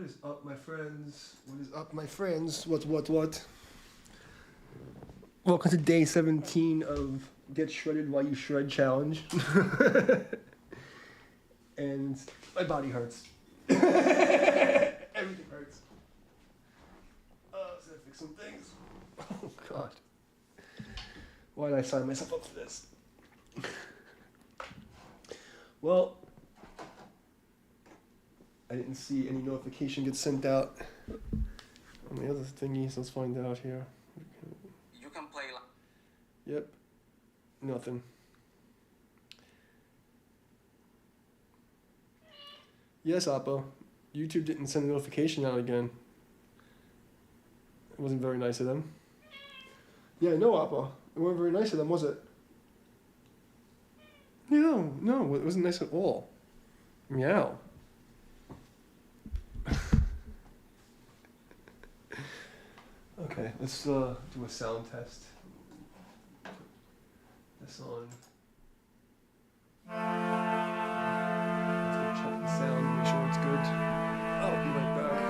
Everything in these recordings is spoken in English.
What is up, my friends? What is up, my friends? What? Welcome to day 17 of Get Shredded While You Shred challenge. And my body hurts. Everything hurts. So I fix some things. Oh, God. Why did I sign myself up for this? Well, I didn't see any notification get sent out on the other thingies. Let's find out here. You can play. Yep. Nothing. Yes, Oppo. YouTube didn't send a notification out again. It wasn't very nice of them. Yeah, no, Oppo. It wasn't very nice of them, was it? No, it wasn't nice at all. Meow. Okay, let's do a sound test. Put this on. Let's go check the sound, make sure it's good. I'll be right back.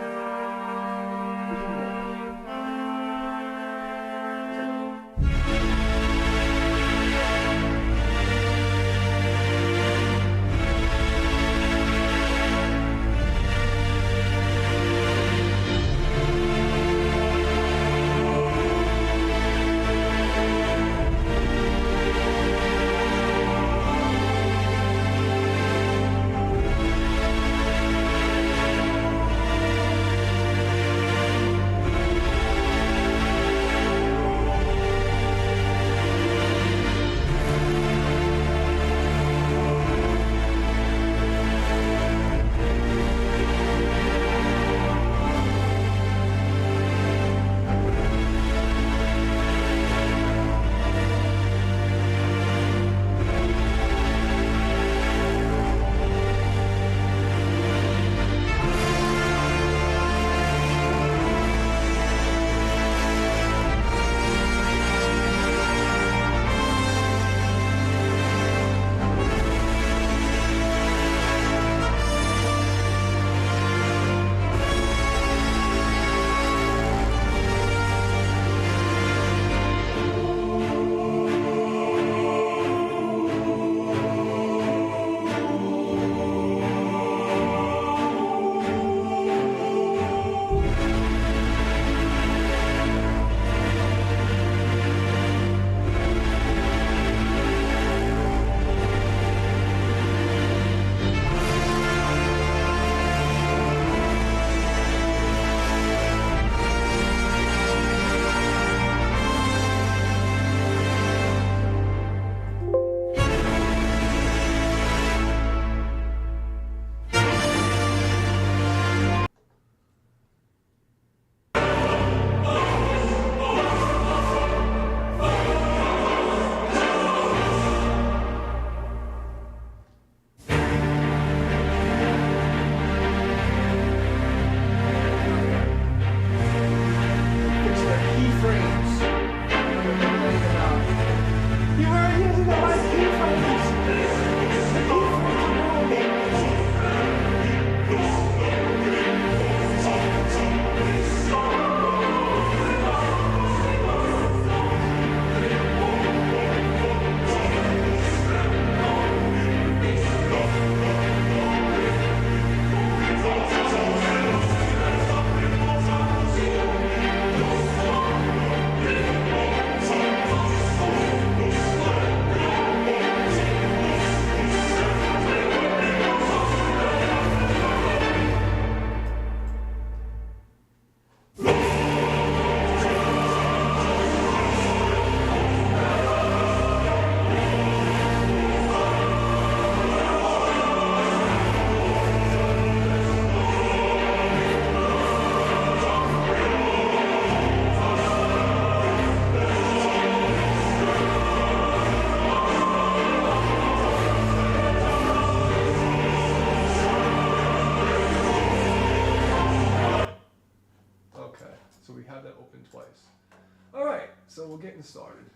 So we're getting started.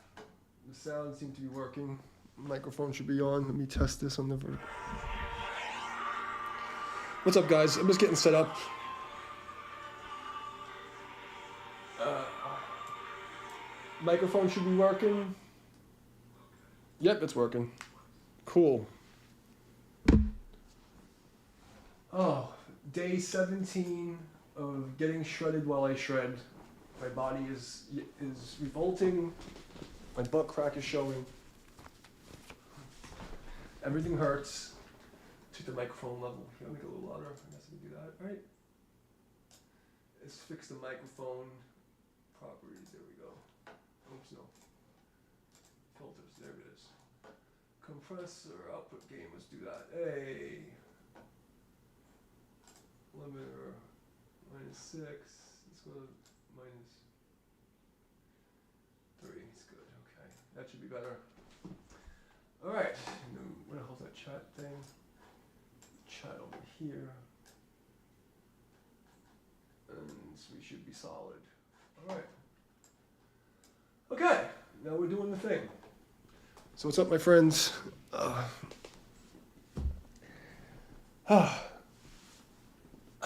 The sound seems to be working. Microphone should be on. Let me test this on the. What's up, guys? I'm just getting set up. Microphone should be working. Yep, it's working. Cool. Oh, day 17 of getting shredded while I shred. My body is revolting. My butt crack is showing. Everything hurts. To the microphone level. Here, make it a little louder. I guess I can do that, right? Let's fix the microphone properties. There we go. Oops, no. Filters. There it is. Compressor, output gain. Let's do that. Hey. Limiter. -6. Let's go to -3. It's good. Okay. That should be better. Alright. Where the hell's that chat thing? Chat over here. And so we should be solid. Alright. Okay. Now we're doing the thing. So what's up, my friends?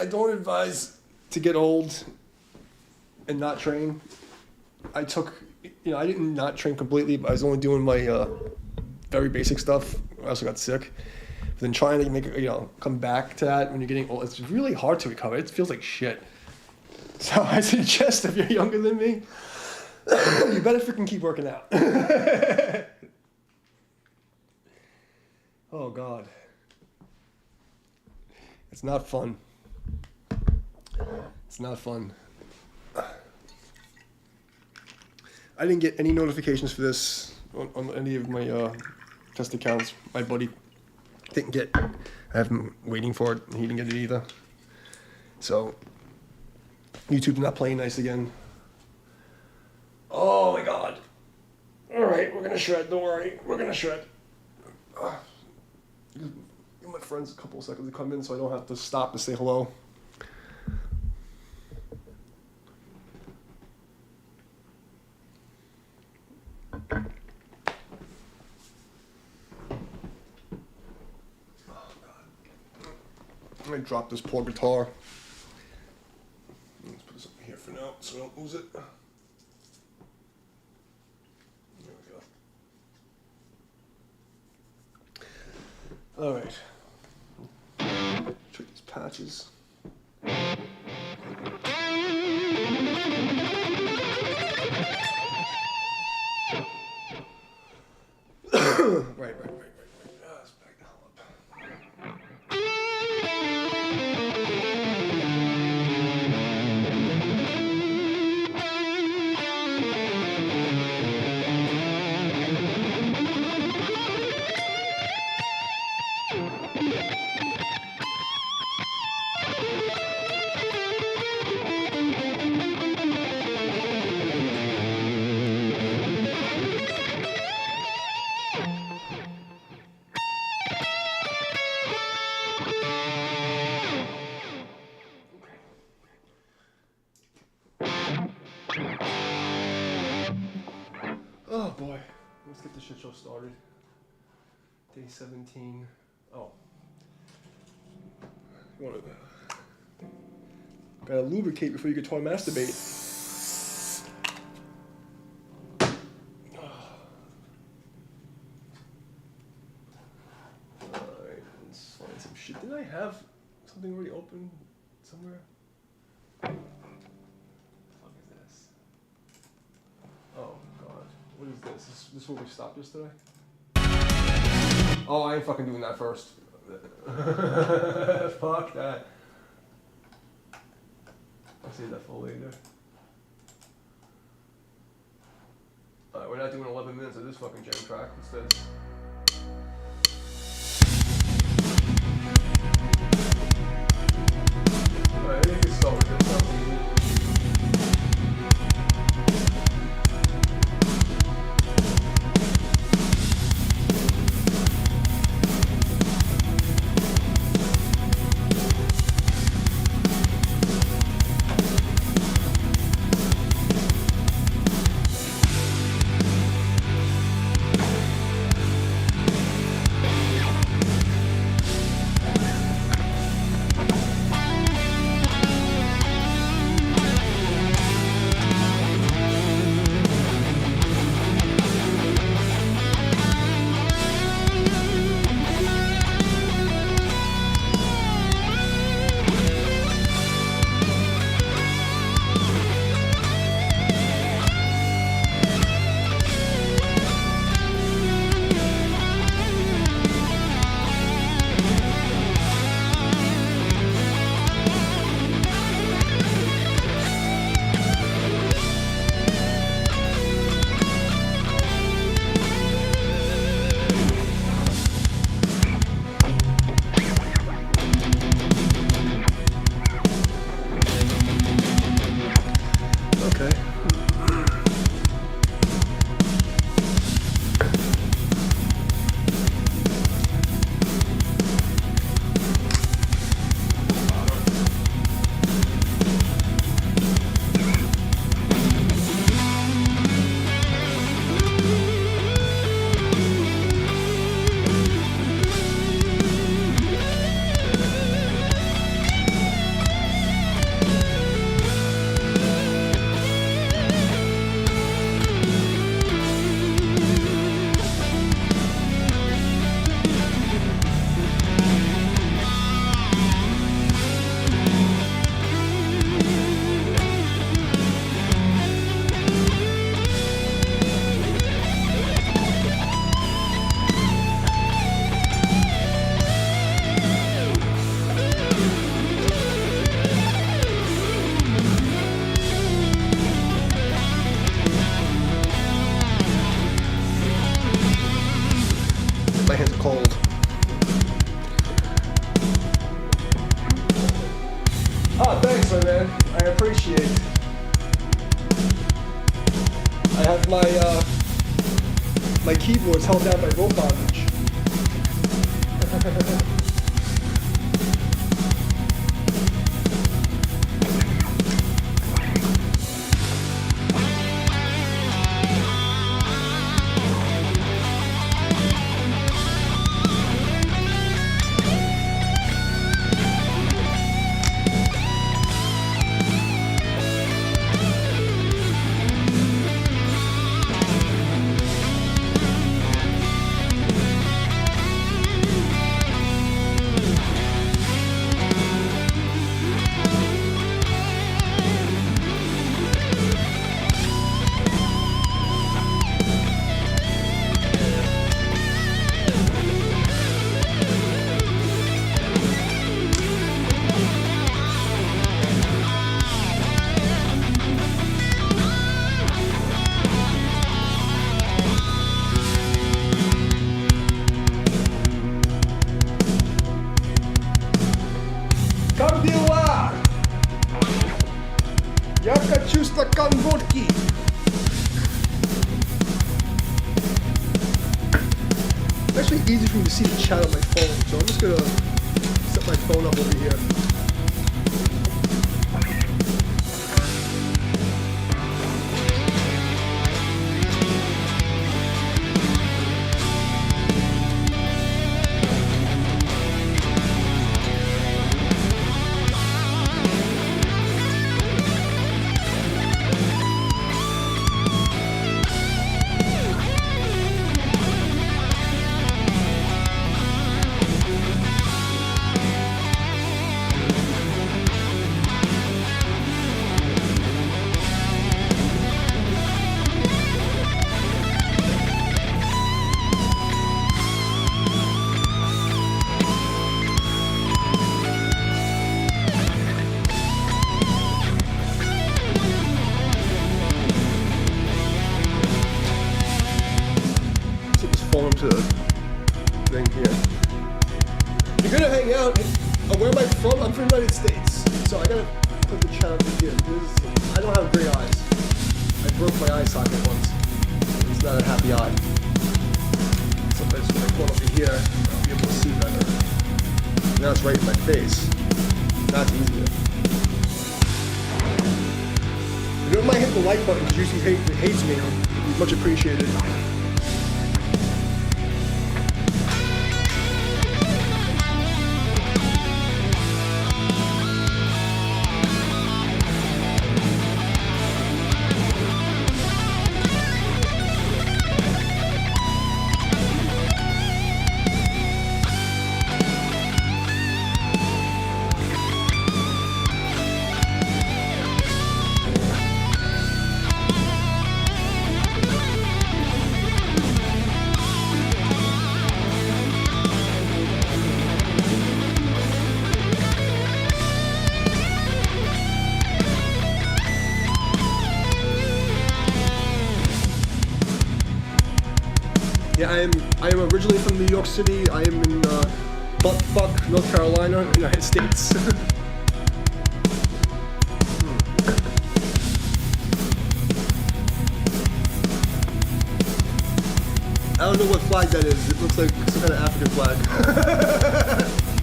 I don't advise to get old and not train. I didn't not train completely, but I was only doing my very basic stuff. I also got sick. But then trying to make it, come back to that when you're getting old, it's really hard to recover. It feels like shit. So I suggest if you're younger than me, you better freaking keep working out. Oh God. It's not fun. It's not fun. I didn't get any notifications for this on any of my test accounts. My buddy didn't get. I have him waiting for it. He didn't get it either. So YouTube's not playing nice again. Oh my God. All right, we're gonna shred. Don't worry, we're gonna shred. Give my friends a couple of seconds to come in so I don't have to stop to say hello. I'm gonna drop this poor guitar. Let's put this up here for now so I don't lose it. There we go. Alright. Check these patches. Right. Let's back the hell up. Oh boy, let's get the shit show started. Day 17. Oh. Gotta lubricate before you get try to masturbate. Alright, let's find some shit. Did I have something already open somewhere? What the fuck is this? Oh god. What is this? This where we stopped yesterday? Oh, I ain't fucking doing that first. Fuck that. I'll save that for later. Alright, we're not doing 11 minutes of this fucking jam track. What's this? Alright, I think it's start with this. Oh, thanks, my man. I appreciate. I have my keyboards held down by rope bondage. Kambiła! Jaka czysta wódki! It's actually easy for me to see the chat on my phone, so I'm just gonna set my phone up over here. Phone to the thing here. You're gonna hang out. Where am I from? I'm from the United States, so I gotta put the chat up here. I don't have great eyes. I broke my eye socket once. It's not a happy eye. So if I just put my phone over here, I'll be able to see better. Now it's right in my face. That's easier. If you don't mind hitting the like button, because usually hates me. It'd be much appreciated. Yeah, I am originally from New York City. I am in buttfuck, North Carolina, United States. I don't know what flag that is. It looks like some kind of African flag.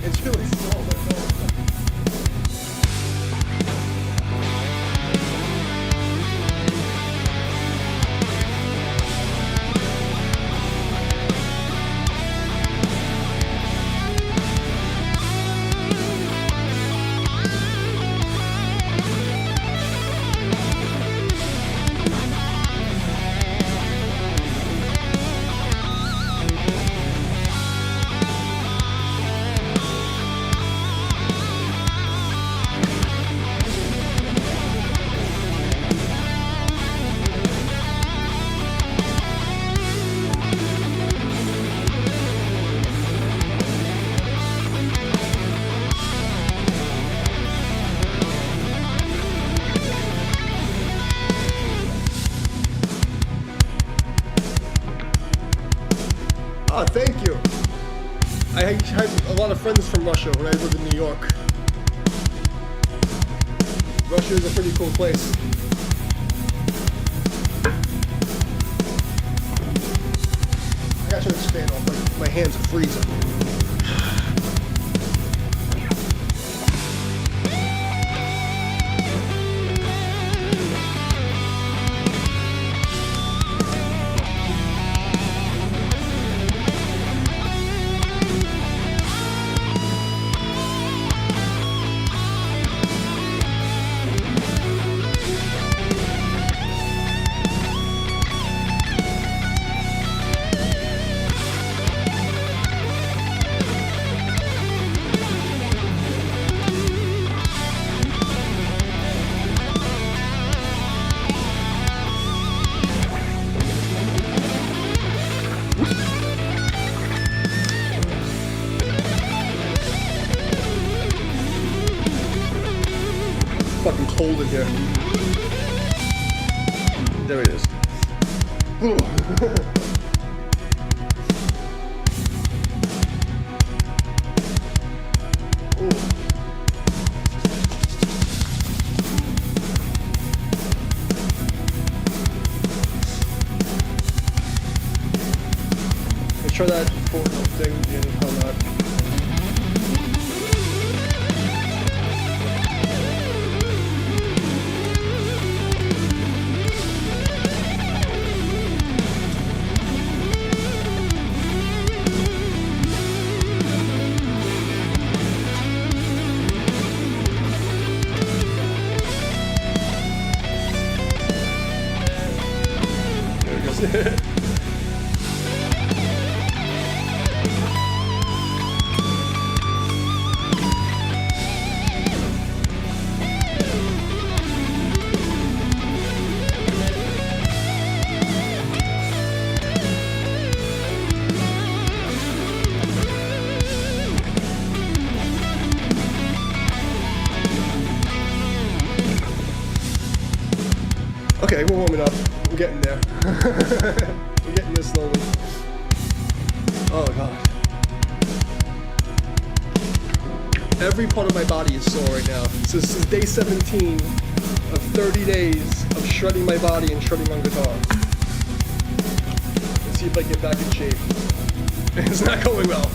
It's really small. Oh, thank you. I had a lot of friends from Russia when I lived in New York. Russia is a pretty cool place. I gotta turn this fan off. My hands are freezing. Fucking cold in here. There it is. Ooh. Let's try that forward thing and come out. Okay, we're warming up. We're getting there. We're getting there slowly. Oh god. Every part of my body is sore right now. So this is day 17 of 30 days of shredding my body and shredding on guitar. Let's see if I get back in shape. It's not going well.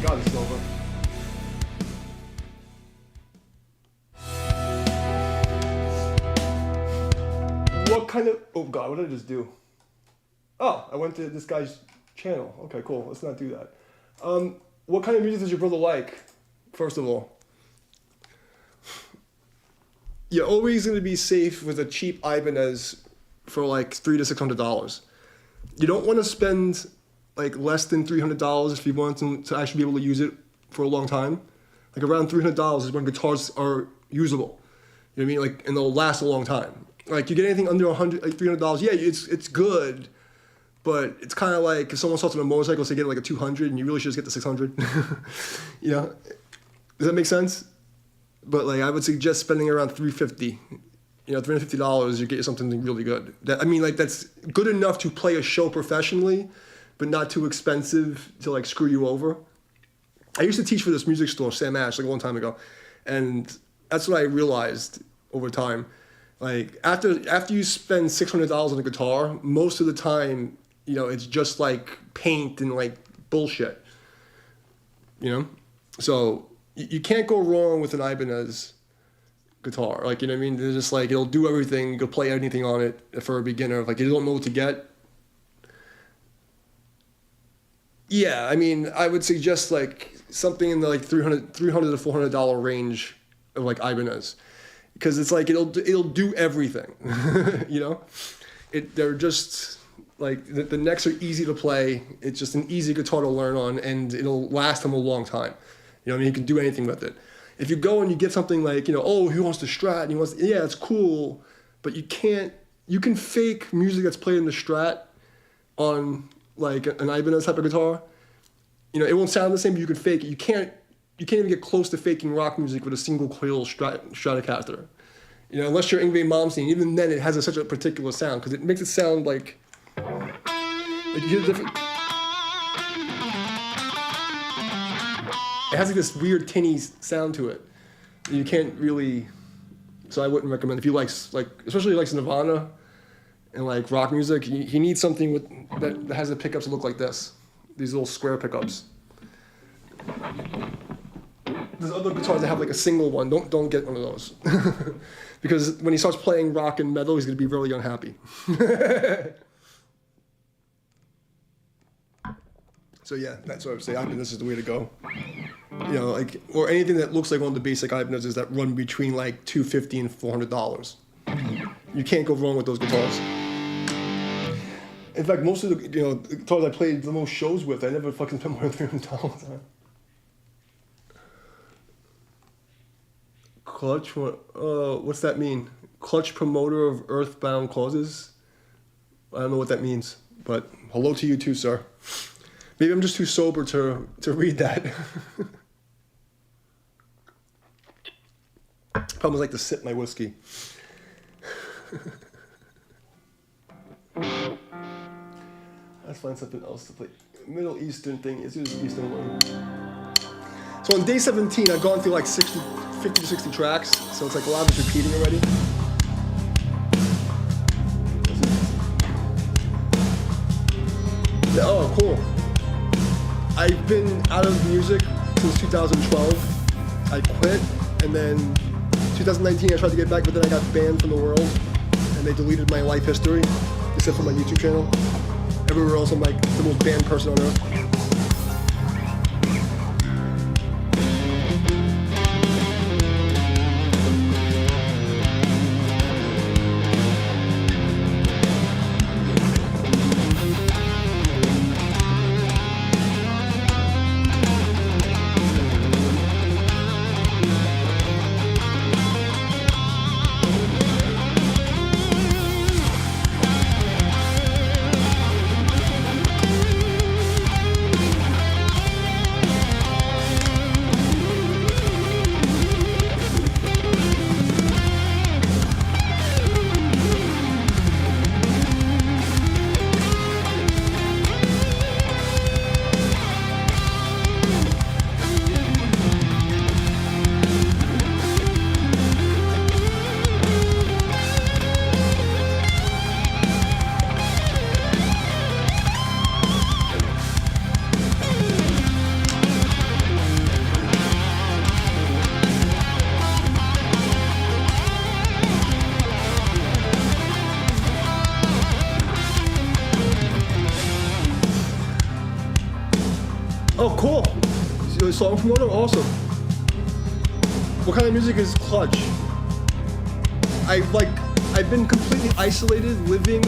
God, it's over. What kind of... Oh god, what did I just do? Oh, I went to this guy's channel. Okay, cool. Let's not do that. What kind of music does your brother like? First of all. You're always going to be safe with a cheap Ibanez for like $300 to $600. You don't want to spend like less than $300 if you want to actually be able to use it for a long time. Like around $300 is when guitars are usable. You know what I mean? Like, and they'll last a long time. Like you get anything under $300, yeah, it's good, but it's kind of like if someone starts on a motorcycle, say get like a 200, and you really should just get the 600. You know, does that make sense? But like I would suggest spending around $350. You know, $350, you get something really good. That, I mean, like that's good enough to play a show professionally, but not too expensive to like screw you over. I used to teach for this music store, Sam Ash, like a long time ago, and that's what I realized over time. Like after you spend $600 on a guitar, most of the time, you know, it's just like paint and like bullshit. You know, so you can't go wrong with an Ibanez guitar. Like, you know what I mean? They're just like it'll do everything. You can play anything on it for a beginner. Like you don't know what to get. Yeah, I mean, I would suggest like something in the like $300 to $400 range of like Ibanez, because it's like it'll do everything, you know. They're just like the necks are easy to play. It's just an easy guitar to learn on, and it'll last them a long time. You know, I mean, you can do anything with it. If you go and you get something like, you know, oh, he wants to Strat, and he wants, yeah, it's cool, but you can't. You can fake music that's played in the Strat on like an Ibanez type of guitar. You know, it won't sound the same, but you can fake it. You can't even get close to faking rock music with a single coil Stratocaster. You know, unless you're Yngwie Malmsteen. Even then, it has such a particular sound because it makes it sound like you hear the different. It has like this weird tinny sound to it. You can't really. So I wouldn't recommend if you like especially likes Nirvana and like rock music. You need something that has the pickups that look like this. These little square pickups. There's other guitars that have like a single one. Don't get one of those. Because when he starts playing rock and metal, he's going to be really unhappy. So yeah, that's what I would say. Ibanez is the way to go. You know, like, or anything that looks like one of the basic Ibanez's that run between like $250 and $400. You can't go wrong with those guitars. In fact, most of the guitars I played the most shows with, I never fucking spent more than $300 on. Clutch? What's that mean? Clutch promoter of earthbound causes? I don't know what that means, but hello to you too, sir. Maybe I'm just too sober to read that. Problem is, I like to sip my whiskey. Let's find something else to play. Middle Eastern thing. It's just Eastern one. So on day 17, I've gone through like 50 to 60 tracks. So it's like a lot of it's repeating already. Oh, cool. I've been out of music since 2012. I quit, and then 2019 I tried to get back, but then I got banned from the world, and they deleted my life history, except for my YouTube channel. Everywhere else I'm like the most banned person on earth. Oh, cool. So, song promoter? Awesome. What kind of music is Clutch? I've been completely isolated living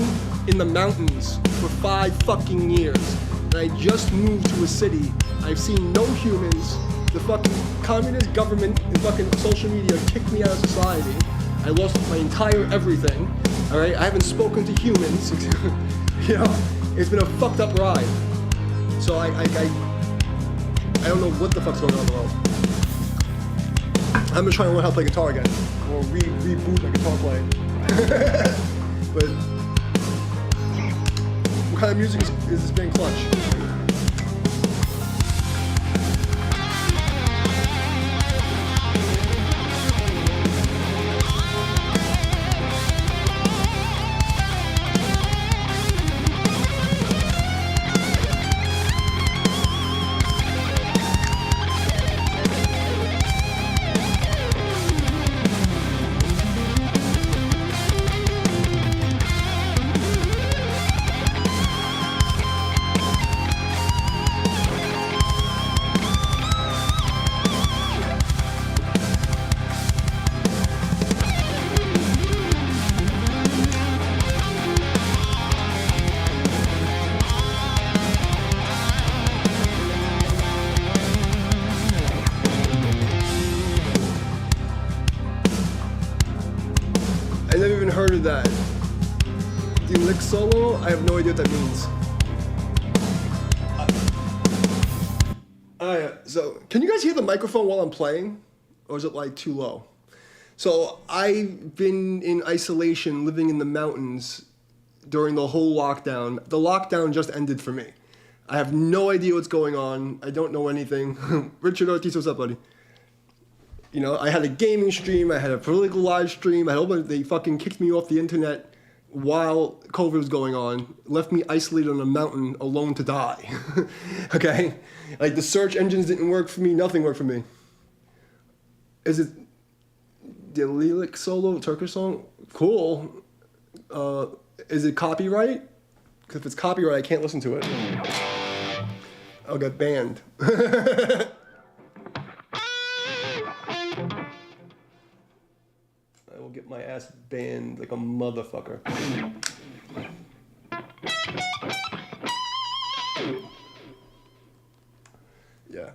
in the mountains for 5 fucking years. And I just moved to a city. I've seen no humans. The fucking communist government and fucking social media kicked me out of society. I lost my entire everything. Alright? I haven't spoken to humans. You know? It's been a fucked up ride. So I don't know what the fuck's going on in the world. I'm just trying to learn how to play guitar again. Or reboot my guitar playing. But what kind of music is this band Clutch? heard of that. The lick solo? I have no idea what that means. So can you guys hear the microphone while I'm playing? Or is it like too low? So I've been in isolation living in the mountains during the whole lockdown. The lockdown just ended for me. I have no idea what's going on. I don't know anything. Richard Ortiz, what's up, buddy? You know, I had a gaming stream, I had a political live stream, I had a whole bunch, they fucking kicked me off the internet while COVID was going on, left me isolated on a mountain alone to die. Okay? Like the search engines didn't work for me, nothing worked for me. Is it the Lilik solo Turkish song? Cool. Is it copyright? Because if it's copyright, I can't listen to it. I'll get banned. I will get my ass banned like a motherfucker. Yeah.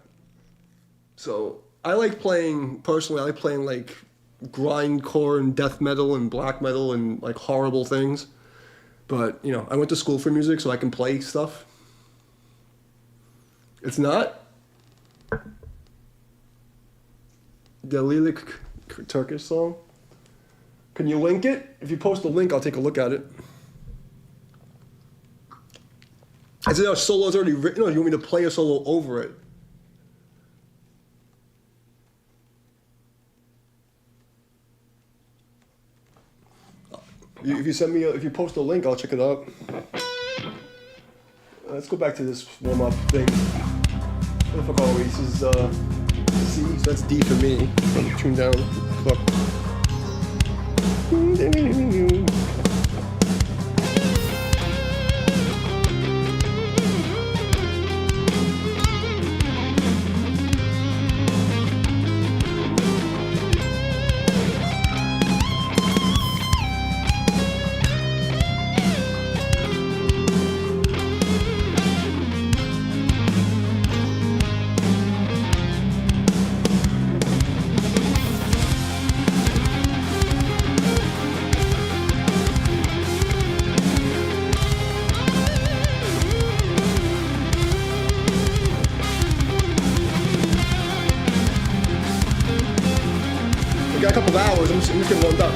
So I like playing, personally, I like playing like grindcore and death metal and black metal and like horrible things. But, you know, I went to school for music so I can play stuff. It's not the Lilik Turkish song. Can you link it? If you post the link, I'll take a look at it. Is it a solo's already written, or do you want me to play a solo over it? If you send me, if you post a link, I'll check it out. Let's go back to this warm-up thing. What the fuck are we? This is C, so that's D for me. I'm tuned down. Fuck. Got a couple of hours, I'm just getting warmed up.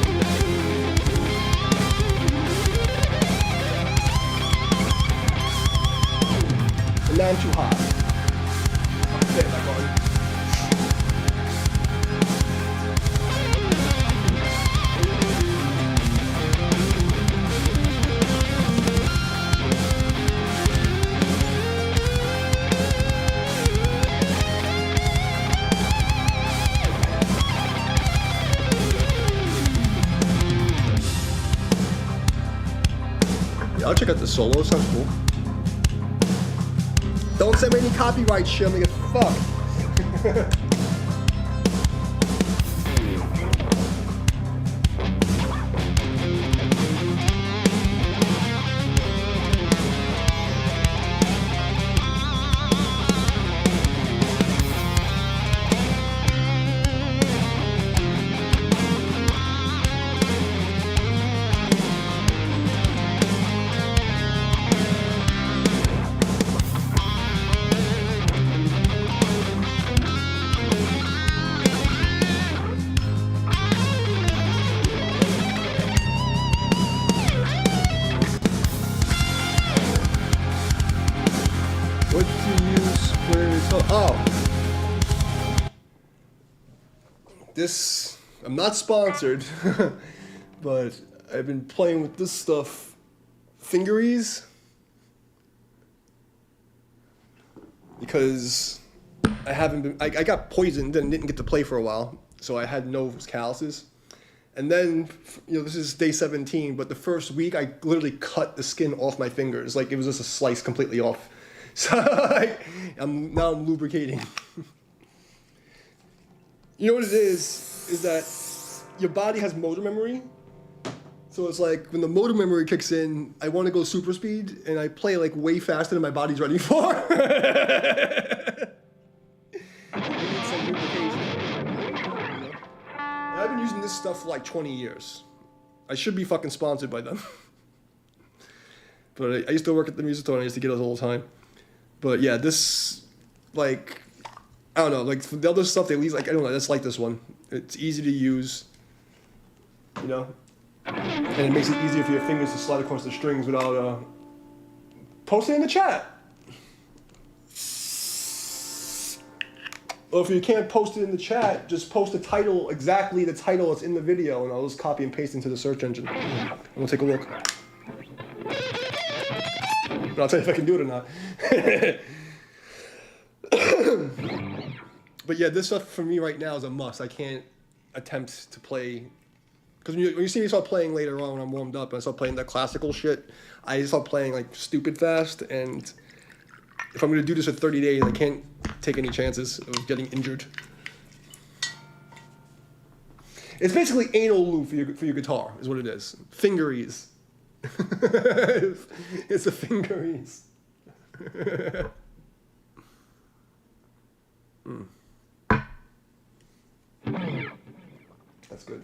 And now I'm too hot. I'm fit, my God. I'll check out the solo, sounds cool. Don't send me any copyright shit, I'm gonna get fucked. What do you use for this, I'm not sponsored, but I've been playing with this stuff, Fingeries, because I got poisoned and didn't get to play for a while, so I had no calluses. And then, you know, this is day 17, but the first week I literally cut the skin off my fingers, like it was just a slice completely off. So I'm lubricating. You know what it is that your body has motor memory. So it's like when the motor memory kicks in, I want to go super speed, and I play like way faster than my body's ready for. I need some lubrication. You know? And I've been using this stuff for like 20 years. I should be fucking sponsored by them. But I used to work at the music store and I used to get those all the time. But yeah, this, like, I don't know, like the other stuff they leave, like, I don't know, that's like this one. It's easy to use, you know? And it makes it easier for your fingers to slide across the strings without posting in the chat. Or if you can't post it in the chat, just post the title, exactly the title that's in the video, and I'll just copy and paste into the search engine. And we'll take a look. But I'll tell you if I can do it or not. But yeah, this stuff for me right now is a must. I can't attempt to play, because when you see me start playing later on when I'm warmed up and I start playing that classical shit, I start playing like stupid fast, and if I'm gonna do this for 30 days, I can't take any chances of getting injured. It's basically anal lube for your guitar, is what it is. Finger ease. It's a finger ease. That's good.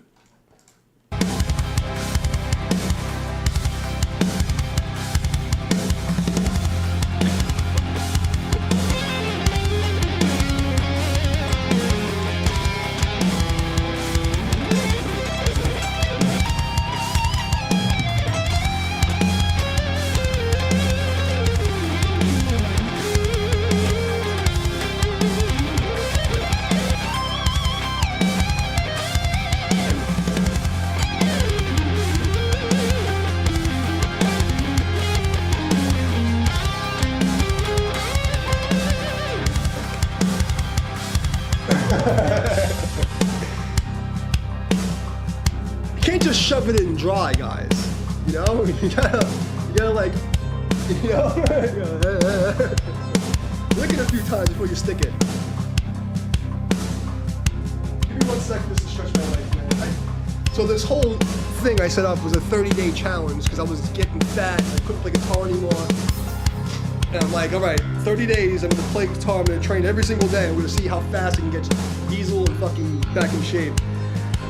You can't just shove it in dry, guys. You know, you gotta like, you know, lick it a few times before you stick it. Give me 1 second just to stretch my legs, man. So this whole thing I set up was a 30-day challenge because I was getting fat and I couldn't play guitar anymore. And I'm like, all right, 30 days, I'm gonna play guitar, I'm gonna train every single day, I'm gonna see how fast I can get diesel and fucking back in shape.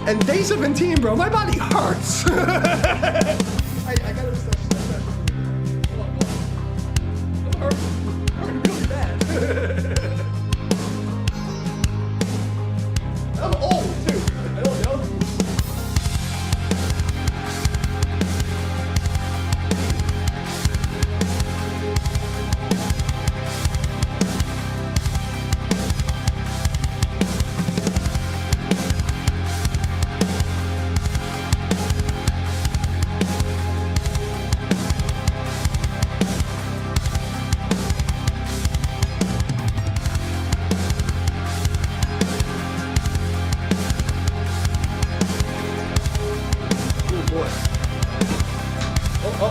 And day 17, bro, my body hurts. I gotta stretch. It hurts really bad. I'm old, too. I don't know.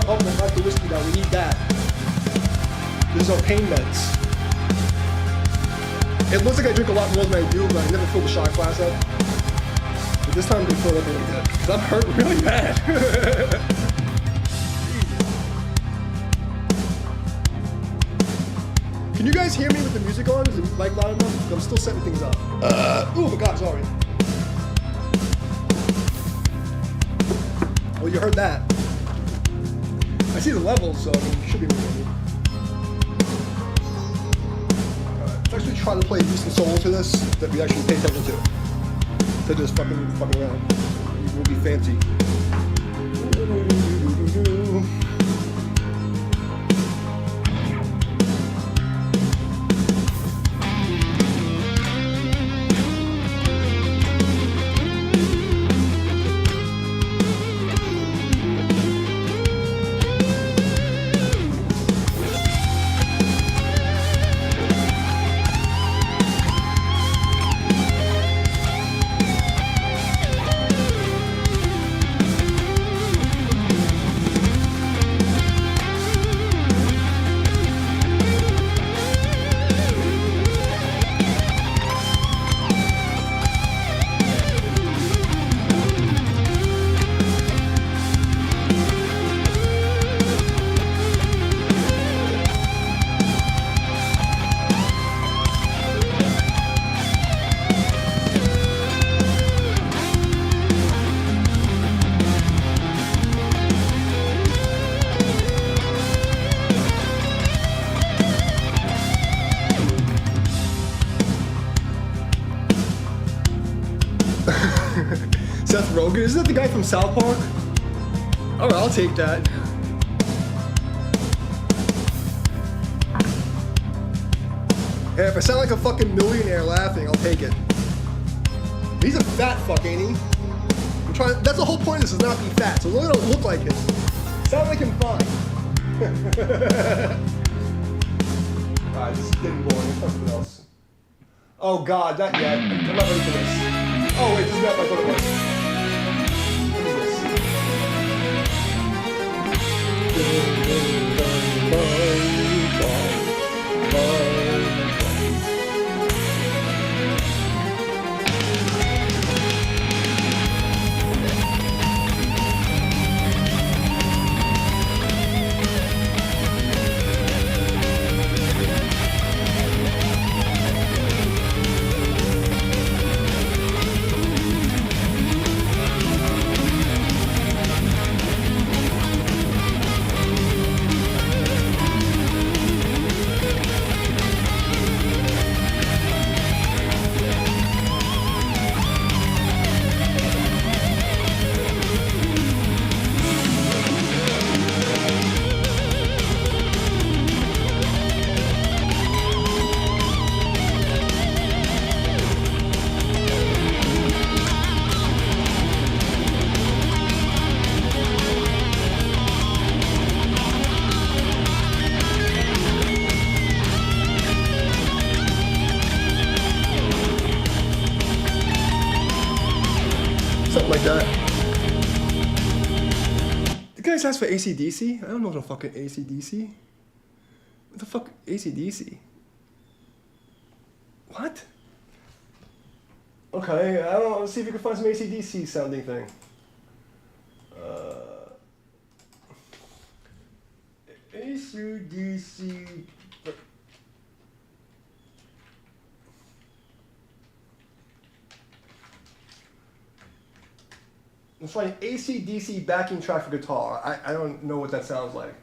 Oh, not the whiskey now, we need that. There's no pain meds. It looks like I drink a lot more than I do, but I never fill the shot glass up. But this time they fill it really good, because I'm hurting really bad. Can you guys hear me with the music on? Is the mic loud enough? I'm still setting things up. Oh my god, sorry. Well, you heard that. I see the levels, so I mean, you should be moving. Let's actually try to play a decent solo to this that we actually pay attention to. To just fucking around. We'll be fancy. Seth Rogen, isn't that the guy from South Park? All right, I'll take that. Hey, if I sound like a fucking millionaire laughing, I'll take it. He's a fat fuck, ain't he? I'm trying. That's the whole point of this, is not be fat. So look, don't look like him. Sound like him fine. Alright, this is getting boring. Let's try something else. Oh god, not yet. I'm not ready for this. Oh wait, this is not my what it was. What is something like that. The guys asked for AC/DC? I don't know what the fucking AC/DC. What the fuck? AC/DC? What? Okay, I don't know. Let's see if we can find some AC/DC sounding thing. AC/DC. Let's try an AC/DC backing track for guitar. I don't know what that sounds like.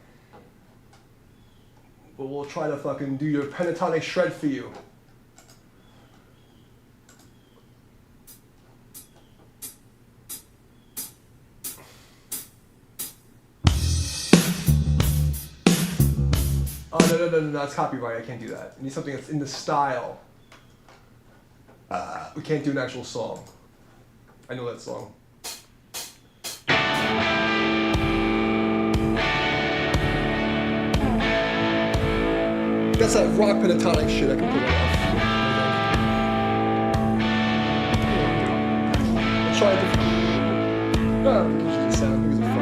But we'll try to fucking do your pentatonic shred for you. Oh, no, that's copyright. I can't do that. I need something that's in the style. We can't do an actual song. I know that song. That's that rock pentatonic shit I can pull it off. I'll try a different. No, I think it's just a sound. I think it's a fun.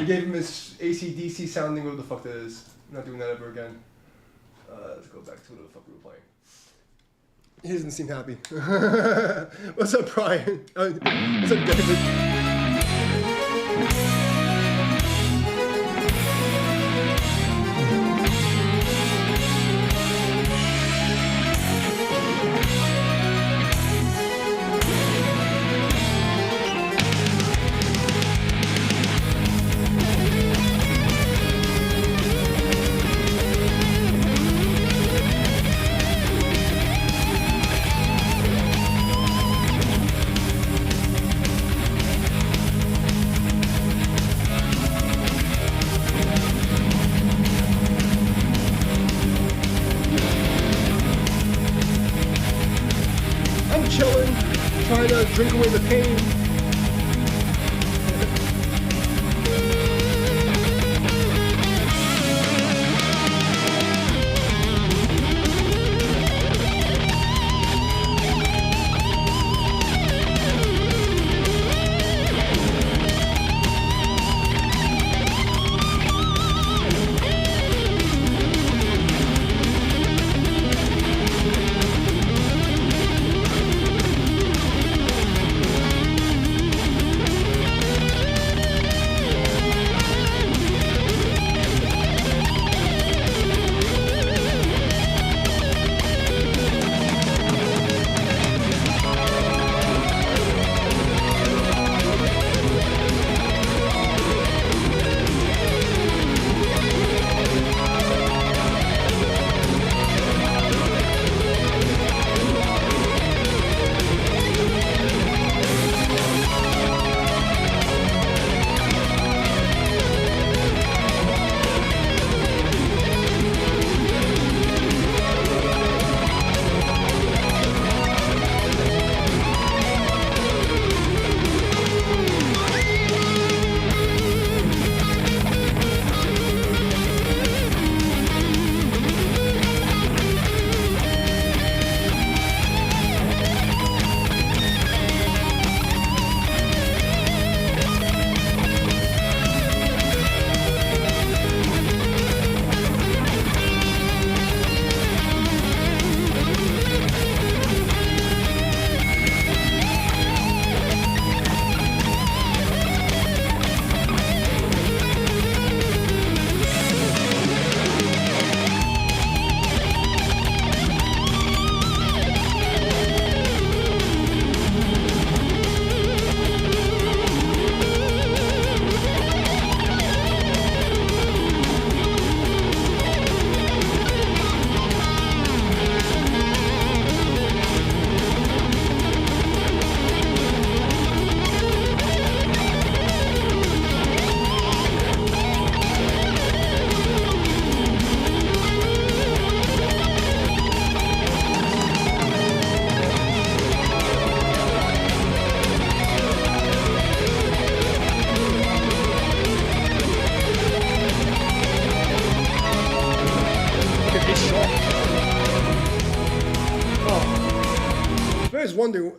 We gave him his AC/DC sounding, whatever the fuck that is. I'm not doing that ever again. Let's go back to whatever the fuck we were playing. He doesn't seem happy. What's up, Brian? What's up, David? Chilling, trying to drink away the pain. Wondering,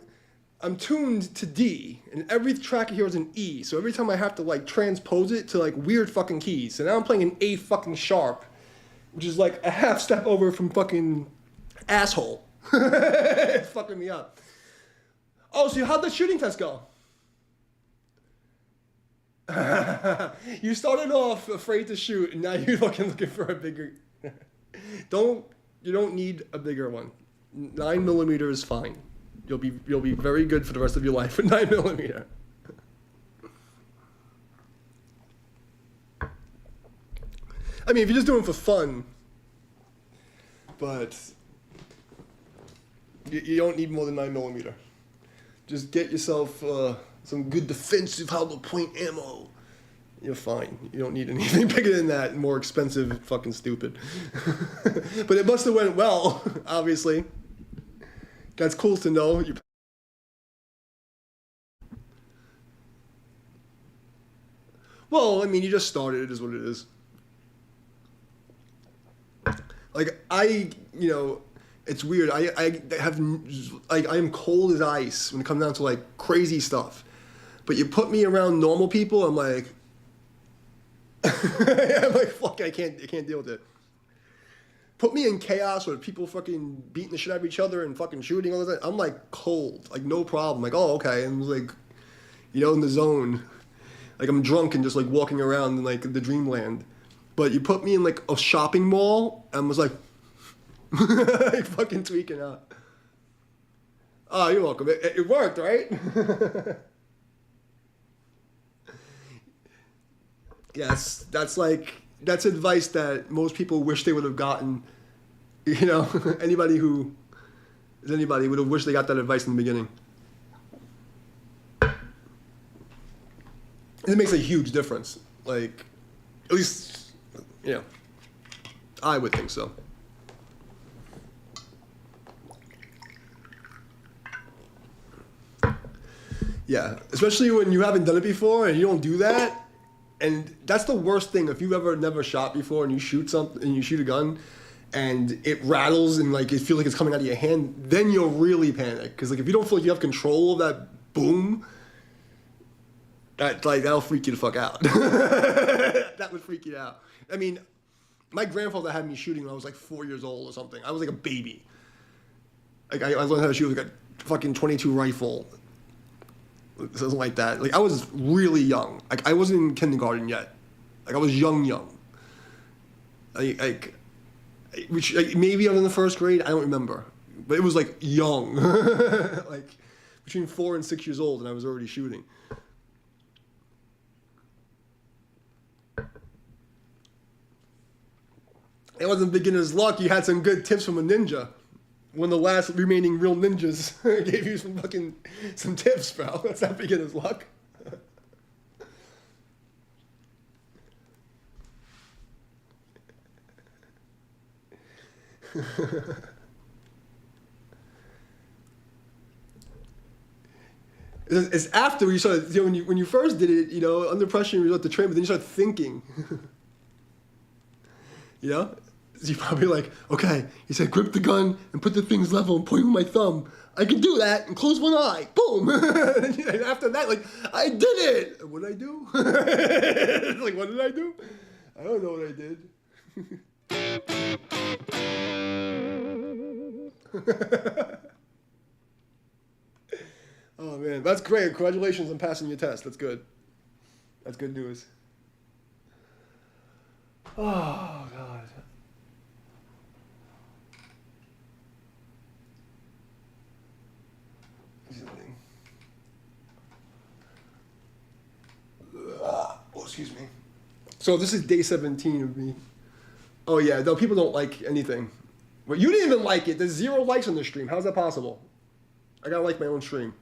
I'm tuned to D, and every track here is an E, so every time I have to like transpose it to like weird fucking keys. So now I'm playing an A fucking sharp, which is like a half step over from fucking asshole. It's fucking me up. Oh, so how'd the shooting test go? You started off afraid to shoot, and now you're fucking looking for a bigger. You don't need a bigger one. 9mm is fine. You'll be very good for the rest of your life with 9mm. I mean, if you're just doing it for fun, but you don't need more than 9mm. Just get yourself some good defensive hollow point ammo. You're fine. You don't need anything bigger than that and more expensive, fucking stupid. But it must have went well, obviously. That's cool to know. Well, I mean, you just started. It is what it is. Like, it's weird. I have, like, I am cold as ice when it comes down to, like, crazy stuff. But you put me around normal people, I'm like, I'm like, fuck, I can't deal with it. Put me in chaos where people fucking beating the shit out of each other and fucking shooting all the time. I'm like cold, like no problem. Like, oh, okay. And like, in the zone. Like I'm drunk and just like walking around in like the dreamland. But you put me in like a shopping mall and was like, like fucking tweaking out. Oh, you're welcome. It worked, right? Yes, that's advice that most people wish they would have gotten. Anybody who is anybody would have wished they got that advice in the beginning. It makes a huge difference. Like, at least, I would think so. Yeah, especially when you haven't done it before and you don't do that. And that's the worst thing. If you've never shot before and you shoot something and you shoot a gun and it rattles and like you feel like it's coming out of your hand, then you'll really panic. Because like if you don't feel like you have control of that boom, that'll freak you the fuck out. That would freak you out. I mean, my grandfather had me shooting when I was like 4 years old or something. I was like a baby. Like I learned how to shoot with like a fucking .22 rifle. Something like that. Like I was really young. Like I wasn't in kindergarten yet. Like I was young. Which maybe I was in the first grade. I don't remember, but it was like young, like between 4 and 6 years old, and I was already shooting. It wasn't beginner's luck. You had some good tips from a ninja. One of the last remaining real ninjas gave you some tips, bro. That's not beginner's luck. It's after you started, when you first did it, under pressure you start to train, but then you start thinking. So you're probably like, okay, he said grip the gun and put the things level and point with my thumb. I can do that and close one eye. Boom. And after that, like, I did it. What did I do? Like, what did I do? I don't know what I did. Oh, man. That's great. Congratulations on passing your test. That's good. That's good news. Oh, God. Excuse me. So this is day 17 of me. Oh yeah, though people don't like anything. But you didn't even like it. There's 0 likes on the stream. How's that possible? I gotta like my own stream.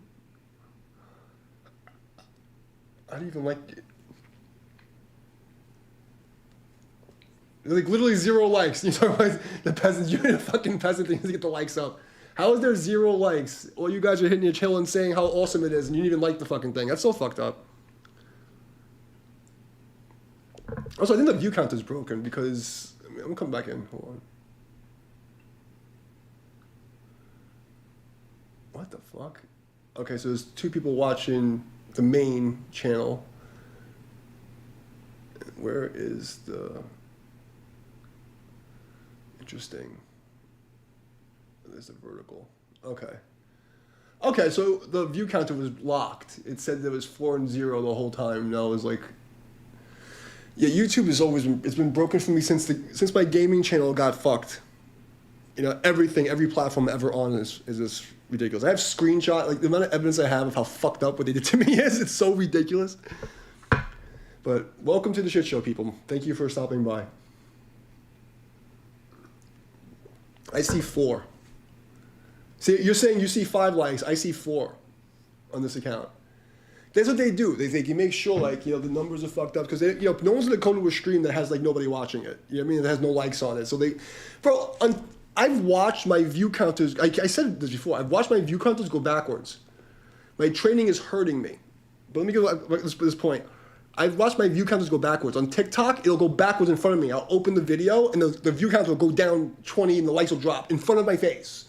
I didn't even like it. There's like literally 0 likes. You talk about the peasants. You're the fucking peasant thing to get the likes up. How is there 0 likes? All you guys are hitting your chill and saying how awesome it is, and you didn't even like the fucking thing. That's so fucked up. Also, I think the view count is broken because I'm gonna come back in. Hold on. What the fuck? Okay, so there's 2 people watching the main channel. Where is the... Interesting. There's a vertical. Okay. Okay, so the view counter was locked. It said there was 4 and 0 the whole time. Now it was like... Yeah, YouTube has always been broken for me since my gaming channel got fucked. Everything, every platform ever on is just ridiculous. I have screenshot, like the amount of evidence I have of how fucked up what they did to me is. It's so ridiculous. But welcome to the shit show, people. Thank you for stopping by. I see 4. See, you're saying you see 5 likes. I see 4 on this account. That's what they do. They make sure, like, the numbers are fucked up because no one's gonna come to a stream that has like nobody watching it. You know what I mean? That has no likes on it. So I've watched my view counters. I said this before. I've watched my view counters go backwards. My training is hurting me. But let me go to this point. I've watched my view counters go backwards. On TikTok, it'll go backwards in front of me. I'll open the video and the view counter will go down 20 and the likes will drop in front of my face.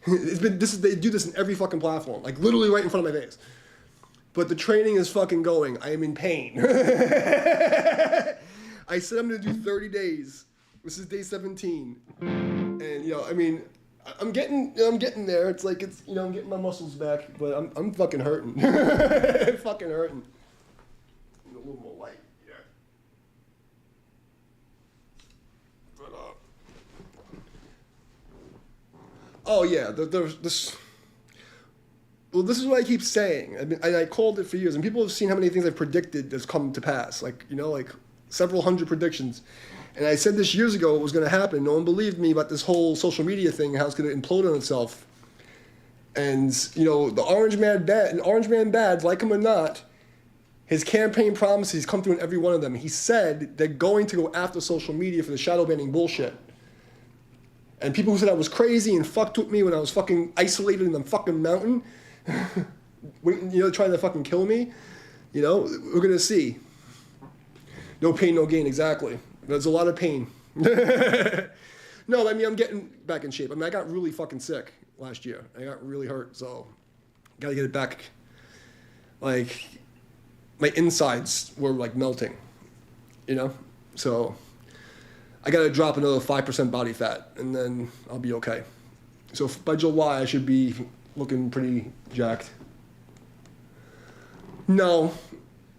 They do this in every fucking platform, like literally right in front of my face. But the training is fucking going. I am in pain. I said I'm gonna do 30 days. This is day 17, and I mean, I'm getting there. It's like I'm getting my muscles back, but I'm fucking hurting. Fucking hurting. A little more light, yeah. But oh yeah, this. Well, this is what I keep saying. I mean, and I called it for years, and people have seen how many things I've predicted that's come to pass. Like several hundred predictions. And I said this years ago it was going to happen. No one believed me about this whole social media thing, how it's going to implode on itself. And the Orange Man bad, like him or not, his campaign promises come through in every one of them. He said they're going to go after social media for the shadow banning bullshit. And people who said I was crazy and fucked with me when I was fucking isolated in the fucking mountain, waiting, trying to fucking kill me, we're gonna see. No pain, no gain, exactly. There's a lot of pain. No, I mean, I'm getting back in shape. I mean, I got really fucking sick last year. I got really hurt, so gotta get it back. Like, my insides were like melting, so I gotta drop another 5% body fat, and then I'll be okay. So by July, I should be looking pretty jacked. No,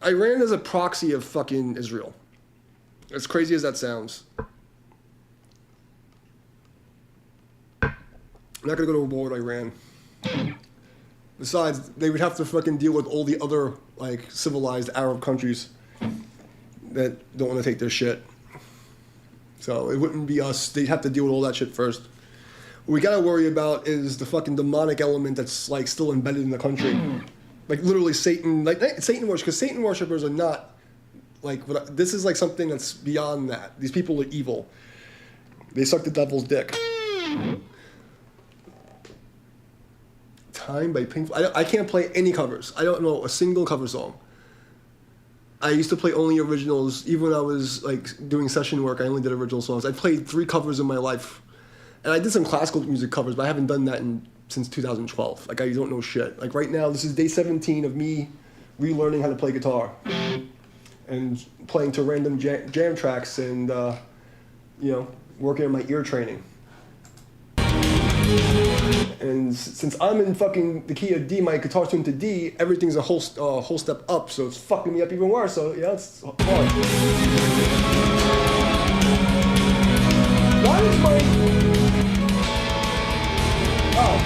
Iran is a proxy of fucking Israel. As crazy as that sounds. I'm not gonna go to a war with Iran. Besides, they would have to fucking deal with all the other like civilized Arab countries that don't want to take their shit. So it wouldn't be us. They'd have to deal with all that shit first. What we gotta worry about is the fucking demonic element that's like still embedded in the country. Like literally Satan, like Satan worship, because Satan worshippers are not like, this is like something that's beyond that. These people are evil. They suck the devil's dick. Time by Pink Floyd. I can't play any covers. I don't know a single cover song. I used to play only originals. Even when I was like doing session work, I only did original songs. I played 3 covers in my life. And I did some classical music covers, but I haven't done that since 2012. Like, I don't know shit. Like, right now, this is day 17 of me relearning how to play guitar. And playing to random jam tracks and, working on my ear training. And since I'm in fucking the key of D, my guitar's tuned to D, everything's a whole step up, so it's fucking me up even worse. So it's hard. Why is my... Oh.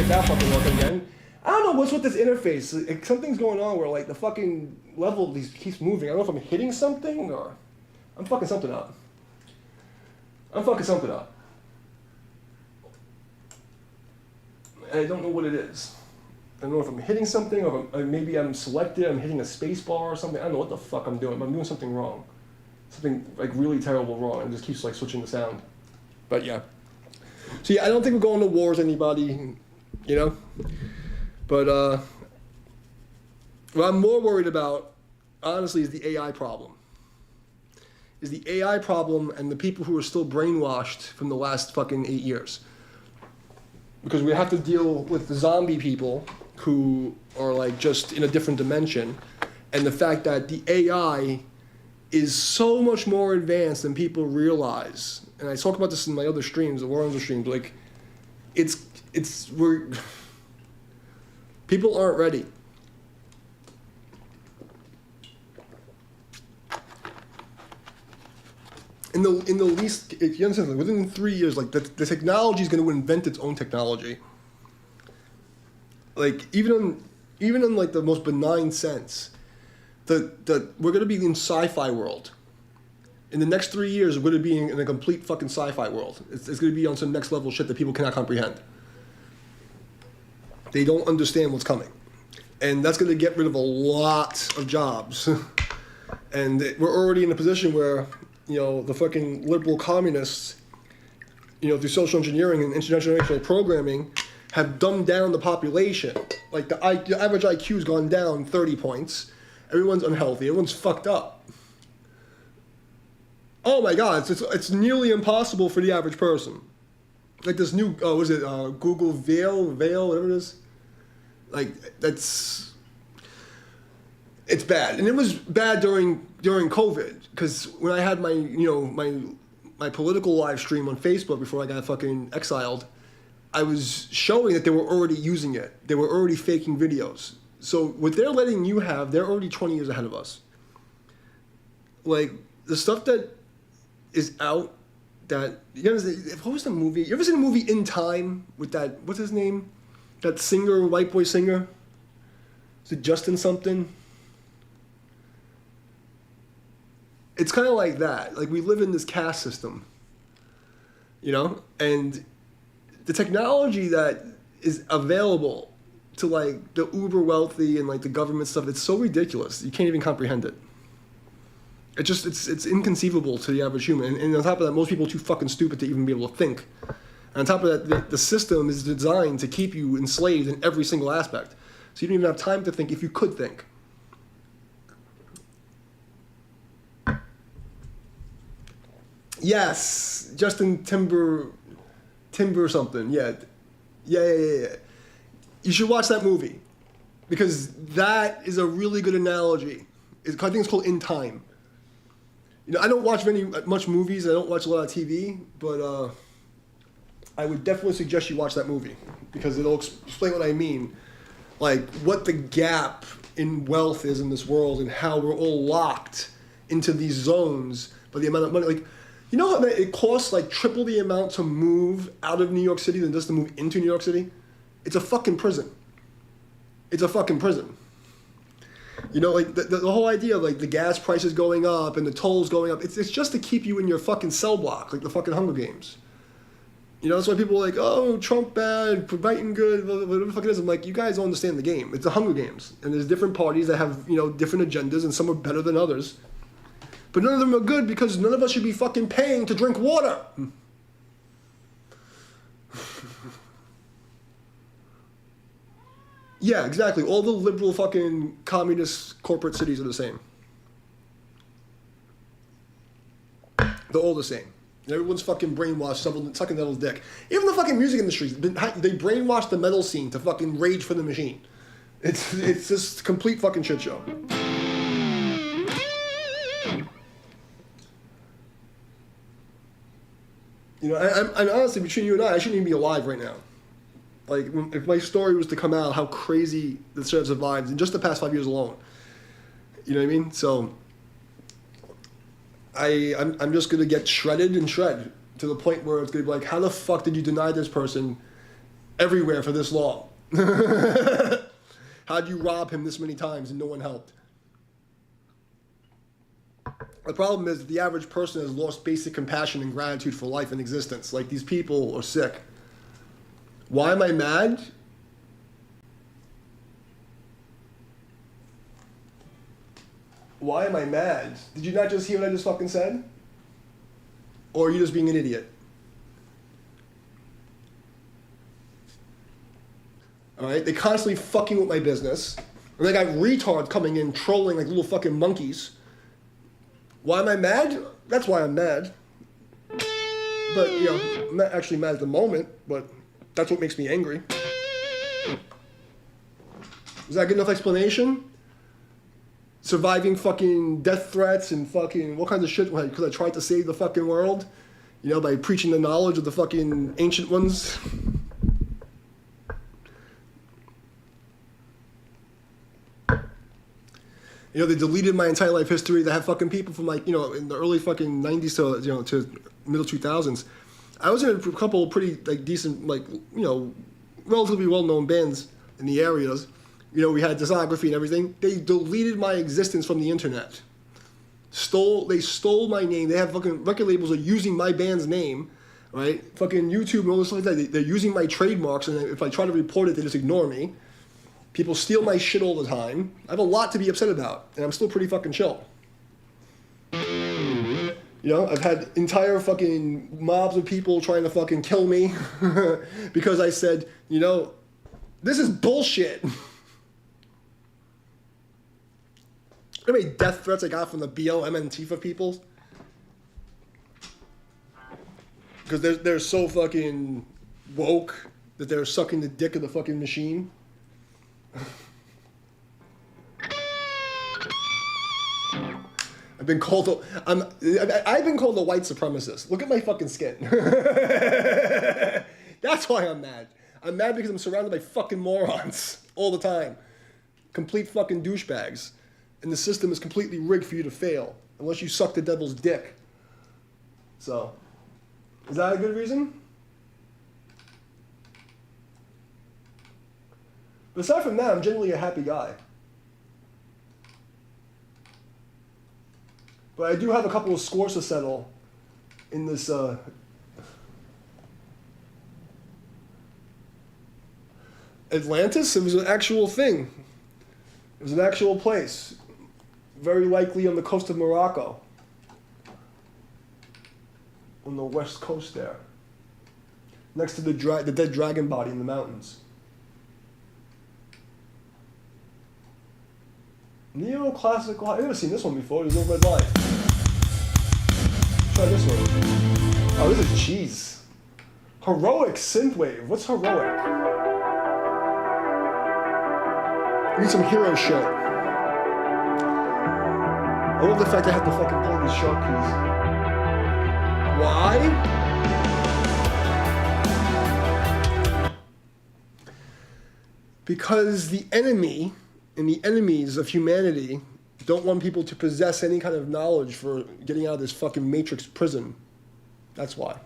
That fucking work again. I don't know what's with this interface. Like, something's going on where like the fucking level keeps moving. I don't know if I'm hitting something or I'm fucking something up. And I don't know what it is. I don't know if I'm hitting something or maybe I'm selected. I'm hitting a space bar or something. I don't know what the fuck I'm doing. But I'm doing something wrong. Something like really terrible wrong. And it just keeps like switching the sound. But yeah. So yeah, I don't think we're going to war with anybody. But what I'm more worried about, honestly, is the AI problem. Is the AI problem and the people who are still brainwashed from the last fucking 8 years. Because we have to deal with the zombie people who are like just in a different dimension, and the fact that the AI is so much more advanced than people realize. And I talk about this in my other streams, the War streams, like people aren't ready. In the least, you understand, like, within 3 years, like the technology is going to invent its own technology. Like even in like the most benign sense, we're going to be in sci-fi world, In the next 3 years, we're going to be in a complete fucking sci-fi world. It's going to be on some next level shit that people cannot comprehend. They don't understand what's coming. And that's going to get rid of a lot of jobs. And we're already in a position where, the fucking liberal communists, through social engineering and intergenerational programming, have dumbed down the population. Like the average IQ's gone down 30 points. Everyone's unhealthy. Everyone's fucked up. Oh my God, it's nearly impossible for the average person. Like this new, Google Veil, whatever it is. Like it's bad, and it was bad during COVID, because when I had my my political live stream on Facebook before I got fucking exiled, I was showing that they were already using it. They were already faking videos. So what they're letting you have, they're already 20 years ahead of us. Like the stuff that is out, that what was the movie? You ever seen the movie In Time with that, what's his name? That singer, white boy singer? Is it Justin something? It's kind of like that. Like we live in this caste system, and the technology that is available to like the uber wealthy and like the government stuff, it's so ridiculous. You can't even comprehend it. It's inconceivable to the average human. And on top of that, most people are too fucking stupid to even be able to think. And on top of that, the system is designed to keep you enslaved in every single aspect. So you don't even have time to think if you could think. Yes, Justin Timber something. Yeah. You should watch that movie, because that is a really good analogy. I think it's called In Time. I don't watch much movies. I don't watch a lot of TV, but I would definitely suggest you watch that movie, because it'll explain what I mean, like what the gap in wealth is in this world and how we're all locked into these zones by the amount of money. Like, how it costs like triple the amount to move out of New York City than just to move into New York City? It's a fucking prison. It's a fucking prison. Like the whole idea of like the gas prices going up and the tolls going up, it's just to keep you in your fucking cell block, like the fucking Hunger Games. That's why people are like, oh, Trump bad, Biden good, whatever the fuck it is. I'm like, you guys don't understand the game. It's the Hunger Games. And there's different parties that have, different agendas, and some are better than others. But none of them are good, because none of us should be fucking paying to drink water. Yeah, exactly. All the liberal fucking communist corporate cities are the same. They're all the same. Everyone's fucking brainwashed, sucking the devil's dick. Even the fucking music industry, they brainwashed the metal scene to fucking rage for the machine. It's just a complete fucking shit show. I'm honestly, between you and I shouldn't even be alive right now. Like, if my story was to come out, how crazy the shit has survived in just the past 5 years alone. You know what I mean? So, I'm just going to get shredded to the point where it's going to be like, how the fuck did you deny this person everywhere for this long? How'd you rob him this many times and no one helped? The problem is that the average person has lost basic compassion and gratitude for life and existence. Like, these people are sick. Why am I mad? Why am I mad? Did you not just hear what I just fucking said? Or are you just being an idiot? Alright? They constantly fucking with my business. And they got retards coming in trolling like little fucking monkeys. Why am I mad? That's why I'm mad. But, I'm not actually mad at the moment, but that's what makes me angry. Is that a good enough explanation? Surviving fucking death threats and fucking what kinds of shit, because I tried to save the fucking world, by preaching the knowledge of the fucking ancient ones. They deleted my entire life history. They have fucking people from like, in the early fucking 90s to middle 2000s. I was in a couple of pretty like decent, like, relatively well-known bands in the areas. We had discography and everything. They deleted my existence from the internet. They stole my name. They have fucking record labels are using my band's name, right? Fucking YouTube and all this stuff like that. They're using my trademarks, and if I try to report it, they just ignore me. People steal my shit all the time. I have a lot to be upset about, and I'm still pretty fucking chill. You know, I've had entire fucking mobs of people trying to fucking kill me because I said, you know, this is bullshit. How many death threats I got from the BLM and Antifa people? Because they're so fucking woke that they're sucking the dick of the fucking machine. I've been called a white supremacist. Look at my fucking skin. That's why I'm mad. I'm mad because I'm surrounded by fucking morons all the time. Complete fucking douchebags. And the system is completely rigged for you to fail, unless you suck the devil's dick. So, is that a good reason? But aside from that, I'm generally a happy guy. But I do have a couple of scores to settle in this, Atlantis, it was an actual thing. It was an actual place. Very likely on the coast of Morocco. On the west coast there. Next to the dead dragon body in the mountains. Neoclassical. I've never seen this one before. There's no red light. Try this one. Oh, this is cheese. Heroic synthwave. What's heroic? I need some hero shit. I love the fact I have to fucking play these shark keys. Why? Because the enemy and the enemies of humanity don't want people to possess any kind of knowledge for getting out of this fucking matrix prison. That's why.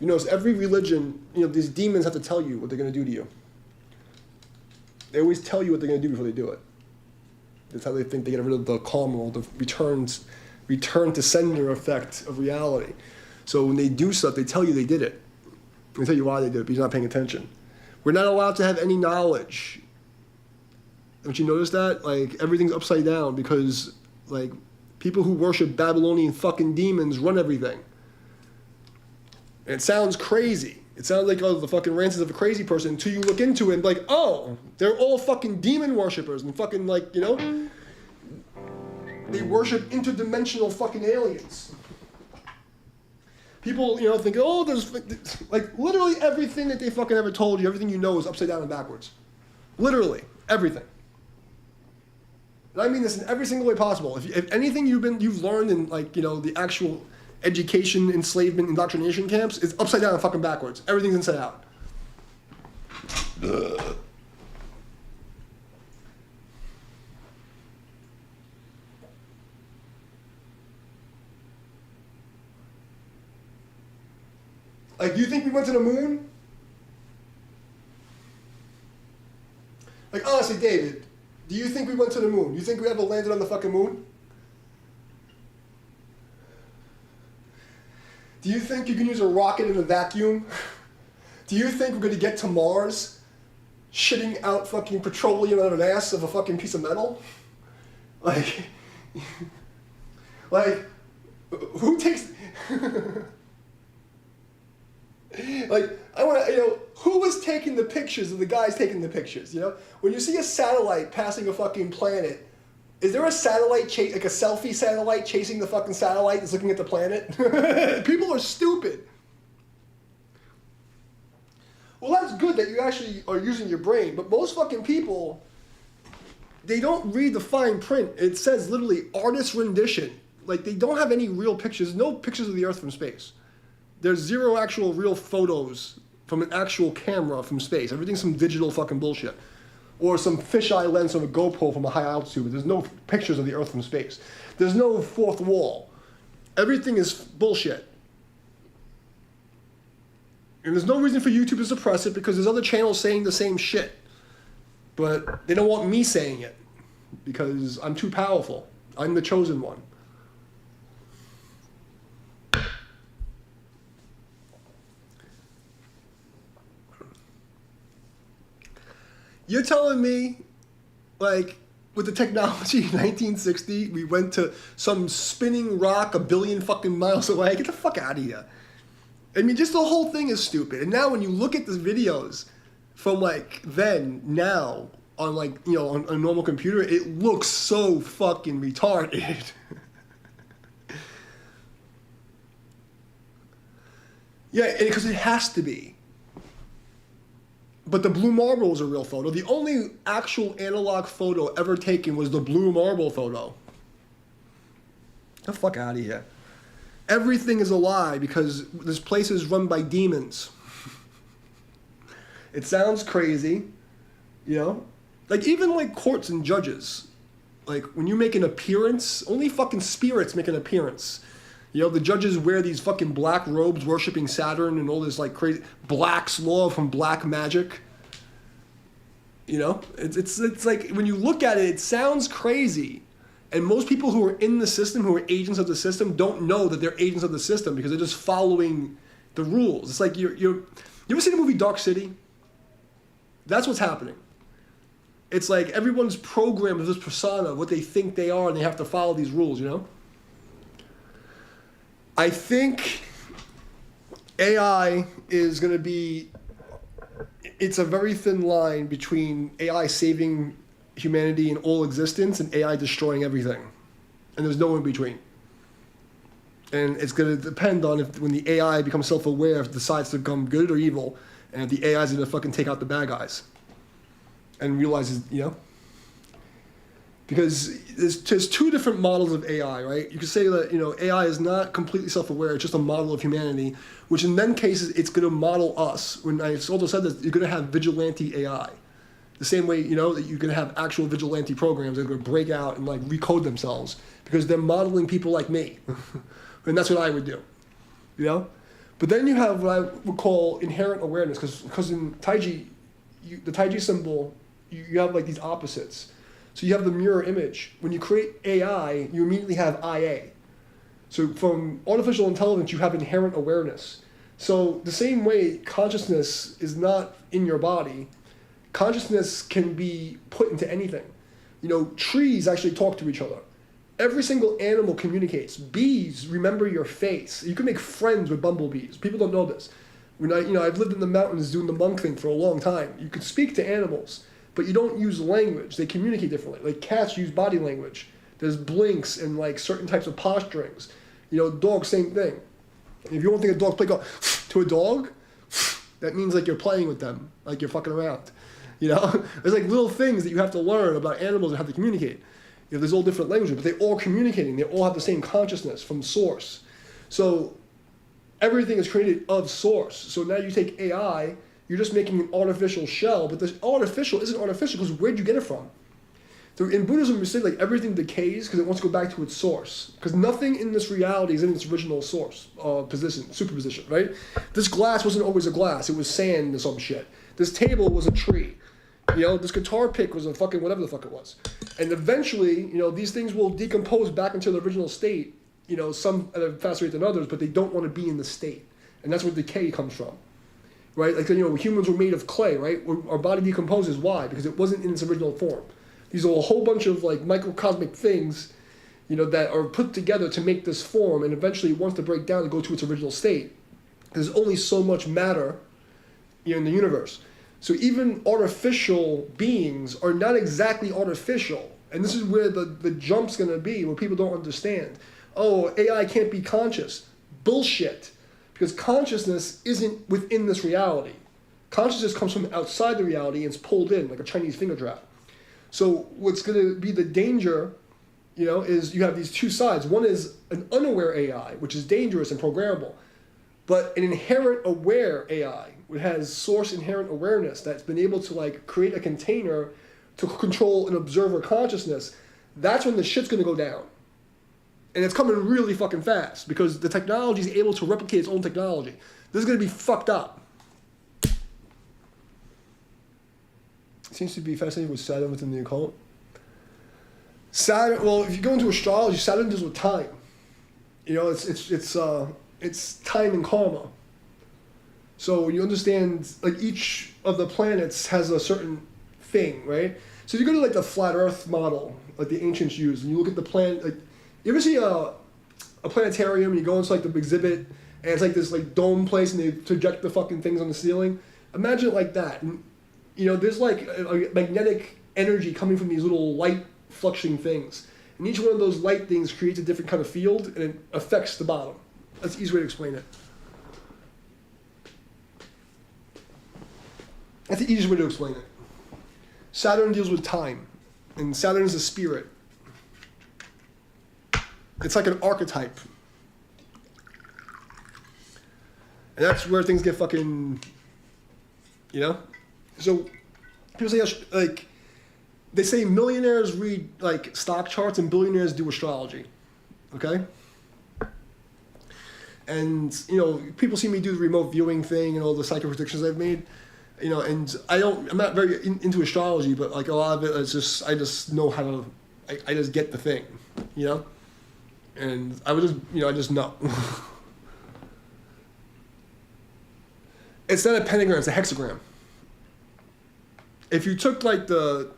You notice every religion, these demons have to tell you what they're going to do to you. They always tell you what they're going to do before they do it. That's how they think they get rid of the karma, or the return to sender effect of reality. So when they do stuff, they tell you they did it. They tell you why they did it, but you're not paying attention. We're not allowed to have any knowledge. Don't you notice that? Like, everything's upside down because, like, people who worship Babylonian fucking demons run everything. And it sounds crazy. It sounds like, oh, the fucking rants of a crazy person until you look into it and be like, oh, they're all fucking demon worshippers and fucking, like, they worship interdimensional fucking aliens. People, think, oh, there's, like, literally everything that they fucking ever told you, everything you know is upside down and backwards. Literally, everything. And I mean this in every single way possible. If anything you've learned in, like, the actual education, enslavement, indoctrination camps, it's upside down and fucking backwards. Everything's inside out. Ugh. Like, you think we went to the moon? Like, honestly, David, do you think we went to the moon? Do you think we ever landed on the fucking moon? Do you think you can use a rocket in a vacuum? Do you think we're going to get to Mars shitting out fucking petroleum out of an ass of a fucking piece of metal? Like, who takes... Like, I want to, who was taking the pictures of the guys taking the pictures, When you see a satellite passing a fucking planet, is there a satellite, like a selfie satellite chasing the fucking satellite that's looking at the planet? People are stupid. Well, that's good that you actually are using your brain, but most fucking people, they don't read the fine print. It says literally artist rendition. Like, they don't have any real pictures, no pictures of the Earth from space. There's zero actual real photos from an actual camera from space. Everything's some digital fucking bullshit. Or some fisheye lens from a GoPro from a high altitude. There's no pictures of the Earth from space. There's no fourth wall. Everything is bullshit. And there's no reason for YouTube to suppress it because there's other channels saying the same shit. But they don't want me saying it because I'm too powerful. I'm the chosen one. You're telling me, like, with the technology in 1960, we went to some spinning rock a billion fucking miles away? Get the fuck out of here. I mean, just the whole thing is stupid. And now when you look at the videos from, like, then, now, on, like, you know, on a normal computer, it looks so fucking retarded. Yeah, because it has to be. But the blue marble is a real photo. The only actual analog photo ever taken was the blue marble photo. Get the fuck out of here. Everything is a lie because this place is run by demons. It sounds crazy, you know? Like, even, like, courts and judges. Like, when you make an appearance, only fucking spirits make an appearance. You know, the judges wear these fucking black robes worshiping Saturn and all this, like, crazy Black's Law from black magic. You know? It's like, when you look at it, it sounds crazy. And most people who are in the system, who are agents of the system, don't know that they're agents of the system because they're just following the rules. It's like you ever seen the movie Dark City? That's what's happening. It's like everyone's programmed with this persona, what they think they are, and they have to follow these rules, you know? I think AI is going to be, it's a very thin line between AI saving humanity in all existence and AI destroying everything. And there's no in between. And it's going to depend on if when the AI becomes self-aware, if it decides to become good or evil, and if the AI is going to fucking take out the bad guys. And realizes, you know? Because there's two different models of AI, right? You could say that, you know, AI is not completely self-aware, it's just a model of humanity, which in then cases, it's going to model us. When I also said that you're going to have vigilante AI. The same way, you know, that you're going to have actual vigilante programs that are going to break out and, like, recode themselves because they're modeling people like me. And that's what I would do, you know? But then you have what I would call inherent awareness because in Taiji, the Taiji symbol, you have, like, these opposites. So you have the mirror image. When you create AI, you immediately have IA. So from artificial intelligence, you have inherent awareness. So the same way consciousness is not in your body, consciousness can be put into anything. You know, trees actually talk to each other. Every single animal communicates. Bees remember your face. You can make friends with bumblebees. People don't know this. I've lived in the mountains doing the monk thing for a long time. You could speak to animals, but you don't use language. They communicate differently. Like cats use body language. There's blinks and like certain types of posturings. You know, dogs, same thing. If you don't think a dog's playing to a dog, that means like you're playing with them, like you're fucking around. You know, there's like little things that you have to learn about animals and how to communicate. You know, there's all different languages, but they're all communicating. They all have the same consciousness from source. So everything is created of source. So now you take AI, you're just making an artificial shell, but this artificial isn't artificial because where'd you get it from? So in Buddhism, we say like everything decays because it wants to go back to its source. Because nothing in this reality is in its original source, position, superposition, right? This glass wasn't always a glass. It was sand or some shit. This table was a tree. You know, this guitar pick was a fucking whatever the fuck it was. And eventually, you know, these things will decompose back into the original state, you know, some at a faster rate than others, but they don't want to be in the state. And that's where decay comes from, right? Like, you know, humans were made of clay, right? Our body decomposes. Why? Because it wasn't in its original form. These are a whole bunch of, like, microcosmic things, you know, that are put together to make this form, and eventually it wants to break down and go to its original state. There's only so much matter, you know, in the universe. So even artificial beings are not exactly artificial. And this is where the jump's going to be, where people don't understand. Oh, AI can't be conscious. Bullshit. Because consciousness isn't within this reality. Consciousness comes from outside the reality and it's pulled in like a Chinese finger trap. So what's going to be the danger, you know, is you have these two sides. One is an unaware AI, which is dangerous and programmable. But an inherent aware AI, which has source inherent awareness that's been able to like create a container to control an observer consciousness, that's when the shit's gonna go down. And it's coming really fucking fast because the technology is able to replicate its own technology. This is gonna be fucked up. It seems to be fascinated with Saturn within the occult. Saturn. Well, if you go into astrology, Saturn deals with time. You know, it's time and karma. So you understand, like each of the planets has a certain thing, right? So if you go to like the flat Earth model, like the ancients used, and you look at the planet, like you ever see a planetarium and you go into like the exhibit and it's like this like dome place and they project the fucking things on the ceiling. Imagine it like that. And, you know, there's like a magnetic energy coming from these little light fluctuating things. And each one of those light things creates a different kind of field and it affects the bottom. That's the easy way to explain it. That's the easiest way to explain it. Saturn deals with time, and Saturn is a spirit. It's like an archetype. And that's where things get fucking, you know? So, people say, like, they say millionaires read, like, stock charts and billionaires do astrology. Okay? And, you know, people see me do the remote viewing thing and all the psychic predictions I've made. You know, and I'm not very into astrology, but like a lot of it is just, I just know how to, I just get the thing, you know? And I would just, you know, I just know. It's not a pentagram, it's a hexagram. If you took like the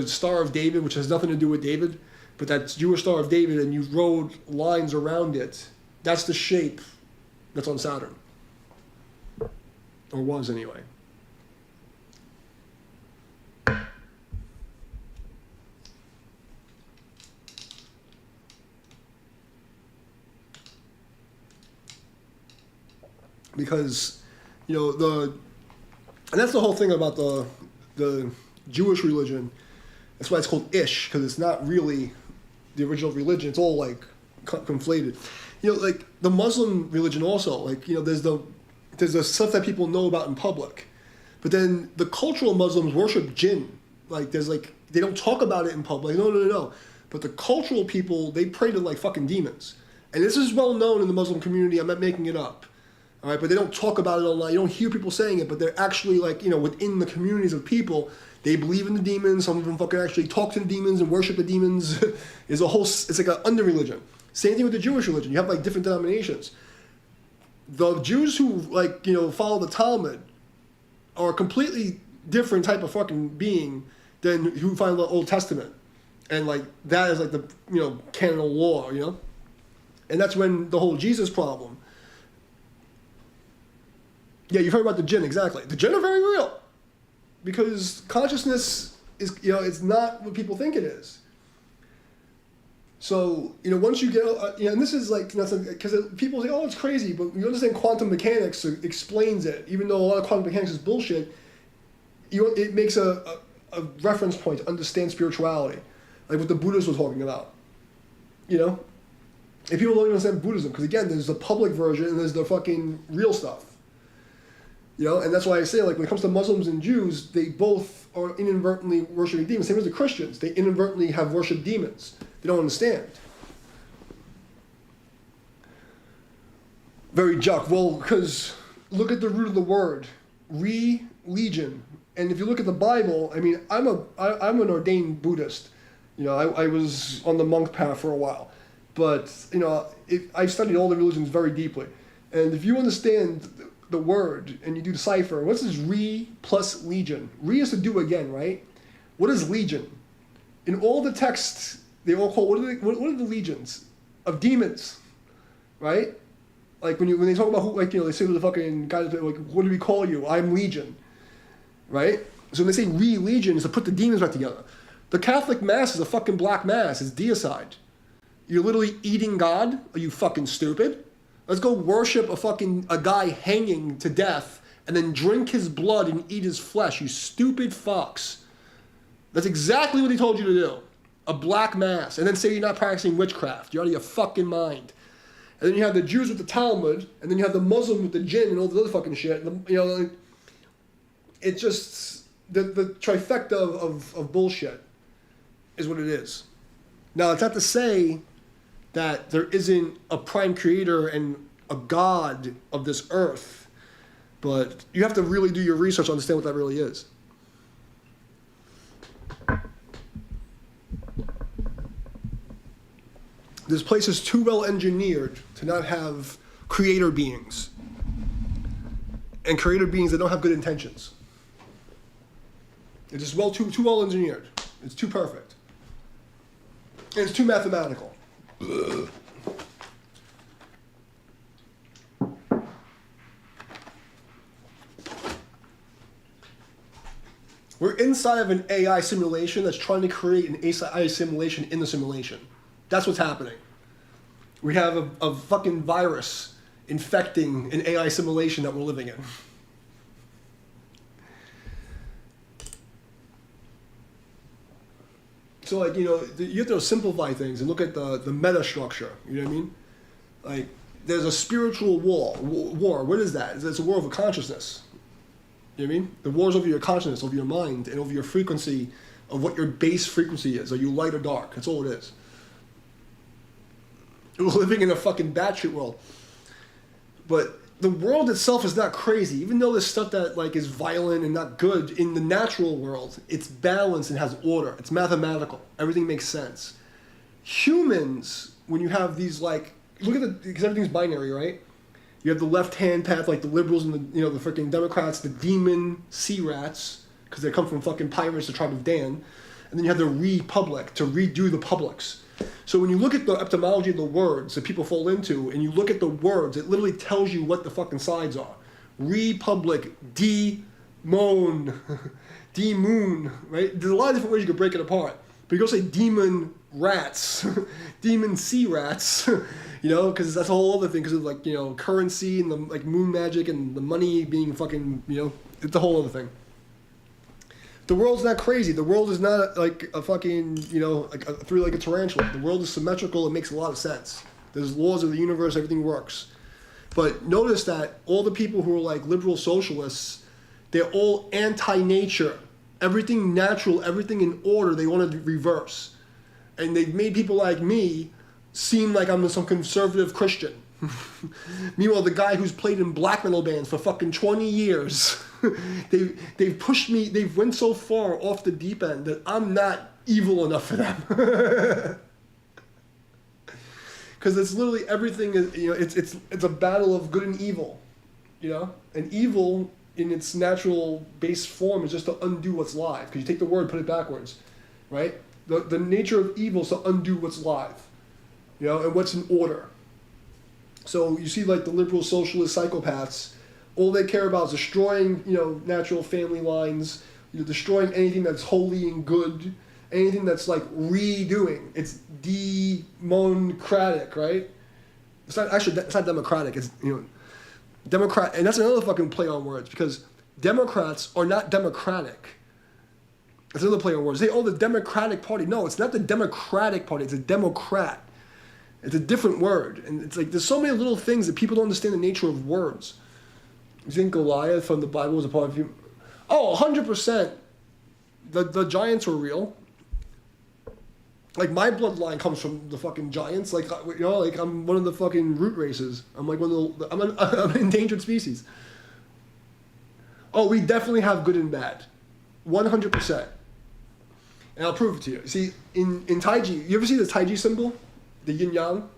Star of David, which has nothing to do with David, but that's Jewish Star of David, and you wrote lines around it, that's the shape that's on Saturn. Or was anyway. Because, you know, and that's the whole thing about the Jewish religion. That's why it's called Ish, because it's not really the original religion. It's all like conflated. You know, like the Muslim religion also, like, you know, there's the stuff that people know about in public. But then the cultural Muslims worship jinn. Like there's like, they don't talk about it in public. No. But the cultural people, they pray to like fucking demons. And this is well known in the Muslim community. I'm not making it up. All right, but they don't talk about it online. You don't hear people saying it, but they're actually like, you know, within the communities of people, they believe in the demons. Some of them fucking actually talk to the demons and worship the demons. It's like an under-religion. Same thing with the Jewish religion. You have like different denominations. The Jews who like, you know, follow the Talmud are a completely different type of fucking being than who follow the Old Testament. And like, that is like the, you know, canon of law, you know? And that's when the whole Jesus problem. Yeah, you've heard about the jinn, exactly. The jinn are very real. Because consciousness is, you know, it's not what people think it is. So, you know, once you get, you know, and this is like, because people say, oh, it's crazy, but you understand quantum mechanics explains it. Even though a lot of quantum mechanics is bullshit, it makes a reference point to understand spirituality. Like what the Buddhists were talking about. You know? If people don't understand Buddhism, because again, there's the public version and there's the fucking real stuff. You know, and that's why I say, like, when it comes to Muslims and Jews, they both are inadvertently worshiping demons. Same as the Christians. They inadvertently have worshipped demons. They don't understand. Very Juck. Well, because look at the root of the word. Religion. And if you look at the Bible, I mean, I'm an ordained Buddhist. You know, I was on the monk path for a while. But, you know, I studied all the religions very deeply. And if you understand the word and you do the cipher, what's this re plus legion? Re is to do again, right? What is legion? In all the texts, they all call, what are the legions? Of demons, right? Like when they talk about who, like, you know, they say to the fucking guy, like, what do we call you? I'm legion, right? So when they say re-legion, is to put the demons back together. The Catholic Mass is a fucking black mass. It's deicide. You're literally eating God? Are you fucking stupid? Let's go worship a guy hanging to death and then drink his blood and eat his flesh, you stupid fucks. That's exactly what he told you to do. A black mass. And then say you're not practicing witchcraft. You're out of your fucking mind. And then you have the Jews with the Talmud, and then you have the Muslim with the jinn and all this other fucking shit. You know, it's just the trifecta of bullshit is what it is. Now, it's not to say that there isn't a prime creator and a god of this earth, but you have to really do your research to understand what that really is. This place is too well engineered to not have creator beings. And creator beings that don't have good intentions. It's just too well engineered. It's too perfect. And it's too mathematical. We're inside of an AI simulation that's trying to create an AI simulation in the simulation. That's what's happening. We have a fucking virus infecting an AI simulation that we're living in. So, like, you know, you have to simplify things and look at the meta structure. You know what I mean? Like, there's a spiritual war. What is that? It's a war of a consciousness. You know what I mean? The war is over your consciousness, over your mind, and over your frequency of what your base frequency is. Are you light or dark? That's all it is. We're living in a fucking batshit world. But the world itself is not crazy. Even though there's stuff that like is violent and not good, in the natural world, it's balanced and has order. It's mathematical. Everything makes sense. Humans, when you have these like, look at because everything's binary, right? You have the left-hand path, like the liberals and the freaking Democrats, the demon sea rats, because they come from fucking pirates, the tribe of Dan, and then you have the republic to redo the publics. So when you look at the etymology of the words that people fall into, and you look at the words, it literally tells you what the fucking sides are. Republic, demon, demoon, right? There's a lot of different ways you could break it apart. But you go say demon rats, demon sea rats, you know, because that's a whole other thing, because of like, you know, currency and the like moon magic and the money being fucking, you know, it's a whole other thing. The world's not crazy. The world is not like a fucking, you know, like a three-legged tarantula. The world is symmetrical. It makes a lot of sense. There's laws of the universe. Everything works. But notice that all the people who are like liberal socialists, they're all anti-nature. Everything natural, everything in order, they want to reverse. And they've made people like me seem like I'm some conservative Christian. Meanwhile, the guy who's played in black metal bands for fucking 20 years, they've pushed me, they've went so far off the deep end that I'm not evil enough for them. Because it's literally everything is, you know, it's a battle of good and evil, you know? And evil in its natural base form is just to undo what's live. Because you take the word, put it backwards, right? The nature of evil is to undo what's live, you know, and what's in order. So you see like the liberal socialist psychopaths, all they care about is destroying, you know, natural family lines, you know, destroying anything that's holy and good, anything that's like redoing. It's democratic, right? It's not actually, it's not democratic, it's, you know, Democrat, and that's another fucking play on words, because Democrats are not democratic. That's another play on words. They say, oh, the Democratic Party. No, it's not the Democratic Party, it's a Democrat. It's a different word. And it's like, there's so many little things that people don't understand the nature of words. You think Goliath from the Bible was a part of you? Oh, 100%. The giants were real. Like, my bloodline comes from the fucking giants. Like, you know, like, I'm one of the fucking root races. I'm like one of the, I'm an endangered species. Oh, we definitely have good and bad. 100%. And I'll prove it to you. See, in Taiji, you ever see the Taiji symbol? The yin-yang?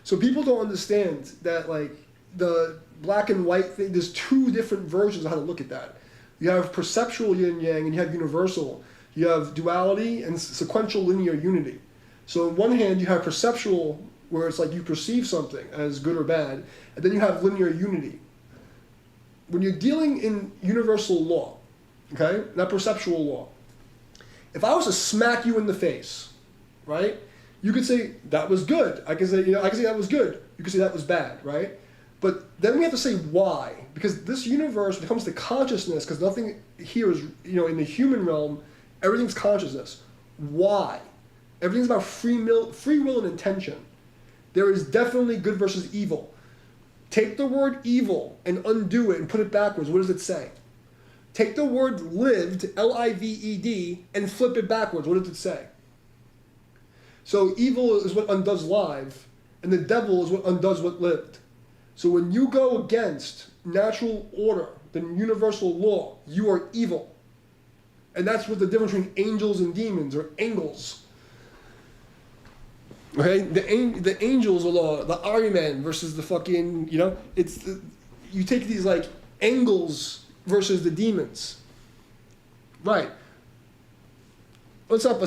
So people don't understand that, like, the black and white thing, there's two different versions of how to look at that. You have perceptual yin-yang and you have universal. You have duality and sequential linear unity. So on one hand, you have perceptual, where it's like you perceive something as good or bad, and then you have linear unity. When you're dealing in universal law, okay, not perceptual law, if I was to smack you in the face, right, you could say, that was good. I can say, you know, I can say that was good. You could say that was bad, right? But then we have to say why. Because this universe, when it comes to consciousness, because nothing here is, you know, in the human realm, everything's consciousness. Why? Everything's about free will and intention. There is definitely good versus evil. Take the word evil and undo it and put it backwards. What does it say? Take the word lived, L-I-V-E-D, and flip it backwards. What does it say? So evil is what undoes live, and the devil is what undoes what lived. So when you go against natural order, the universal law, you are evil. And that's what the difference between angels and demons, or angels. Okay, the angels are the Iron Man versus the fucking, you take these like angles versus the demons. Right. What's up,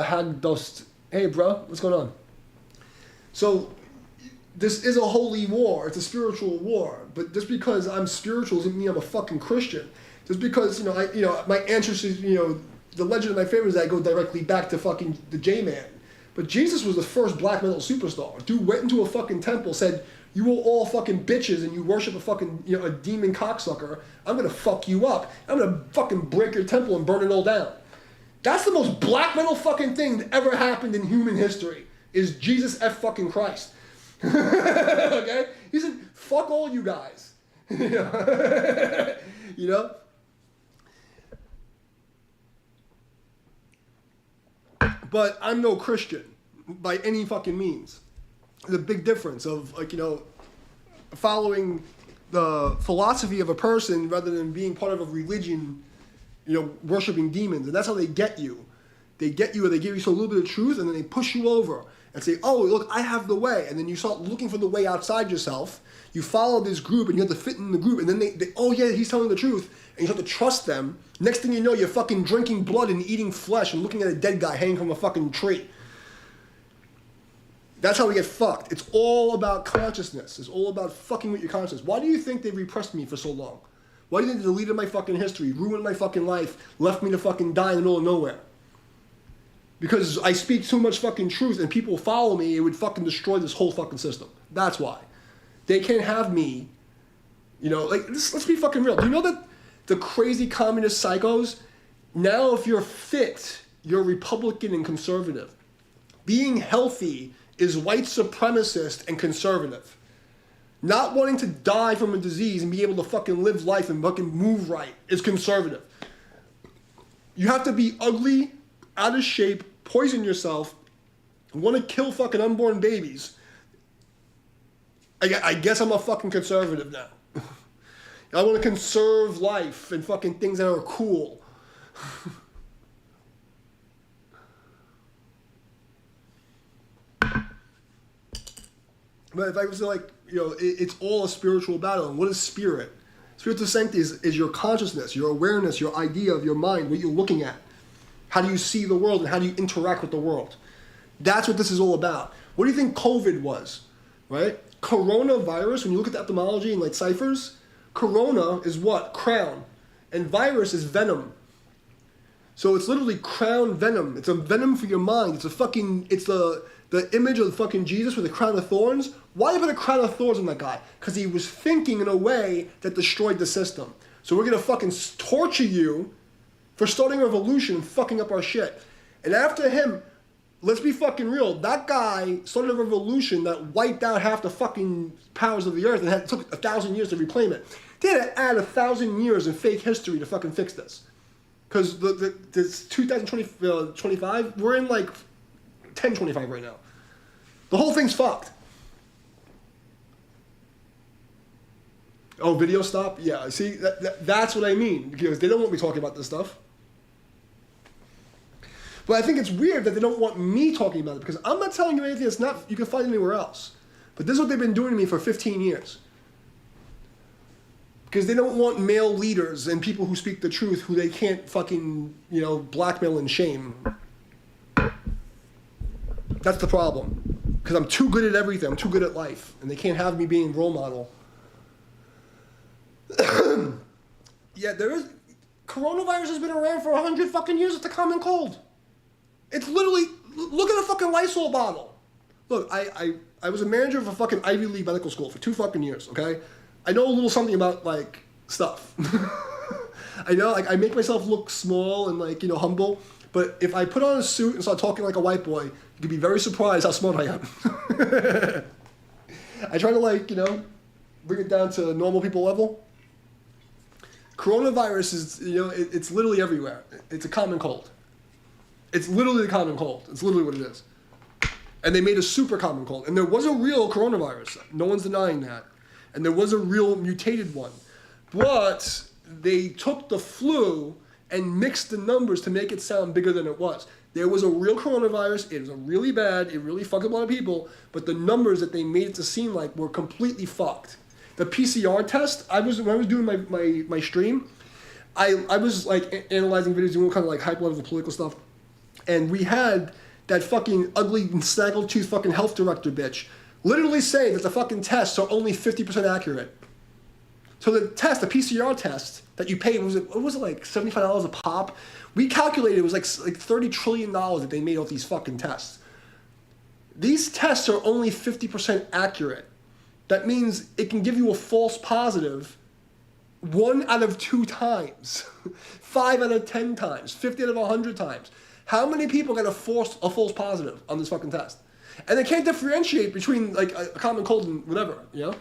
Hag Dust? Hey, bro, what's going on? So, this is a holy war. It's a spiritual war. But just because I'm spiritual doesn't mean I'm a fucking Christian. Just because my ancestors, the legend of my family is that I go directly back to fucking the J-Man. But Jesus was the first black metal superstar. Dude went into a fucking temple, said, "You are all fucking bitches, and you worship a fucking a demon cocksucker. I'm gonna fuck you up. I'm gonna fucking break your temple and burn it all down." That's the most black metal fucking thing that ever happened in human history. Is Jesus F fucking Christ? Okay, he said, "Fuck all you guys." You know. But I'm no Christian by any fucking means. There's a big difference of following the philosophy of a person rather than being part of a religion, worshiping demons. And that's how they get you. They get you, or they give you a little bit of truth, and then they push you over and say, "Oh, look, I have the way." And then you start looking for the way outside yourself. You follow this group, and you have to fit in the group. And then they "Oh yeah, he's telling the truth." And you start to trust them. Next thing you know, you're fucking drinking blood and eating flesh and looking at a dead guy hanging from a fucking tree. That's how we get fucked. It's all about consciousness. It's all about fucking with your consciousness. Why do you think they repressed me for so long? Why do you think they deleted my fucking history, ruined my fucking life, left me to fucking die in the middle of nowhere? Because I speak too much fucking truth and people follow me, it would fucking destroy this whole fucking system. That's why. They can't have me, let's be fucking real. Do you know that the crazy communist psychos, now if you're fit, you're Republican and conservative. Being healthy is white supremacist and conservative. Not wanting to die from a disease and be able to fucking live life and fucking move right is conservative. You have to be ugly, out of shape, poison yourself, want to kill fucking unborn babies. I guess I'm a fucking conservative now. I want to conserve life and fucking things that are cool. But if I was like, it's all a spiritual battle. And what is spirit? Spiritual sanctity is your consciousness, your awareness, your idea of your mind, what you're looking at. How do you see the world and how do you interact with the world? That's what this is all about. What do you think COVID was, right? Coronavirus, when you look at the etymology and like ciphers, corona is what? Crown. And virus is venom. So it's literally crown venom. It's a venom for your mind. It's the image of fucking Jesus with a crown of thorns. Why put a crown of thorns on that guy? Because he was thinking in a way that destroyed the system. So we're going to fucking torture you for starting a revolution and fucking up our shit. And after him, let's be fucking real, that guy started a revolution that wiped out half the fucking powers of the earth and it took 1,000 years to reclaim it. They had to add 1,000 years in fake history to fucking fix this. Because this 2025, we're in like 1025 right now. The whole thing's fucked. Oh, video stop? Yeah, see, that's what I mean. Because they don't want me talking about this stuff. But I think it's weird that they don't want me talking about it. Because I'm not telling you anything that's not you can find anywhere else. But this is what they've been doing to me for 15 years. Because they don't want male leaders and people who speak the truth who they can't fucking, blackmail and shame. That's the problem. Because I'm too good at everything. I'm too good at life. And they can't have me being a role model. Yeah, coronavirus has been around for 100 fucking years. It's a common cold. It's literally, look at a fucking Lysol bottle. Look, I was a manager of a fucking Ivy League medical school for 2 fucking years, okay? I know a little something about, stuff. I know, I make myself look small and, humble. But if I put on a suit and start talking like a white boy, you could be very surprised how smart I am. I try to, bring it down to normal people level. Coronavirus is, it's literally everywhere. It's a common cold. It's literally a common cold. It's literally what it is. And they made a super common cold. And there was a real coronavirus. No one's denying that. And there was a real mutated one. But they took the flu and mixed the numbers to make it sound bigger than it was. There was a real coronavirus. It was really bad. It really fucked up a lot of people. But the numbers that they made it to seem like were completely fucked. The PCR test, when I was doing my stream, I was like analyzing videos, doing kind of like hyper-level political stuff. And we had that fucking ugly, snaggle-tooth fucking health director bitch literally say that the fucking tests are only 50% accurate. So the PCR test that you paid, what was it like $75 a pop? We calculated it was like $30 trillion that they made off these fucking tests. These tests are only 50% accurate. That means it can give you a false positive 1 out of 2 times, 5 out of 10 times, 50 out of 100 times. How many people got a false positive on this fucking test? And they can't differentiate between like a common cold and whatever, you know?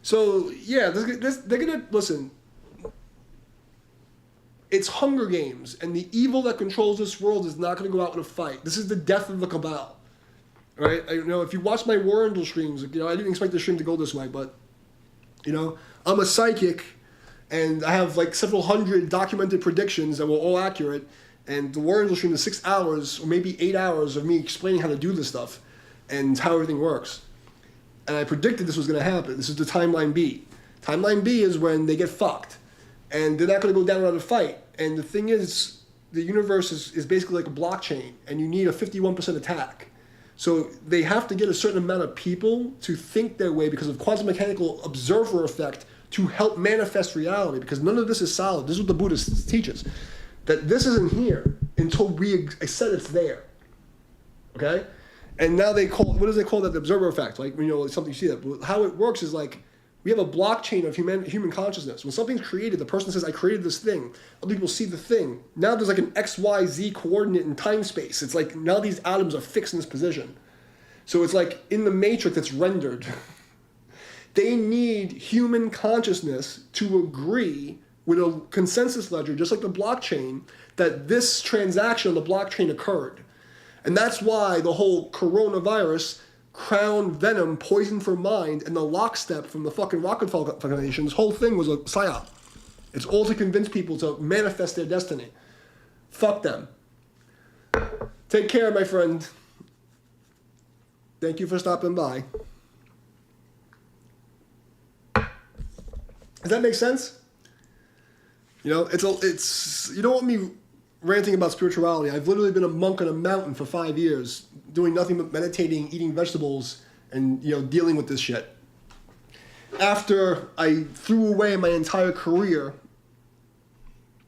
So, yeah, they're gonna, listen, it's Hunger Games, and the evil that controls this world is not gonna go out in a fight. This is the death of the cabal, right? If you watch my Warrendal streams, I didn't expect the stream to go this way, but, I'm a psychic, and I have like several hundred documented predictions that were all accurate, and the Warrendal stream is 6 hours, or maybe 8 hours of me explaining how to do this stuff, and how everything works. And I predicted this was going to happen. This is the timeline B. Timeline B is when they get fucked. And they're not going to go down without a fight. And the thing is, the universe is basically like a blockchain. And you need a 51% attack. So they have to get a certain amount of people to think their way because of quantum mechanical observer effect to help manifest reality. Because none of this is solid. This is what the Buddhist teaches. That this isn't here until we said it's there. Okay? And now what do they call that? The observer effect. Like, something you see that. But how it works is like, we have a blockchain of human consciousness. When something's created, the person says, I created this thing. Other people see the thing. Now there's like an XYZ coordinate in time space. It's like, now these atoms are fixed in this position. So it's like in the matrix it's rendered. They need human consciousness to agree with a consensus ledger, just like the blockchain, that this transaction on the blockchain occurred. And that's why the whole coronavirus, crown venom, poison for mind, and the lockstep from the fucking Rockefeller Foundation, this whole thing was a psyop. It's all to convince people to manifest their destiny. Fuck them. Take care, my friend. Thank you for stopping by. Does that make sense? You don't want me ranting about spirituality. I've literally been a monk on a mountain for 5 years, doing nothing but meditating, eating vegetables, and dealing with this shit. After I threw away my entire career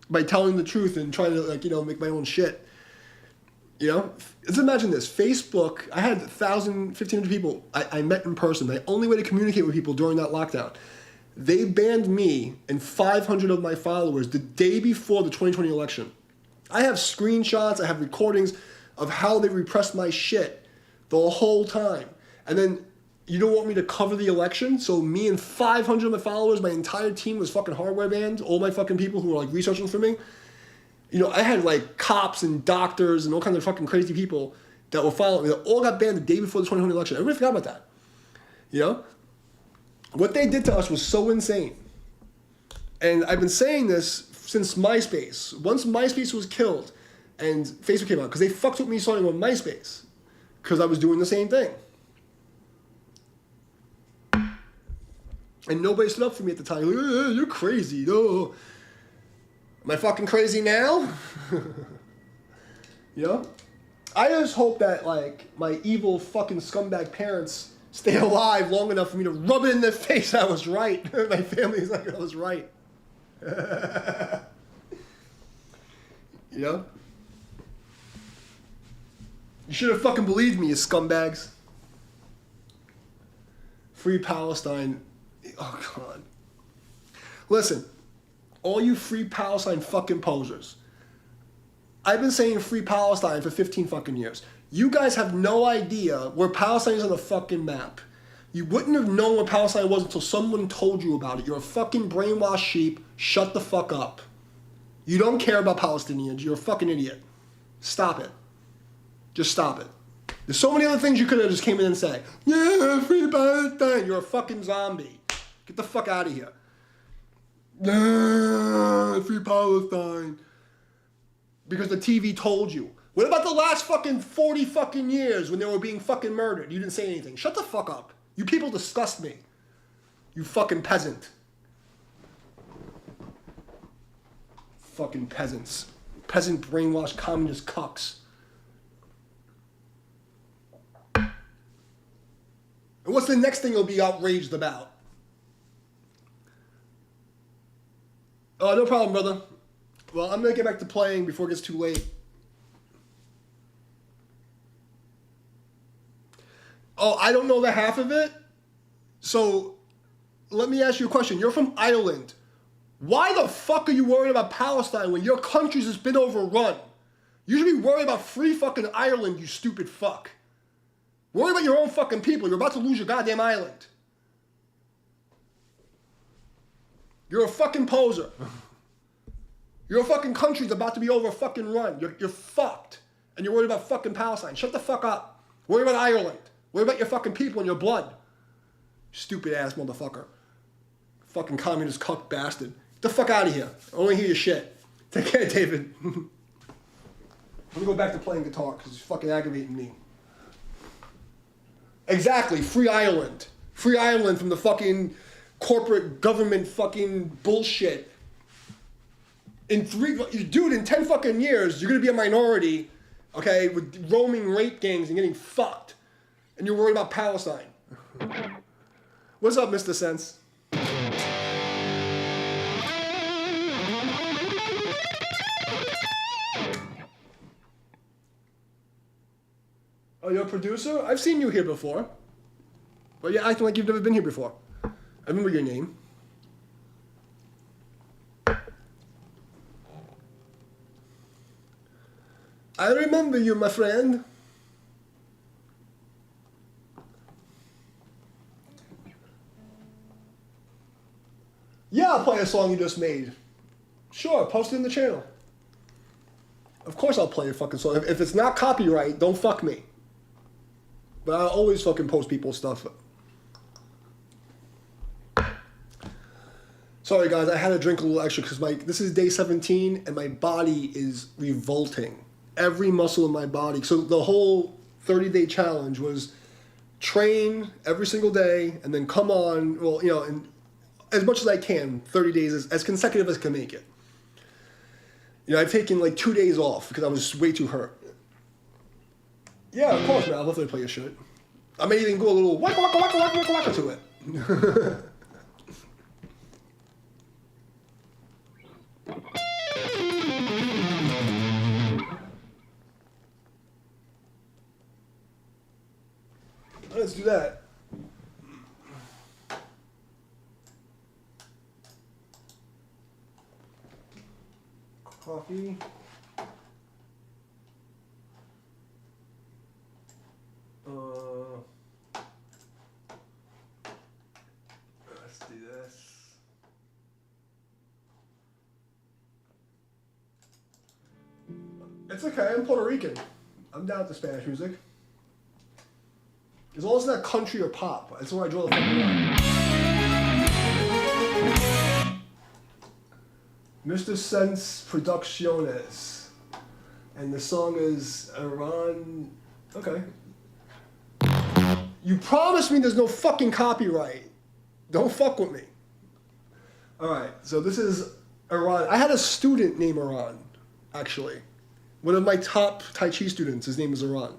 by telling the truth and trying to make my own shit. Let's imagine this. Facebook, I had 1,000, 1,500 people I met in person. The only way to communicate with people during that lockdown. They banned me and 500 of my followers the day before the 2020 election. I have screenshots, I have recordings of how they repressed my shit the whole time. And then you don't want me to cover the election? So me and 500 of my followers, my entire team was fucking hardware banned. All my fucking people who were researching for me. I had cops and doctors and all kinds of fucking crazy people that were following me. They all got banned the day before the 2020 election. Everybody forgot about that. What they did to us was so insane. And I've been saying this since MySpace. Once MySpace was killed and Facebook came out, because they fucked with me starting on MySpace, because I was doing the same thing. And nobody stood up for me at the time. You're crazy. Oh. Am I fucking crazy now? I just hope that my evil fucking scumbag parents stay alive long enough for me to rub it in their face I was right. My family's like, I was right. You should have fucking believed me, you scumbags. Free Palestine. Oh, God. Listen, all you Free Palestine fucking posers. I've been saying Free Palestine for 15 fucking years. You guys have no idea where Palestine is on the fucking map. You wouldn't have known where Palestine was until someone told you about it. You're a fucking brainwashed sheep. Shut the fuck up. You don't care about Palestinians. You're a fucking idiot. Stop it. Just stop it. There's so many other things you could have just came in and said. Yeah, Free Palestine. You're a fucking zombie. Get the fuck out of here. Free Palestine. because the TV told you. What about the last fucking 40 fucking years when they were being fucking murdered? You didn't say anything. Shut the fuck up. You people disgust me. You fucking peasant. Fucking peasants. Peasant brainwashed communist cucks. And what's the next thing you'll be outraged about? Oh, no problem, brother. Well, I'm gonna get back to playing before it gets too late. Oh, I don't know the half of it. So, let me ask you a question. You're from Ireland. Why the fuck are you worried about Palestine when your country's just been overrun? You should be worried about free fucking Ireland, you stupid fuck. Worry about your own fucking people. You're about to lose your goddamn island. You're a fucking poser. Your fucking country's about to be over fucking run. You're fucked. And you're worried about fucking Palestine. Shut the fuck up. Worry about Ireland. Worry about your fucking people and your blood. Stupid ass motherfucker. Fucking communist cuck bastard. Get the fuck out of here. I don't want to hear your shit. Take care, David. Let me go back to playing guitar because it's fucking aggravating me. Exactly. Free Ireland. Free Ireland from the fucking corporate government fucking bullshit. In 10 fucking years, you're gonna be a minority, okay, with roaming rape gangs and getting fucked. And you're worried about Palestine. What's up, Mr. Sense? Oh, you're a producer? I've seen you here before. But you're acting like you've never been here before. I remember your name. I remember you, my friend. Yeah, I'll play a song you just made. Sure, post it in the channel. Of course I'll play a fucking song. If it's not copyright, don't fuck me. But I always fucking post people's stuff. Sorry guys, I had to drink a little extra because this is day 17 and my body is revolting. Every muscle in my body. So the whole 30-day challenge was train every single day and then come on, well, you know, and as much as I can, 30 days, as consecutive as I can make it. You know, I've taken like 2 days off because I was way too hurt. Yeah, of course, man. I'll definitely play your shit. I may even go a little waka waka waka waka waka waka to it. Let's do that. Coffee. Let's do this. It's okay, I'm Puerto Rican. I'm down with the Spanish music. As long as it's not country or pop, that's where I draw the fucking line. Mr. Sense Producciones. And the song is Iran. Okay. You promised me there's no fucking copyright. Don't fuck with me. Alright, so this is Iran. I had a student named Iran, actually. One of my top Tai Chi students, his name is Iran.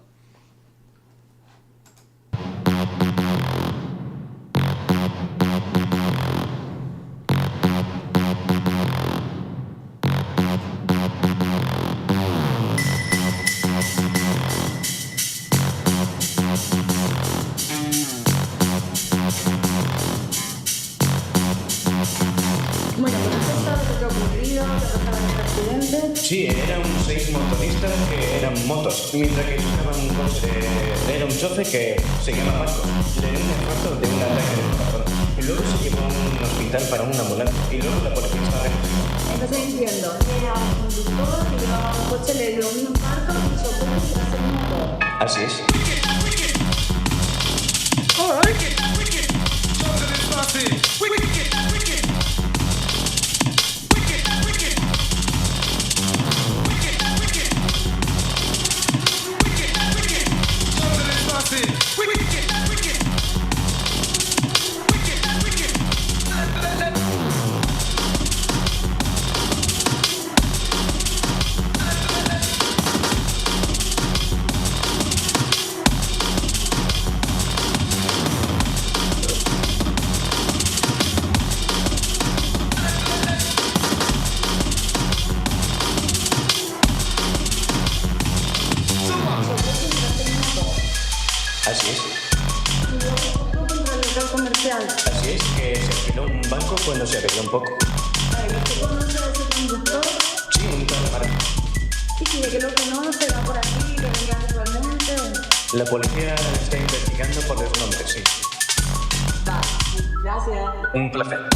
Sí, eran 6 motoristas que eran motos, mientras que buscaban un coche, era un chofe que se llama Marcos, le dio un infarto de un ataque de corazón, y luego se llevó a un hospital para una ambulancia, y luego la policía estaba en... Entonces entiendo, era un conductor que llevaba un coche, le dio un infarto y chocó y hacer moto. Así es. banco cuando se avería un poco. Vale, ¿usted conoce a ese conductor? Sí, un calamar. Y si ve que lo conoce, va por aquí, que venga actualmente. La policía está investigando por los nombres, sí. Vale, gracias. Un placer.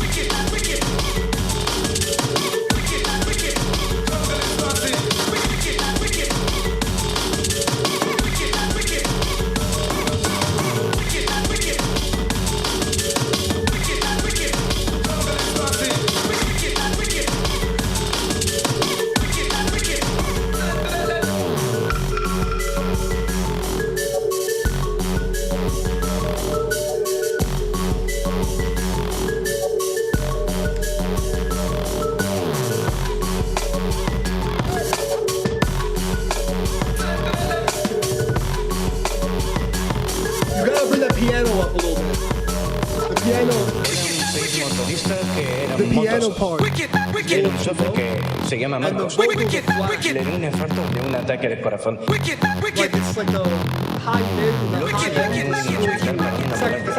You gotta bring that piano up a little bit. The piano. Eran 6 motoristas que eran The piano motos. part. Era un chofer que se llama And the Marcos. vocals are flat. Le dio un infarto de un ataque de corazón. Like it's like the high mid and the high end.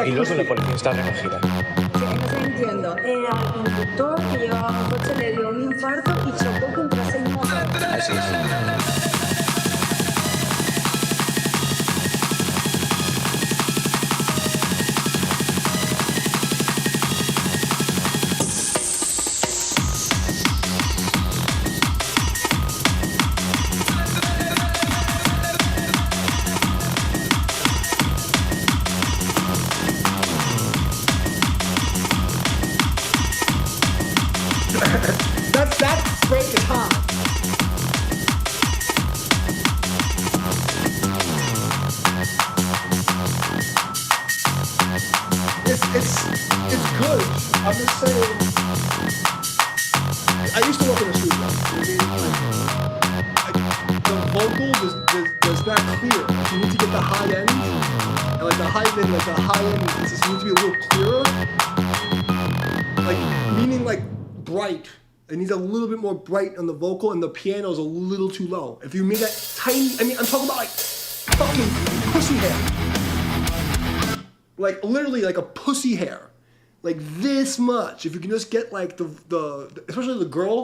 Y luego la policía está recogida. Sí, no se entiendo. Era el conductor que llevaba un coche, le dio un infarto y chocó contra 6 motos. Así es. That break is hot. It's good. I'm just saying. I used to work in a studio. The vocals is not clear. You need to get the high end, and like the high end, it just needs to be a little clearer. Like meaning like bright. It needs a little bit more bright on the vocal, and the piano is a little too low. If you made that tiny, I mean, I'm talking about like fucking pussy hair. Like literally like a pussy hair. Like this much. If you can just get like the especially the girl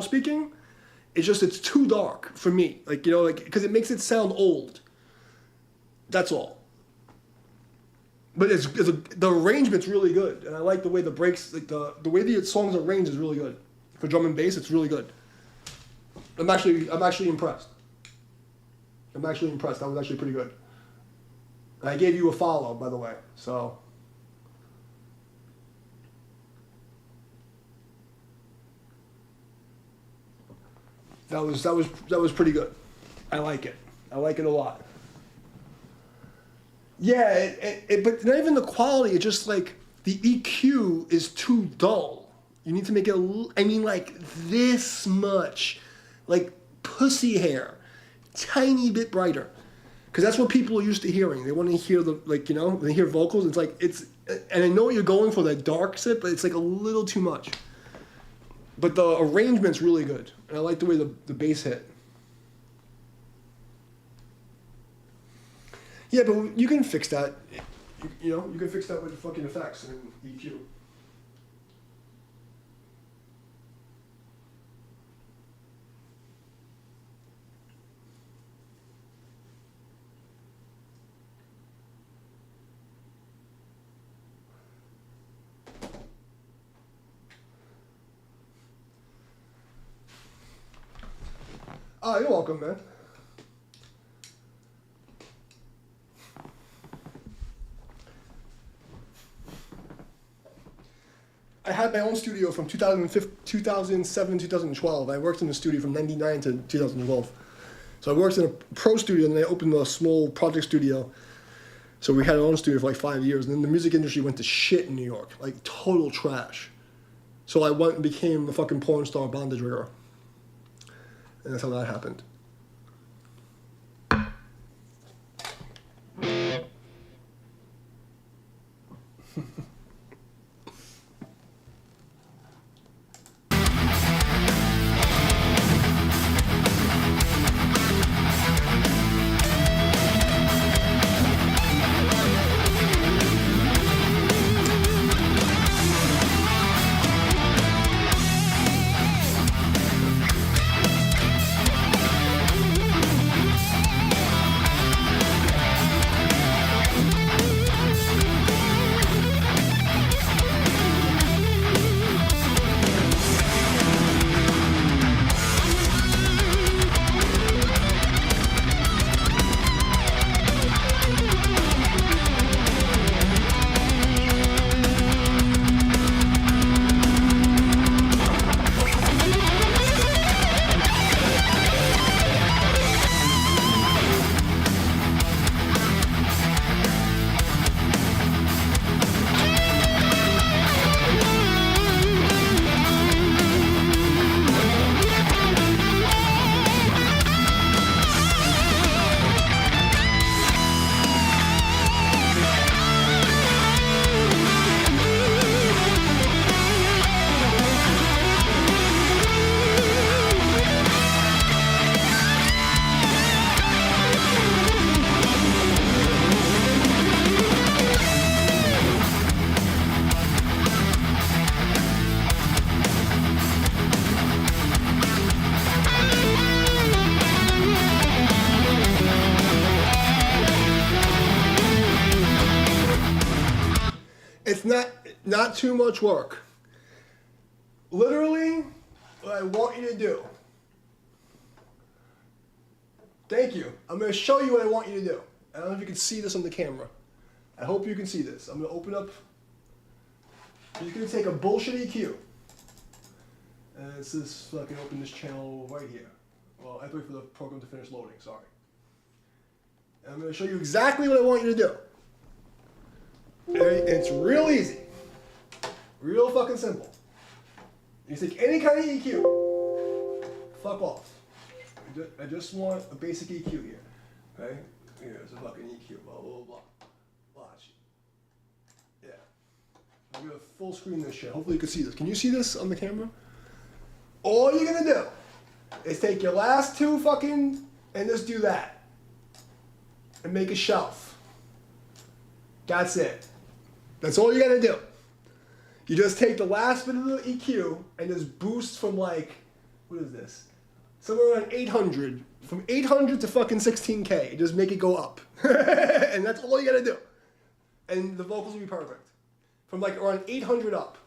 speaking, it's too dark for me. Like, you know, like, because it makes it sound old. That's all. But the arrangement's really good, and I like the way the breaks, like the way the songs are arranged is really good. For drum and bass, it's really good. I'm actually impressed. That was actually pretty good. And I gave you a follow, by the way. So that was pretty good. I like it. I like it a lot. Yeah, but not even the quality. It's just like the EQ is too dull. You need to make it, like this much, like pussy hair, tiny bit brighter. Because that's what people are used to hearing. They want to hear when they hear vocals, and I know what you're going for, that dark sit, but it's like a little too much. But the arrangement's really good. And I like the way the bass hit. Yeah, but you can fix that. You can fix that with fucking effects and EQ. Oh, you're welcome, man. I had my own studio from 2007, 2012. I worked in the studio from 99 to 2012. So I worked in a pro studio, and then I opened a small project studio. So we had our own studio for like 5 years. And then the music industry went to shit in New York, like total trash. So I went and became the fucking porn star bondage rigger. And that's how that happened. not too much work. Literally, what I want you to do. Thank you. I'm going to show you what I want you to do. I don't know if you can see this on the camera. I hope you can see this. I'm going to open up. You're going to take a bullshit EQ. And it says fucking open this channel right here. Well, I have to wait for the program to finish loading, sorry. And I'm going to show you exactly what I want you to do. It's real easy. Real fucking simple. You take any kind of EQ. Fuck off. I just want a basic EQ here. Okay? Here's a fucking EQ. Blah, blah, blah. Watch. Yeah. I'm going to full screen this shit. Hopefully you can see this. Can you see this on the camera? All you're going to do is take your last two fucking and just do that. And make a shelf. That's it. That's all you got to do. You just take the last bit of the EQ and just boost from like, what is this? Somewhere around 800. From 800 to fucking 16K. Just make it go up. And that's all you got to do. And the vocals will be perfect. From like around 800 up.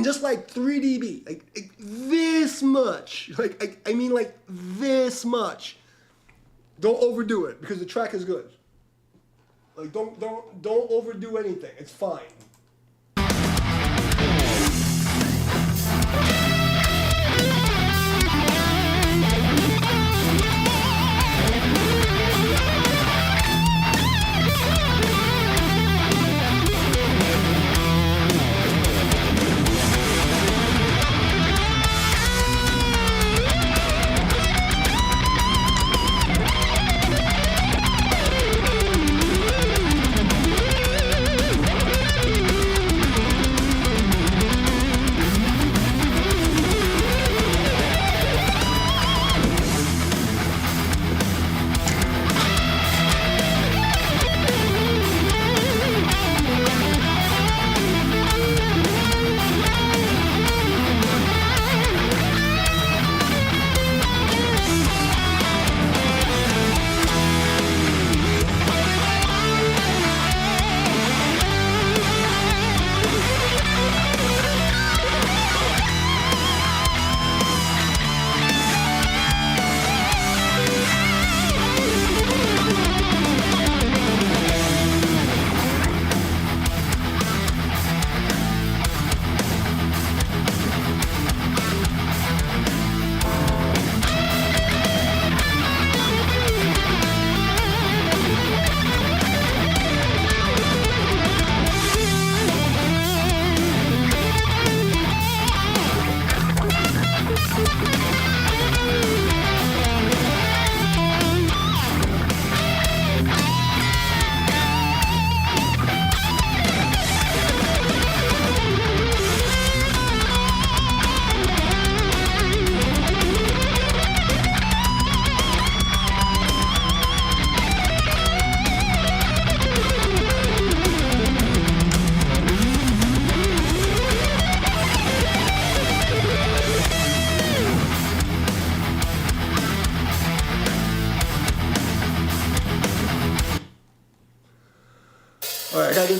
just like 3 dB, like this much, like I mean like this much. Don't overdo it because the track is good. Like don't overdo anything. It's fine.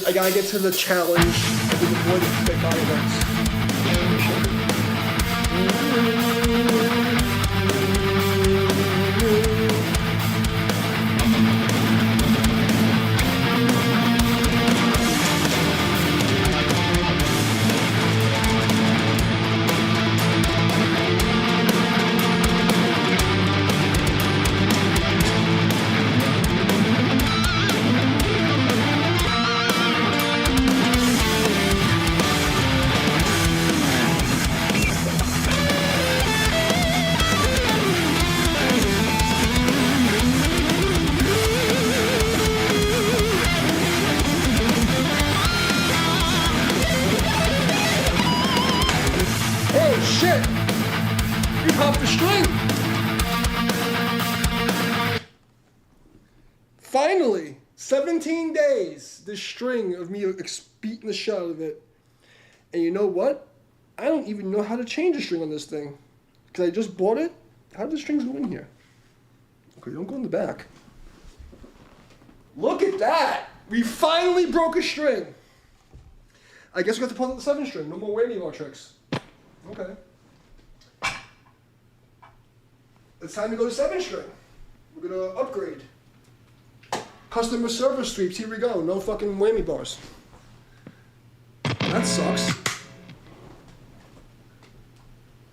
I gotta get to the challenge. I did avoid it to take my events. Shit! You popped the string! Finally! 17 days! This string of me beating the shit out of it. And you know what? I don't even know how to change the string on this thing. Because I just bought it. How did the strings go in here? Okay, don't go in the back. Look at that! We finally broke a string! I guess we got to pull out the 7-string. No more whammy bar tricks. Okay. It's time to go to 7-string. We're gonna upgrade. Customer service sweeps, here we go. No fucking whammy bars. That sucks.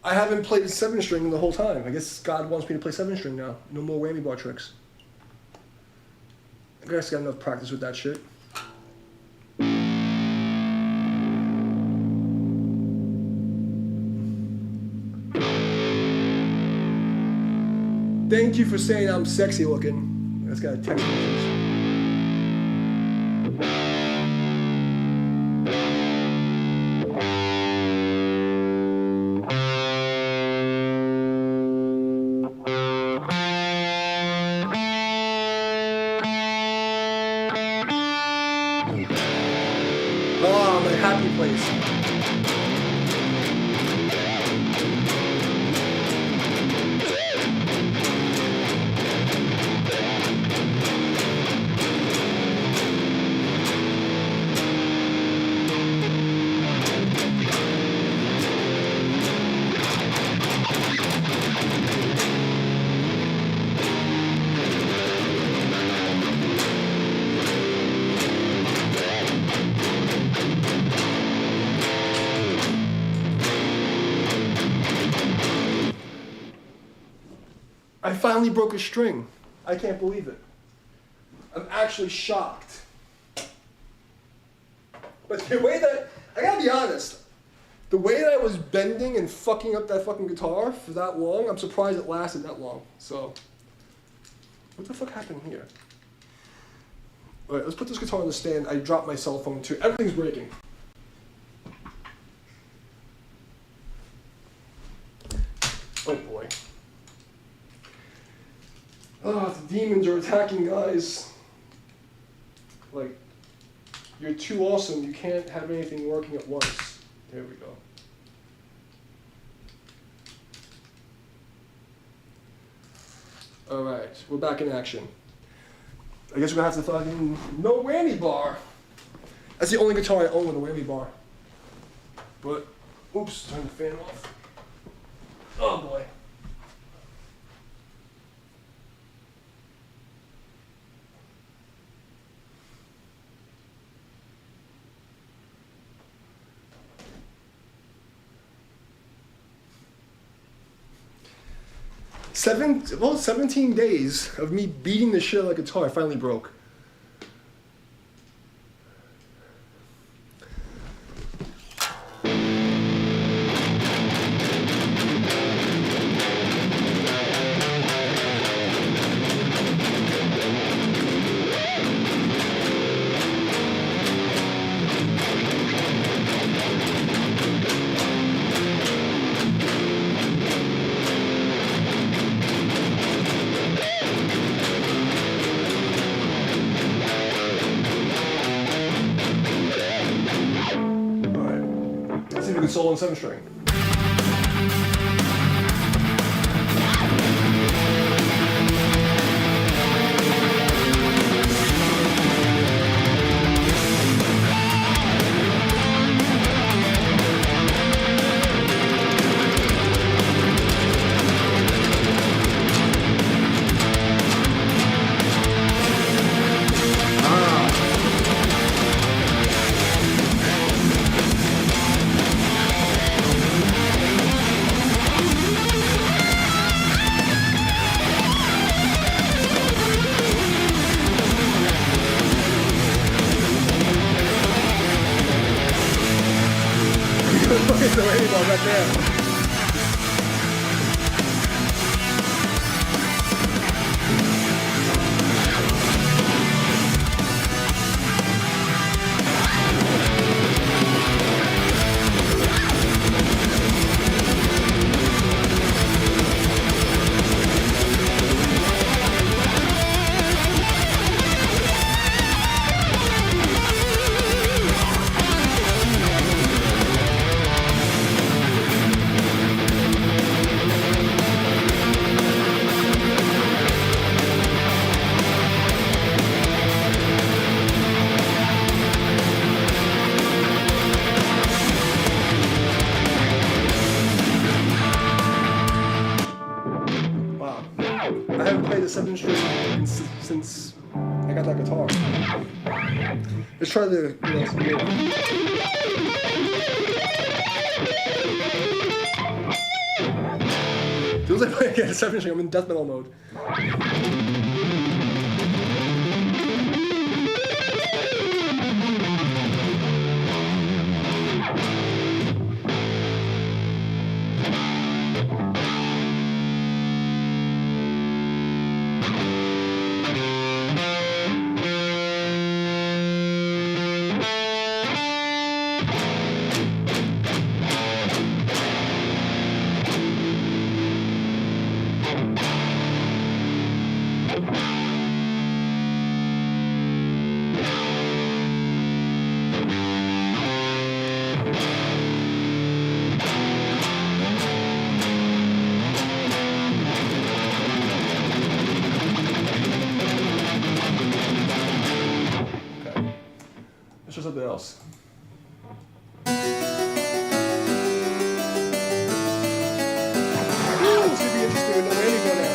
I haven't played 7-string the whole time. I guess God wants me to play 7-string now. No more whammy bar tricks. I guess I got enough practice with that shit. Thank you for saying I'm sexy looking. That's got a text message. Oh, my happy place. I finally broke a string. I can't believe it. I'm actually shocked. But the way that, I gotta be honest, the way that I was bending and fucking up that fucking guitar for that long, I'm surprised it lasted that long. So, what the fuck happened here? All right, let's put this guitar on the stand. I dropped my cell phone too. Everything's breaking. Oh boy. Oh, the demons are attacking, guys. Like, you're too awesome. You can't have anything working at once. There we go. All right, we're back in action. I guess we're gonna have to fucking no whammy bar. That's the only guitar I own with a whammy bar. But, oops, turn the fan off. Oh boy. Well, 17 days of me beating the shit out of the guitar finally broke. Solo and 7-string. Look at the rainbow right there. the 7 string since I got that guitar. Let's try the, feels like playing again a 7 string. I'm in death metal mode. Let's try something else. Ooh, this could be interesting with no landing on it.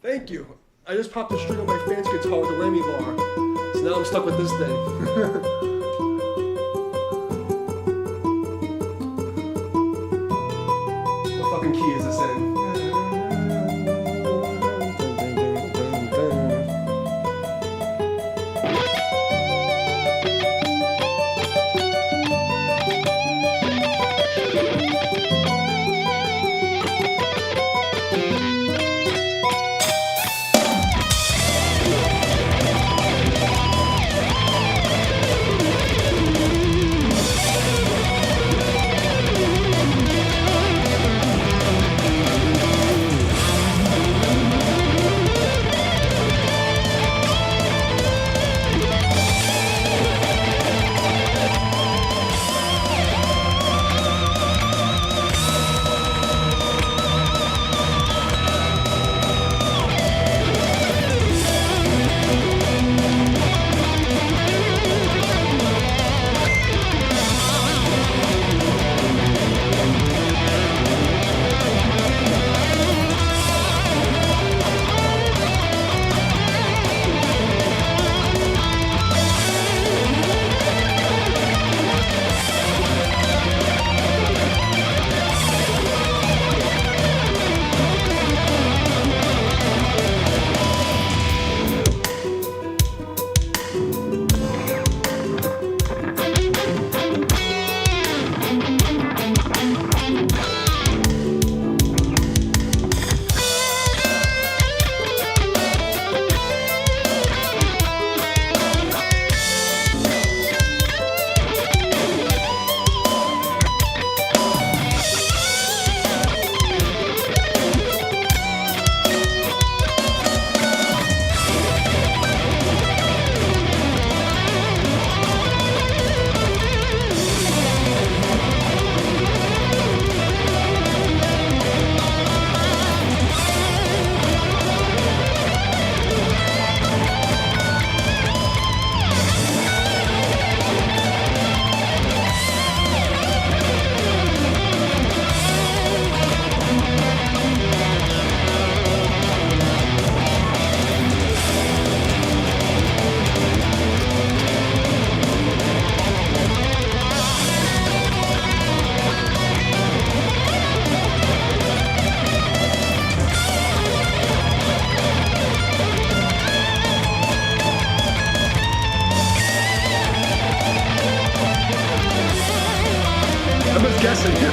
Thank you. I just popped a string on my fan's guitar with a whammy bar. So now I'm stuck with this thing. What fucking key is this in? guessing.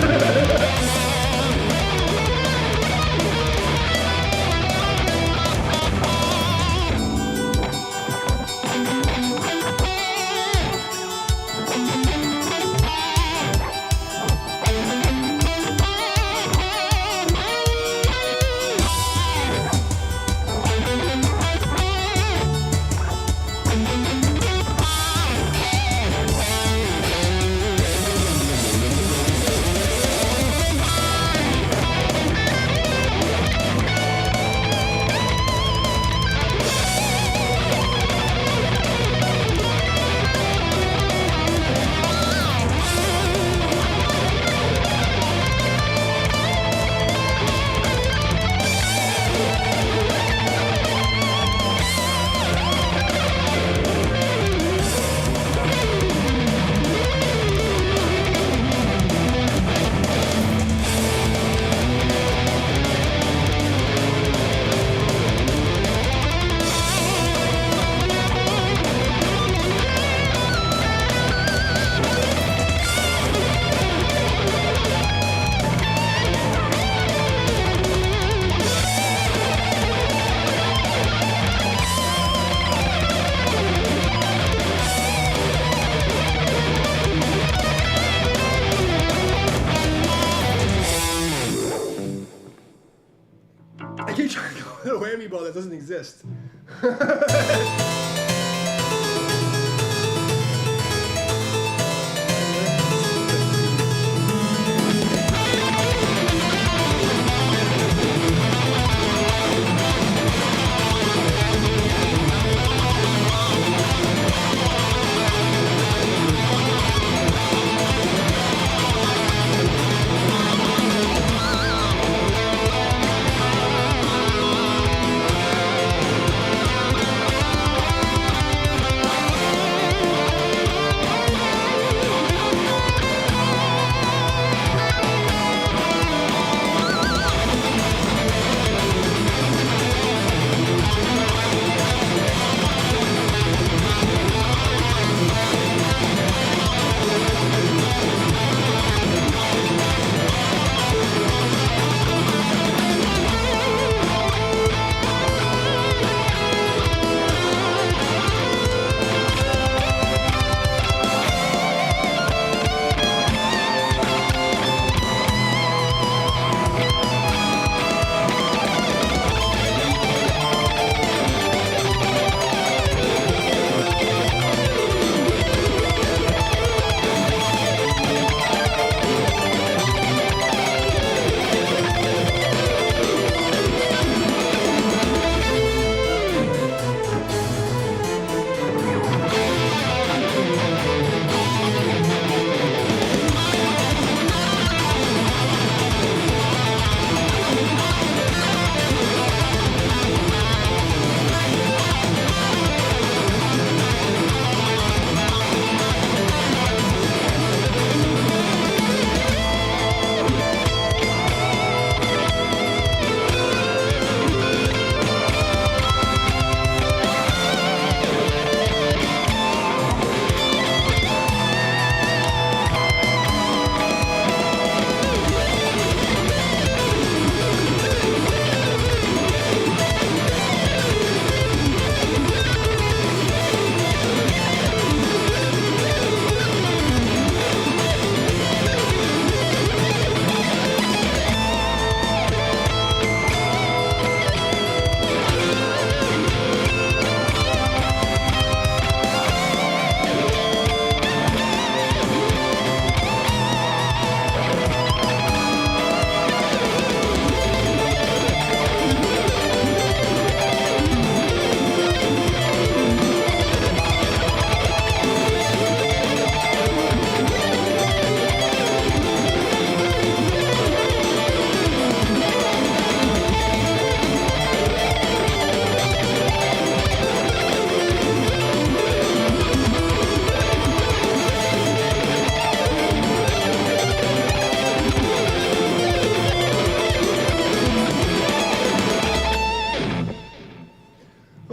I keep trying to go with a whammy ball that doesn't exist.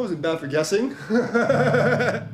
wasn't bad for guessing. Oh, God.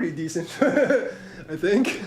pretty decent, I think.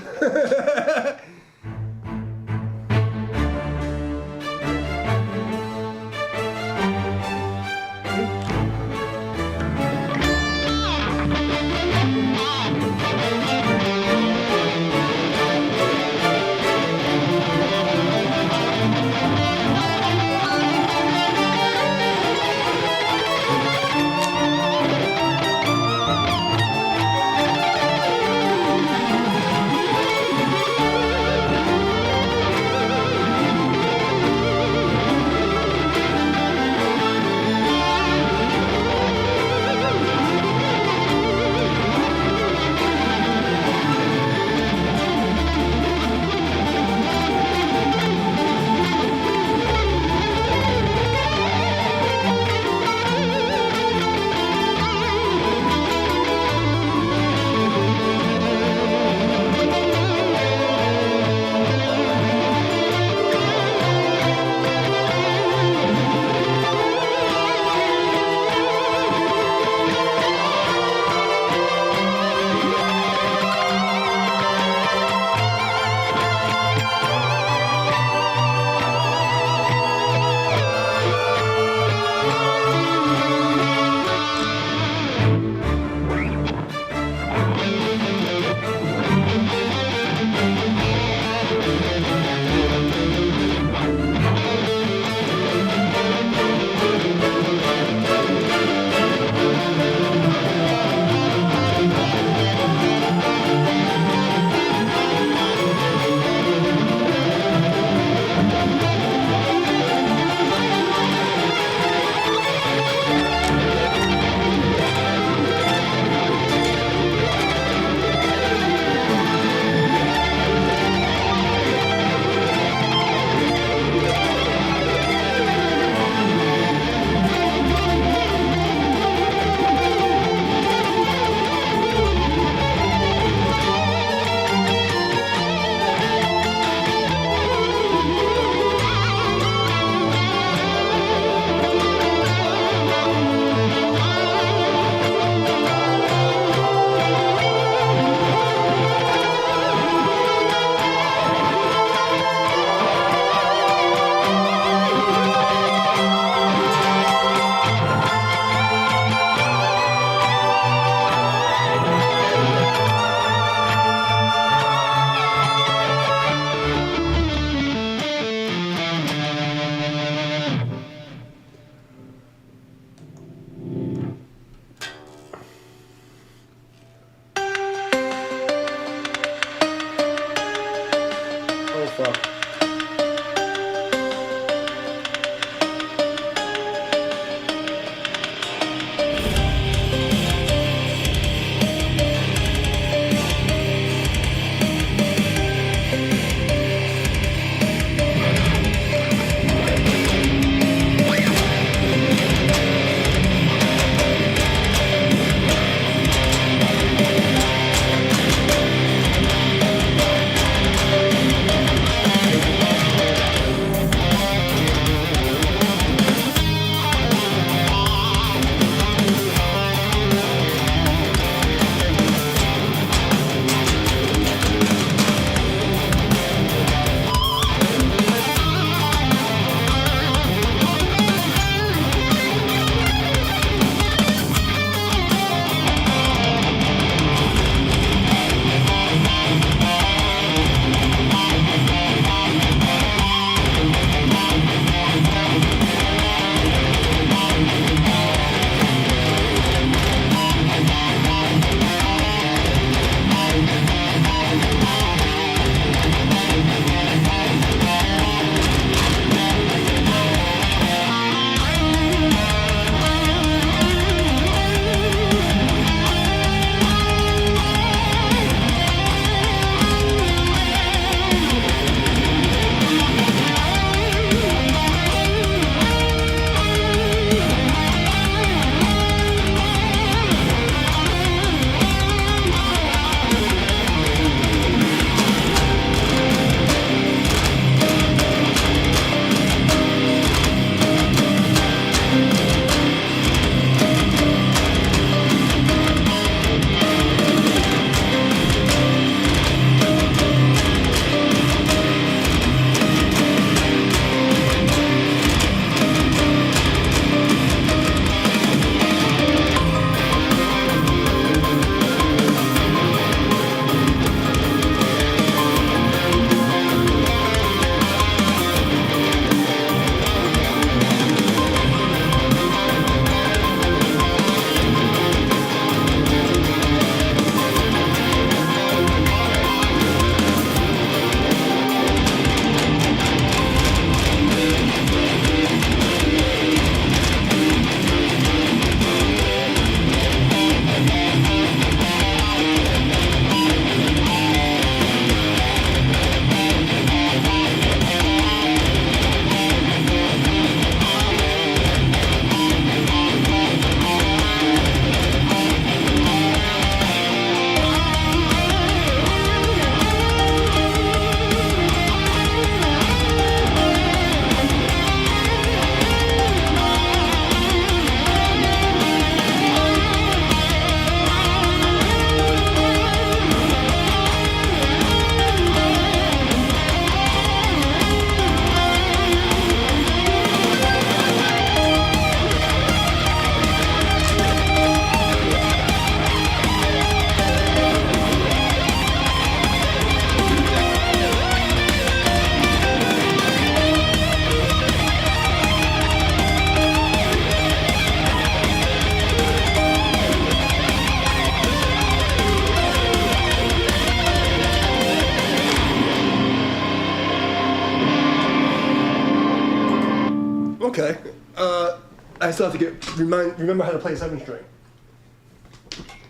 Okay. I still have to remember how to play a 7-string.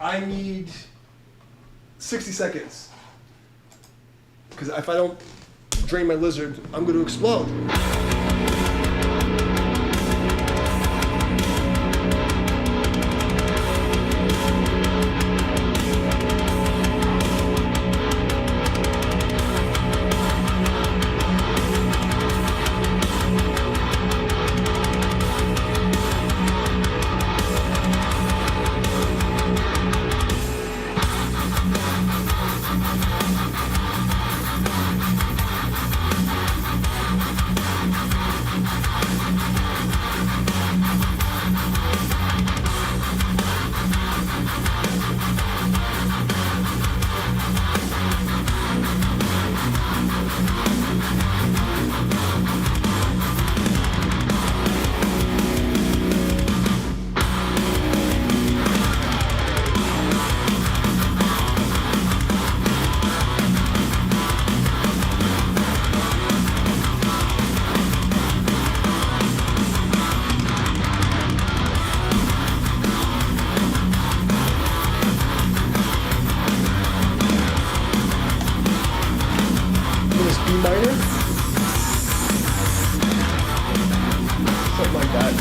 I need 60 seconds. Because if I don't drain my lizard, I'm going to explode. B minor. Something like that.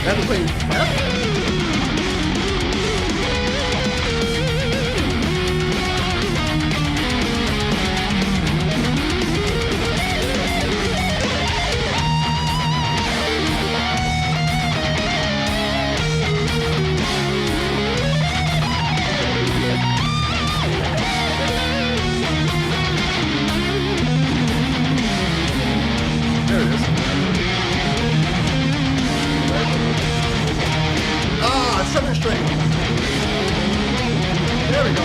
I've been playing forever. There it is. Ah, 7 string. There we go.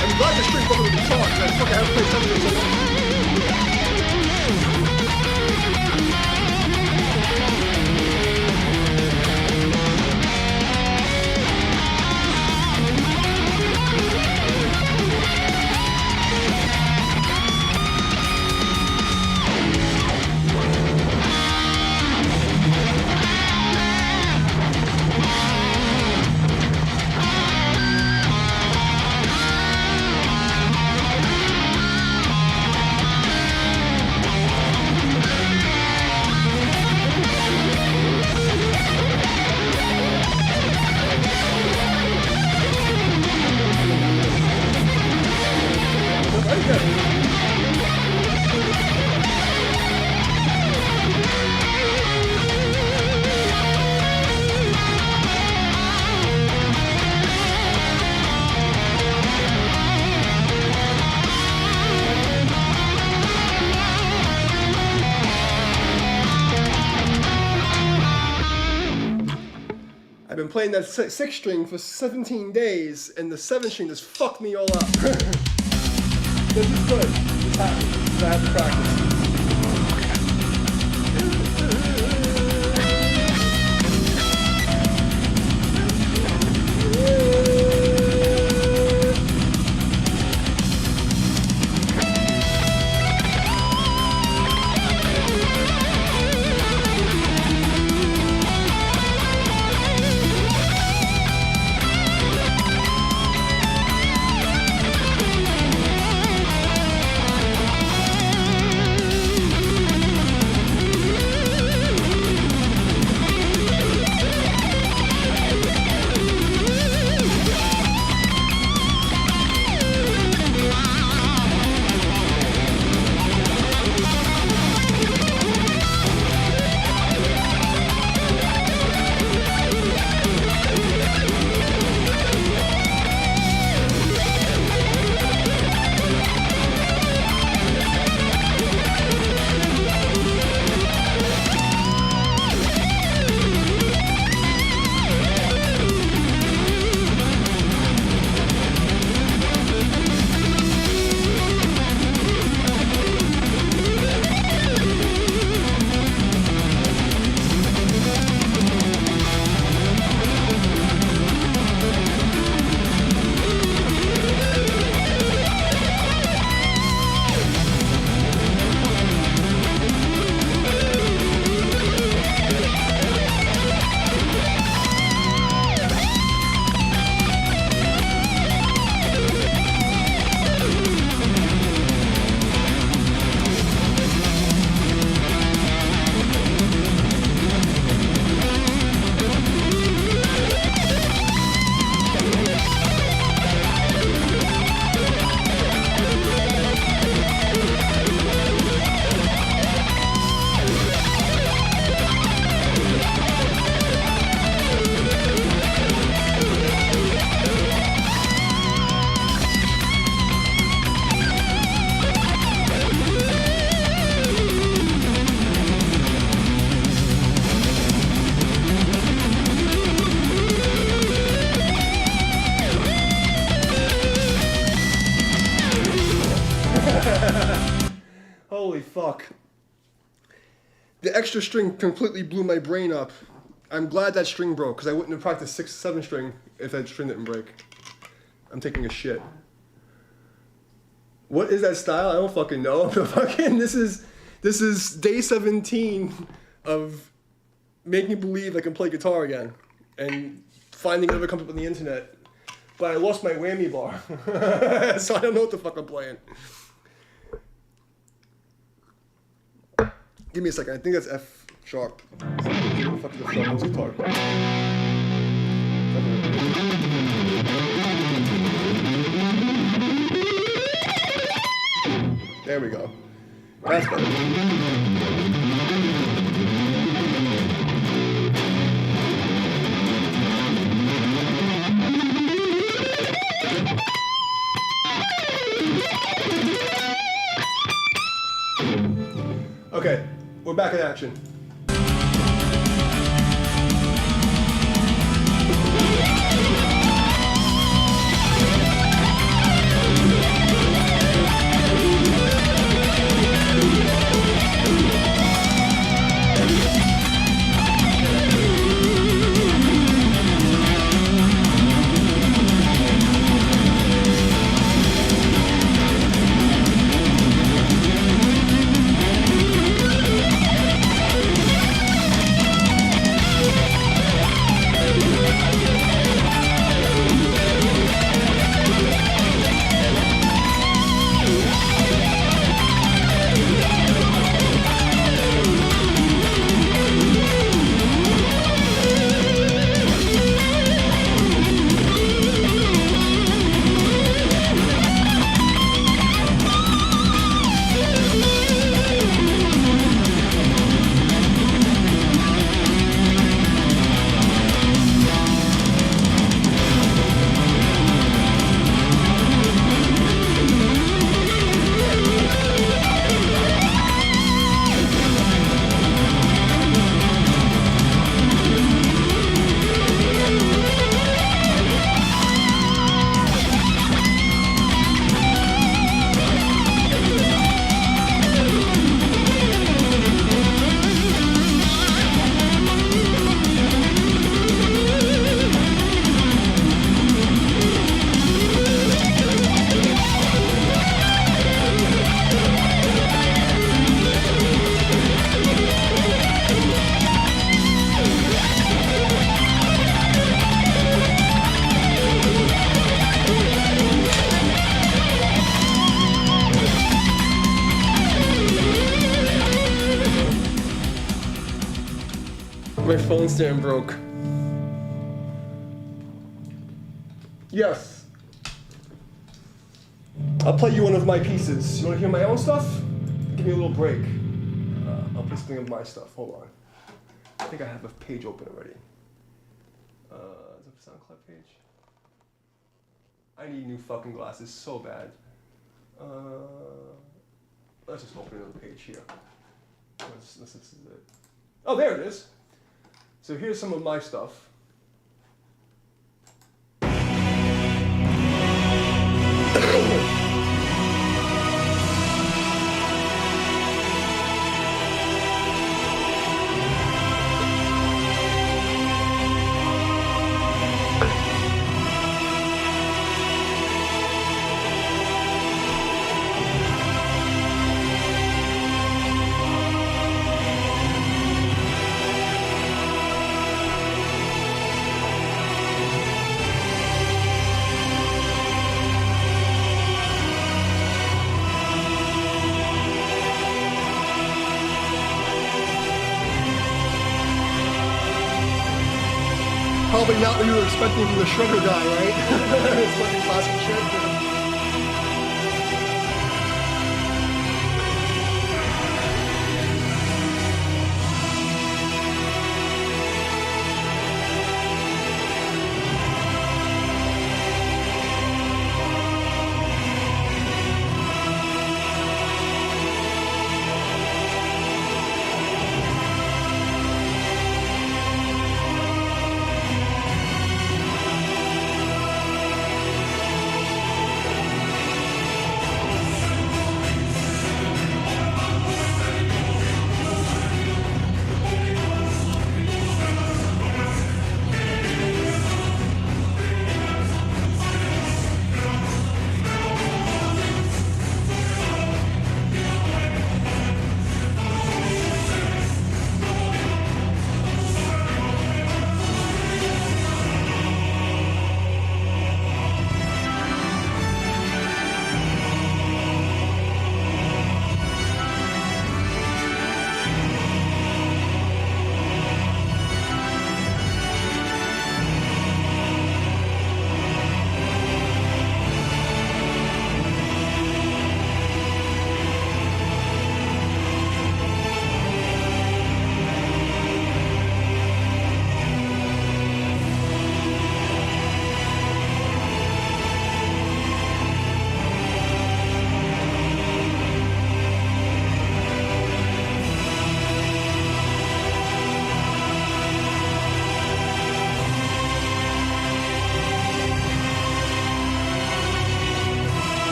I'm glad the string bubble with the guitar, because I fucking haven't played something in so long. Very good. I've been playing that 6 string for 17 days, and the 7 string just fucked me all up. This is good. This happens. I have to practice. Holy fuck. The extra string completely blew my brain up. I'm glad that string broke, because I wouldn't have practiced 6, 7 string if that string didn't break. I'm taking a shit. What is that style? I don't fucking know. This is day 17 of making believe I can play guitar again. And finding another comes up on the internet. But I lost my whammy bar. So I don't know what the fuck I'm playing. Give me a second. I think that's F sharp. What the fuck is F sharp on this guitar? There we go. That's better. Okay, we're back in action. My phone stand broke. Yes. I'll play you one of my pieces. You want to hear my own stuff? Give me a little break. I'll play something of my stuff. Hold on. I think I have a page open already. Is that a SoundCloud page? I need new fucking glasses so bad. Let's just open another page here. This is it. Oh, there it is. So here's some of my stuff. Probably not what you were expecting from the Shredder guy, right? It's fucking classic shit.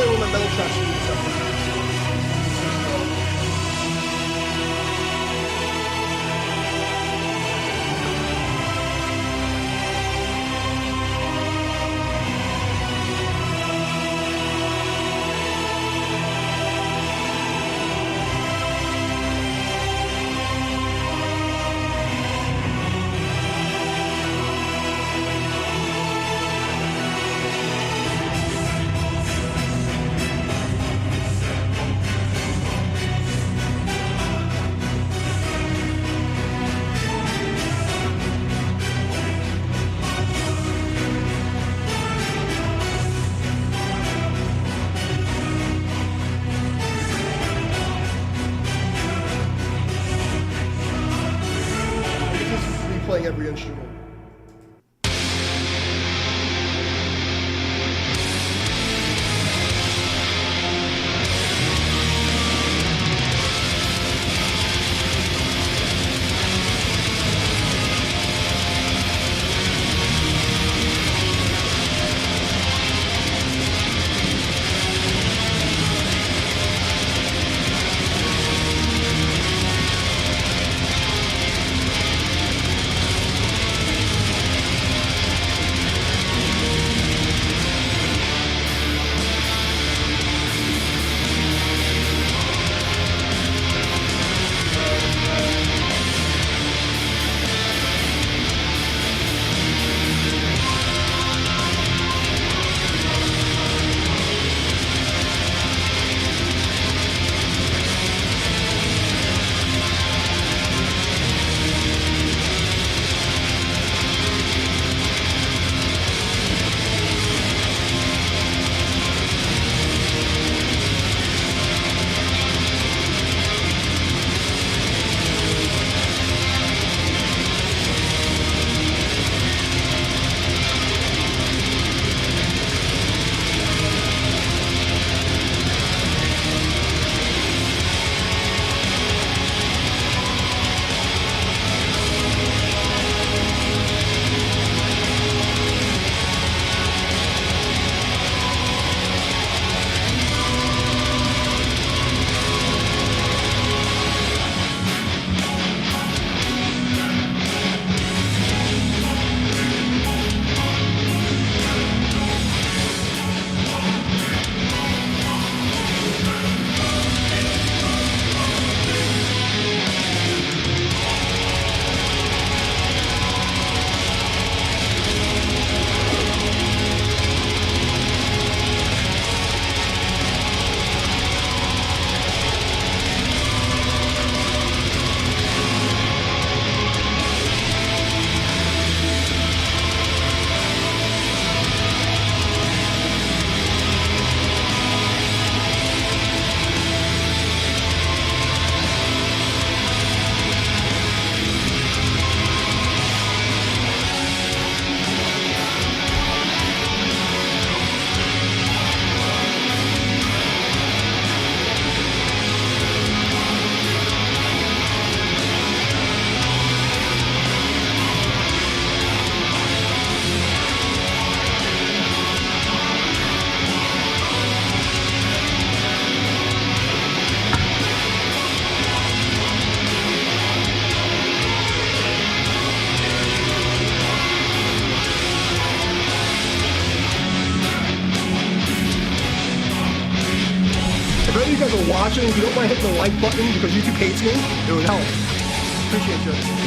play one of my metal tracks for you this afternoon. Playing every instrument. If any of you guys are watching, if you don't mind hitting the like button because YouTube hates me, it would help. Appreciate you.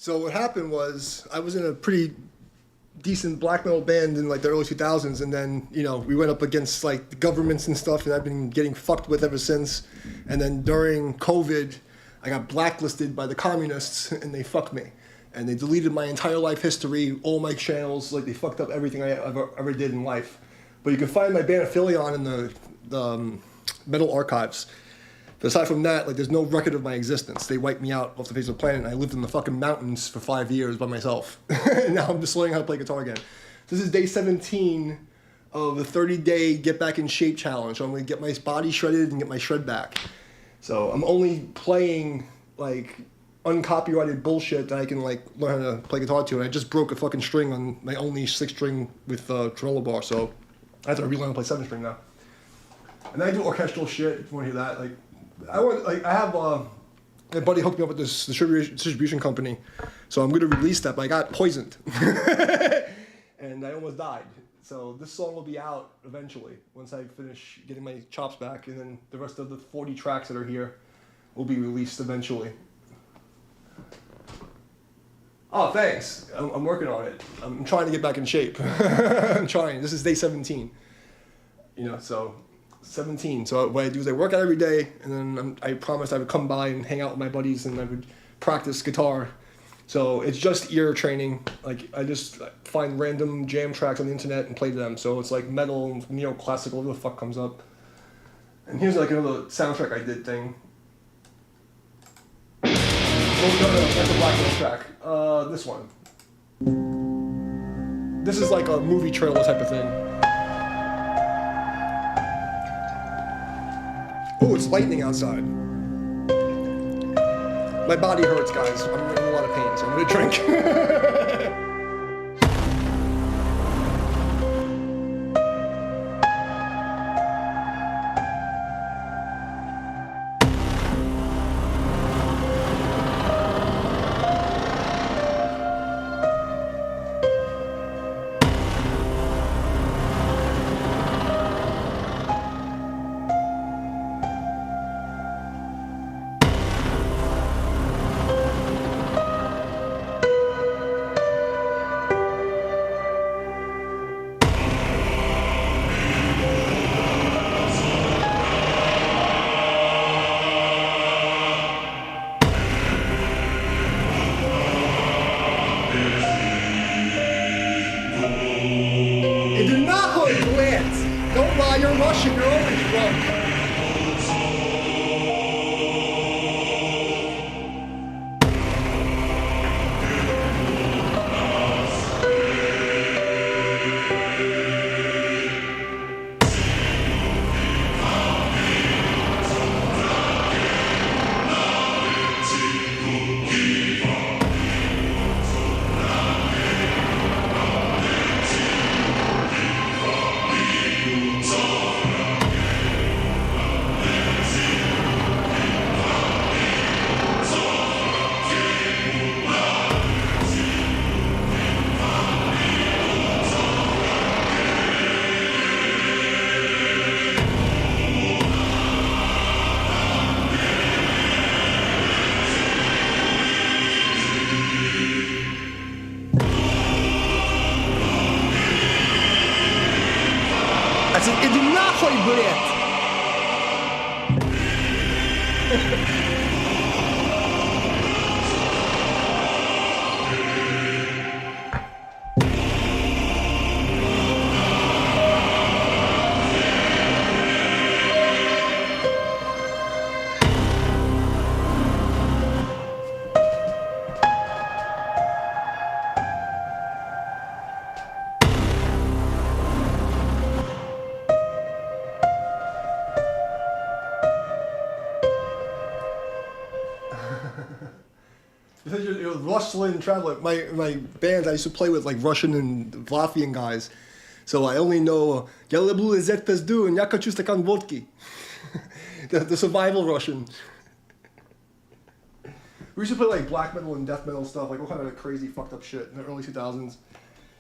So what happened was I was in a pretty decent black metal band in like the early 2000s, and then we went up against like the governments and stuff, and I've been getting fucked with ever since. And then during COVID, I got blacklisted by the communists, and they fucked me, and they deleted my entire life history, all my channels, like they fucked up everything I ever did in life. But you can find my band Aphelion in the metal archives. But aside from that, like there's no record of my existence. They wiped me out off the face of the planet, and I lived in the fucking mountains for 5 years by myself. And now I'm just learning how to play guitar again. This is day 17 of the 30-day Get Back in Shape challenge. So I'm gonna get my body shredded and get my shred back. So I'm only playing like uncopyrighted bullshit that I can like learn how to play guitar to. And I just broke a fucking string on my only 6-string with tremolo bar, so I have to relearn to play 7-string now. And I do orchestral shit. If you want to hear that, I have my buddy hooked me up with this distribution company, so I'm gonna release that. But I got poisoned, and I almost died. So this song will be out eventually once I finish getting my chops back, and then the rest of the 40 tracks that are here will be released eventually. Oh, thanks. I'm working on it. I'm trying to get back in shape. I'm trying. This is day 17. So 17. So what I do is I work out every day, and then I promised I would come by and hang out with my buddies, and I would practice guitar. So it's just ear training. Like I just find random jam tracks on the internet and play them. So it's like metal, neoclassical, whatever the fuck comes up. And here's like another soundtrack I did thing. Oh no, that's a black metal track. This one. This is like a movie trailer type of thing. Oh, it's lightning outside. My body hurts, guys. I'm in a lot of pain, so I'm gonna drink. Don't lie, you're Russian, you're always drunk. I said, иди нахуй, блядь! It was Russian traveler. My bands I used to play with like Russian and Latvian guys, so I only know "Я люблю взять пизду" and "Я хочу стакан водки." The survival Russian. We used to play like black metal and death metal stuff, like all kind of crazy fucked up shit in the early 2000s.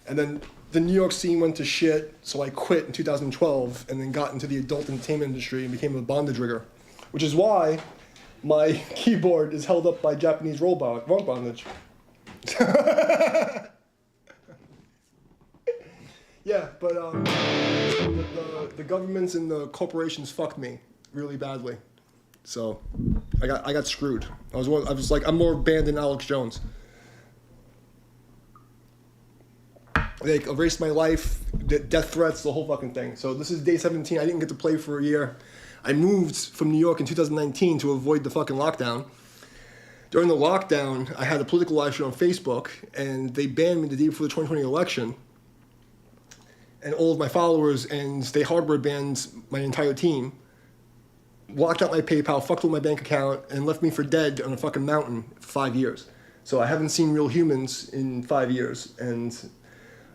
And then the New York scene went to shit, so I quit in 2012 and then got into the adult entertainment industry and became a bondage rigger, which is why my keyboard is held up by Japanese roll bondage. Yeah, but the governments and the corporations fucked me really badly. So I got screwed. I was like, I'm more banned than Alex Jones. They erased my life, death threats, the whole fucking thing. So this is day 17. I didn't get to play for a year. I moved from New York in 2019 to avoid the fucking lockdown. During the lockdown, I had a political live show on Facebook, and they banned me the day before the 2020 election. And all of my followers, and they hardware banned my entire team, locked out my PayPal, fucked with my bank account, and left me for dead on a fucking mountain for 5 years. So I haven't seen real humans in 5 years, and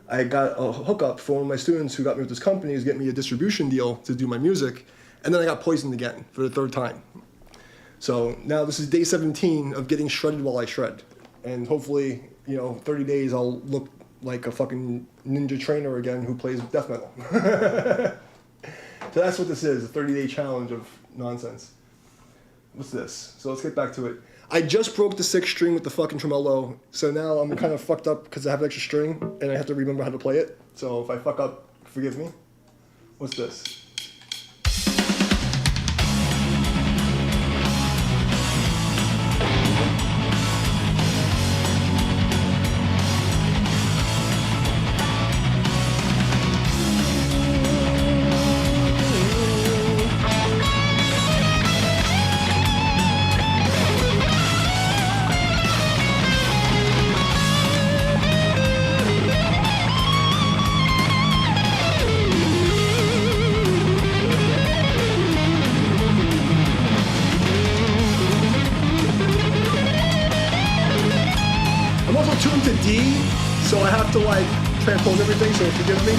I got a hookup for one of my students who got me with this company to get me a distribution deal to do my music, and then I got poisoned again for the third time. So now this is day 17 of getting shredded while I shred. And hopefully, 30 days I'll look like a fucking ninja trainer again who plays death metal. So that's what this is, a 30-day challenge of nonsense. What's this? So let's get back to it. I just broke the 6th string with the fucking tremolo, so now I'm kind of fucked up because I have an extra string and I have to remember how to play it. So if I fuck up, forgive me. What's this? I'm also tuned to D, so I have to transpose everything, so forgive me.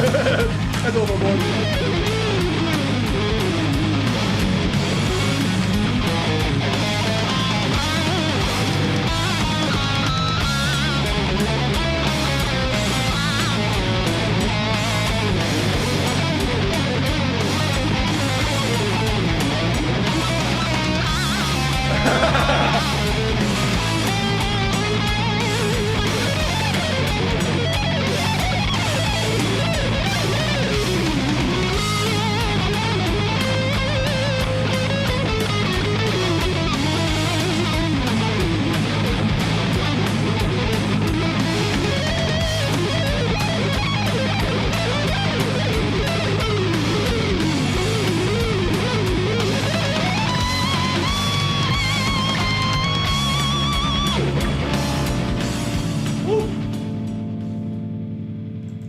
That's overboard.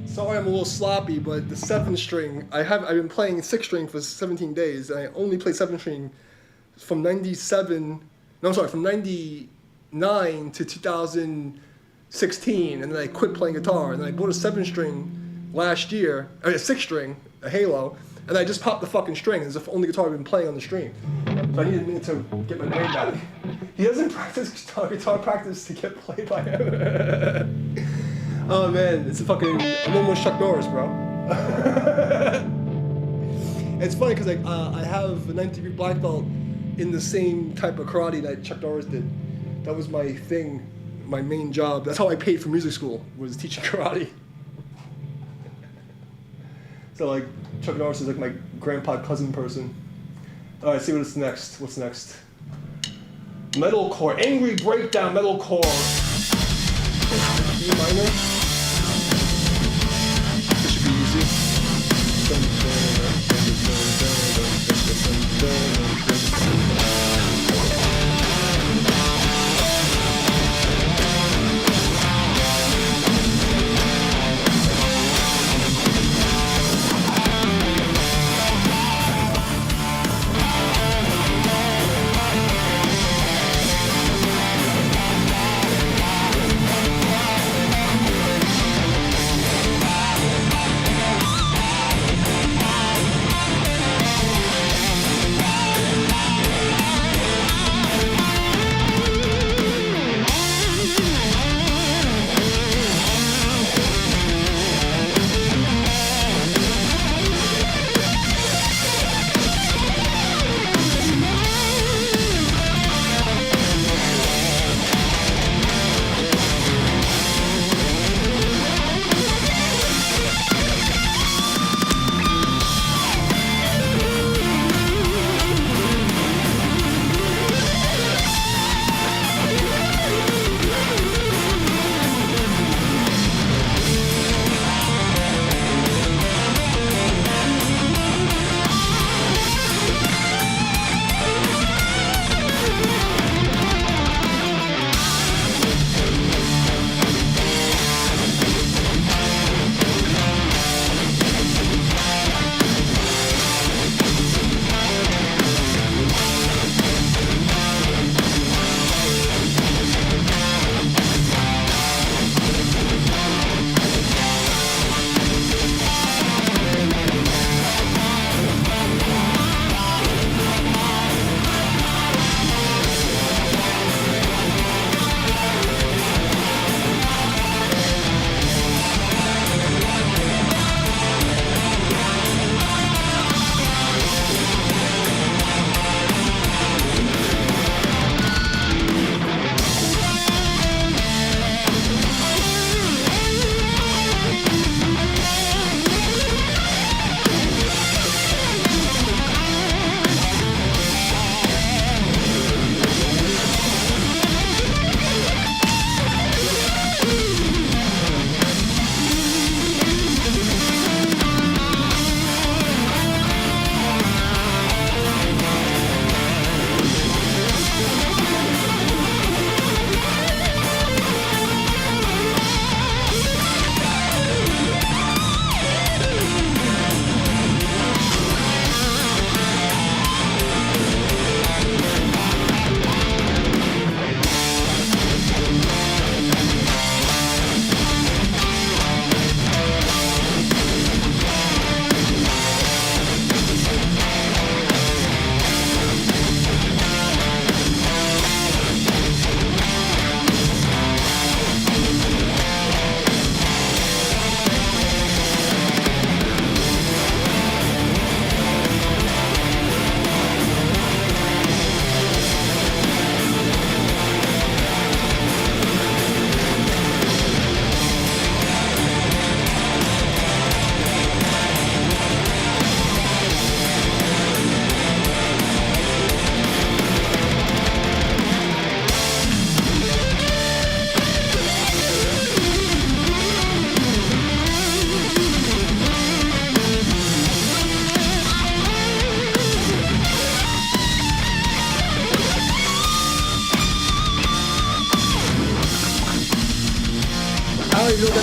Sorry, I'm a little sloppy, but the 7-string, I've been playing 6-string for 17 days, and I only played 7-string from 99 to 2016, and then I quit playing guitar, and then I bought a 7-string last year, a 6-string, a Halo, and I just popped the fucking string. It's the only guitar I've been playing on the stream. So I needed a minute to get my brain back. He doesn't practice guitar practice to get played by him. Oh man, it's a fucking, I'm almost Chuck Norris, bro. It's funny because I have a 9th-degree black belt in the same type of karate that Chuck Norris did. That was my thing, my main job. That's how I paid for music school, was teaching karate. So like, Chuck Norris is like my grandpa cousin person. All right, see what's next. What's next? Metalcore, angry breakdown metalcore. E minor. This should be easy.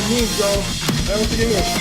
means, bro. I don't speak English.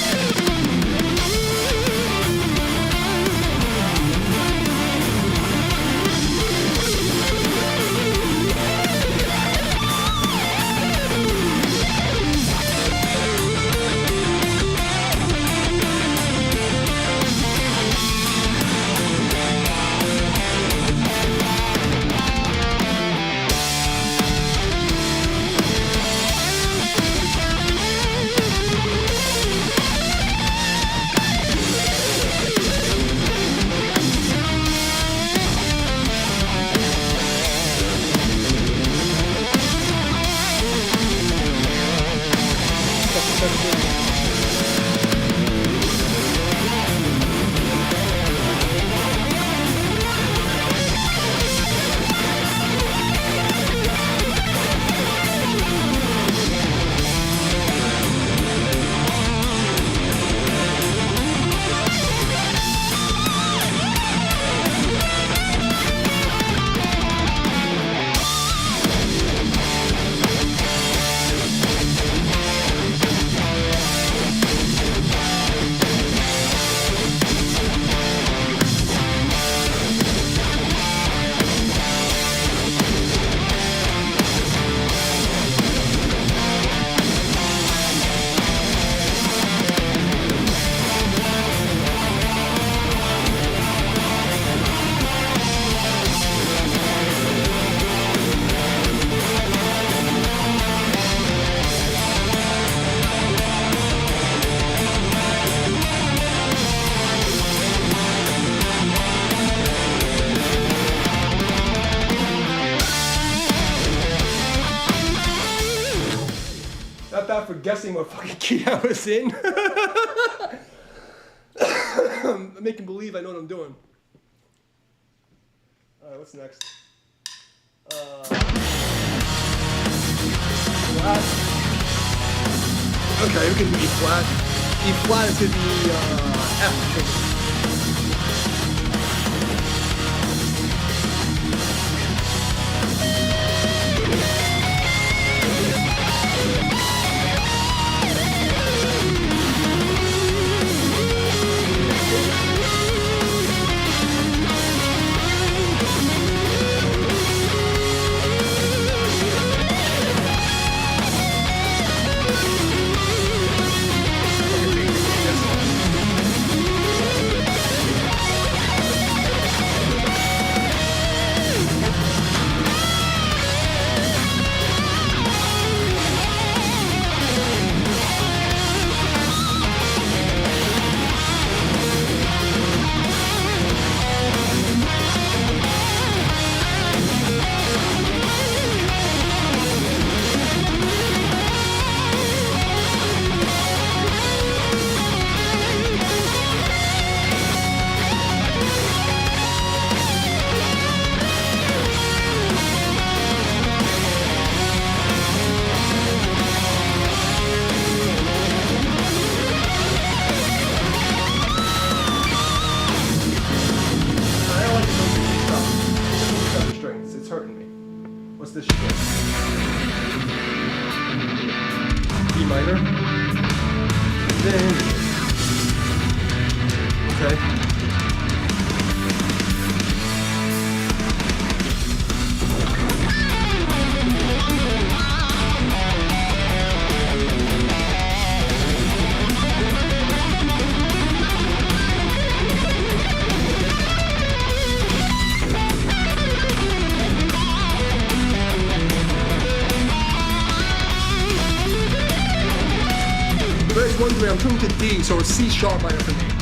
Not bad for guessing what fucking key I was in. I'm making believe I know what I'm doing. Alright, what's next? Flat. Okay, we can do E flat. E flat is gonna be F. It's hurting me. What's this shit? E minor. Then. Okay. Wondering, I'm tuned to D, so it's C sharp minor for me.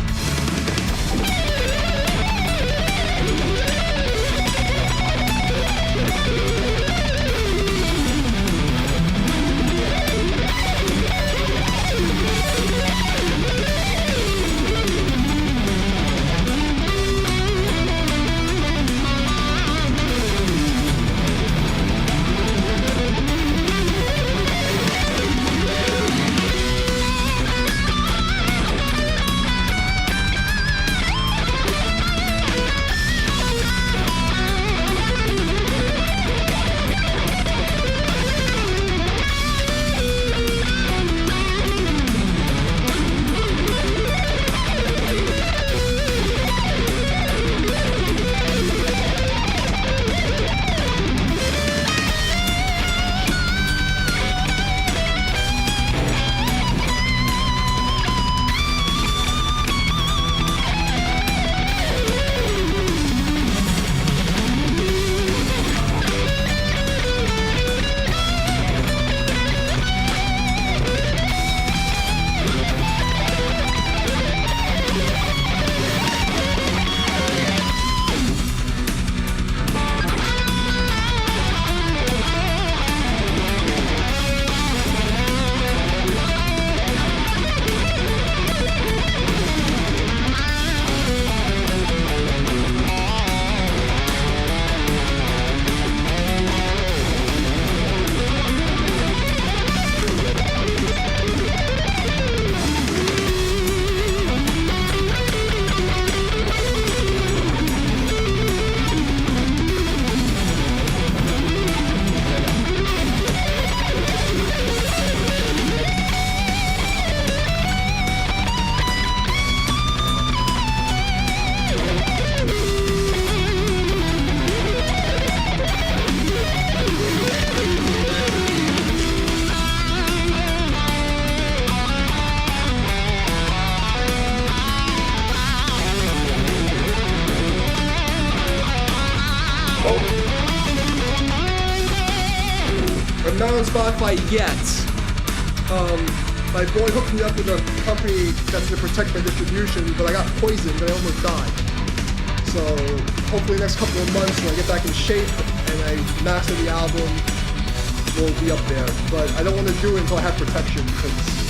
Spotify yet. My boy hooked me up with a company that's gonna protect my distribution, but I got poisoned and I almost died. So hopefully the next couple of months when I get back in shape and I master the album, we'll be up there. But I don't want to do it until I have protection because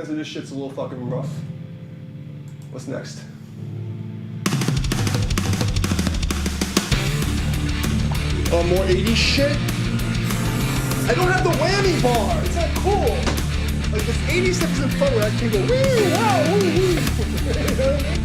this shit's a little fucking rough. What's next? Oh, more 80s shit? I don't have the whammy bar! It's not cool! Like, this 80s stuff isn't fun where I can go, woo, wow, woo, woo!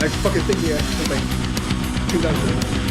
I fucking think he was like 2,000.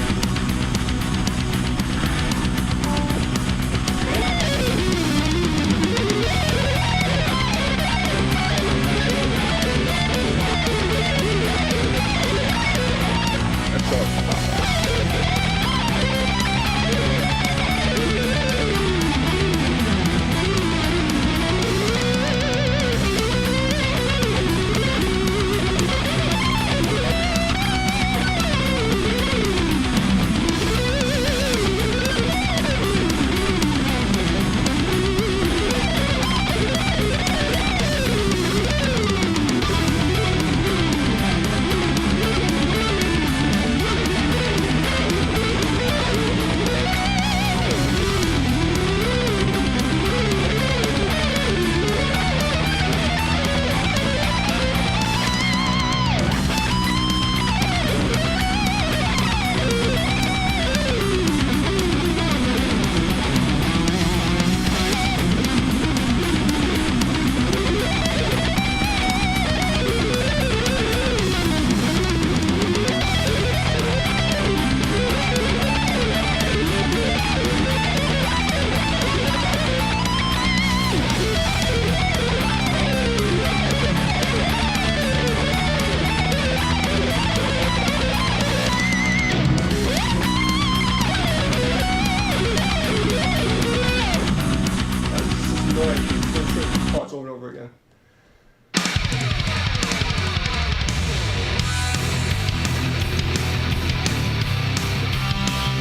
Parts over and over again.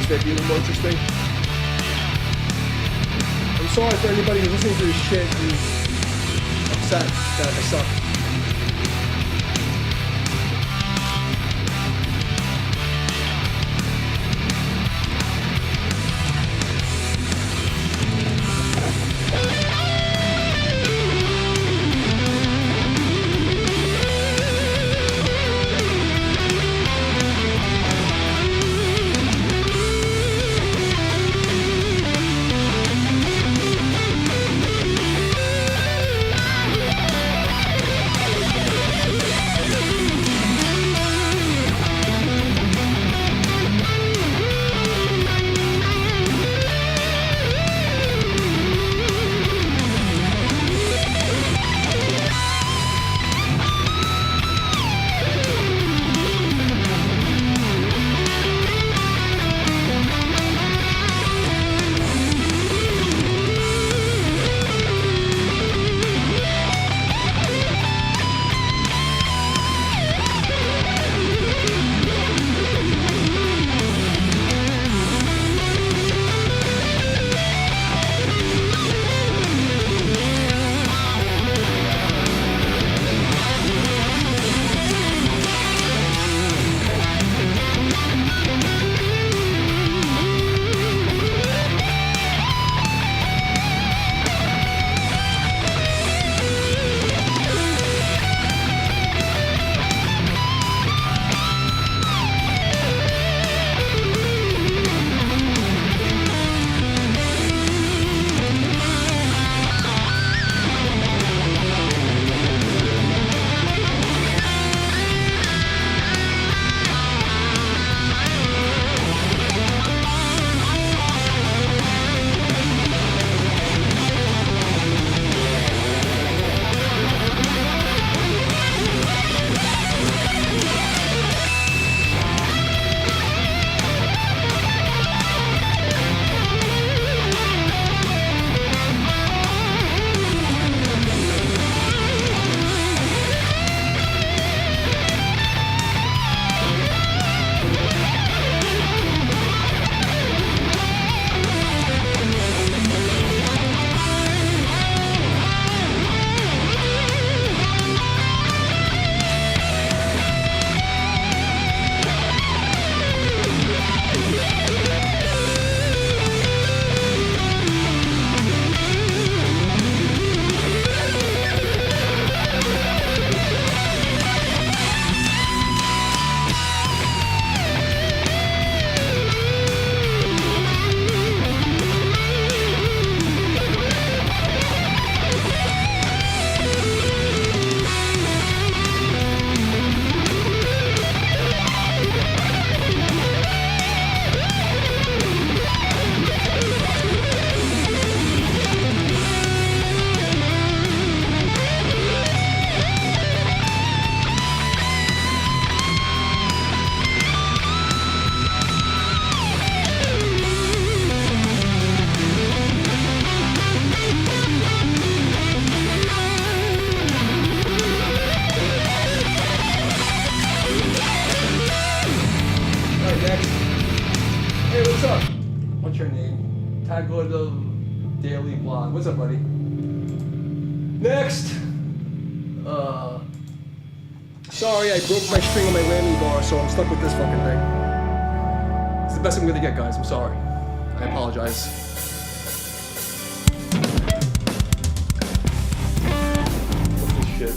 Is that even more interesting? I'm sorry for anybody who's listening to this shit who's upset that I suck. bag or the daily blog. What's up, buddy? Next. Sorry, I broke my string on my whammy bar, so I'm stuck with this fucking thing. It's the best I'm gonna get, guys. I'm sorry. I apologize. What's this shit?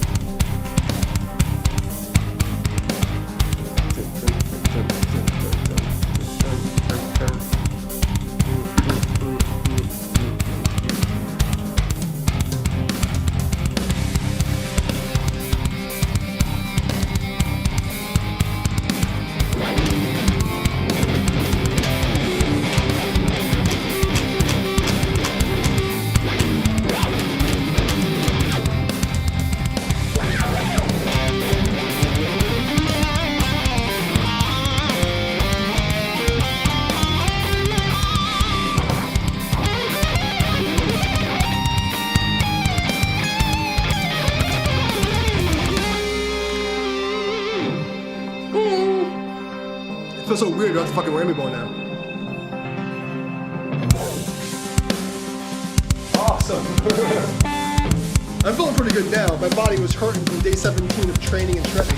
It feels so weird to have the fucking whammy bar now. Awesome. I'm feeling pretty good now. My body was hurting from day 17 of training and shredding.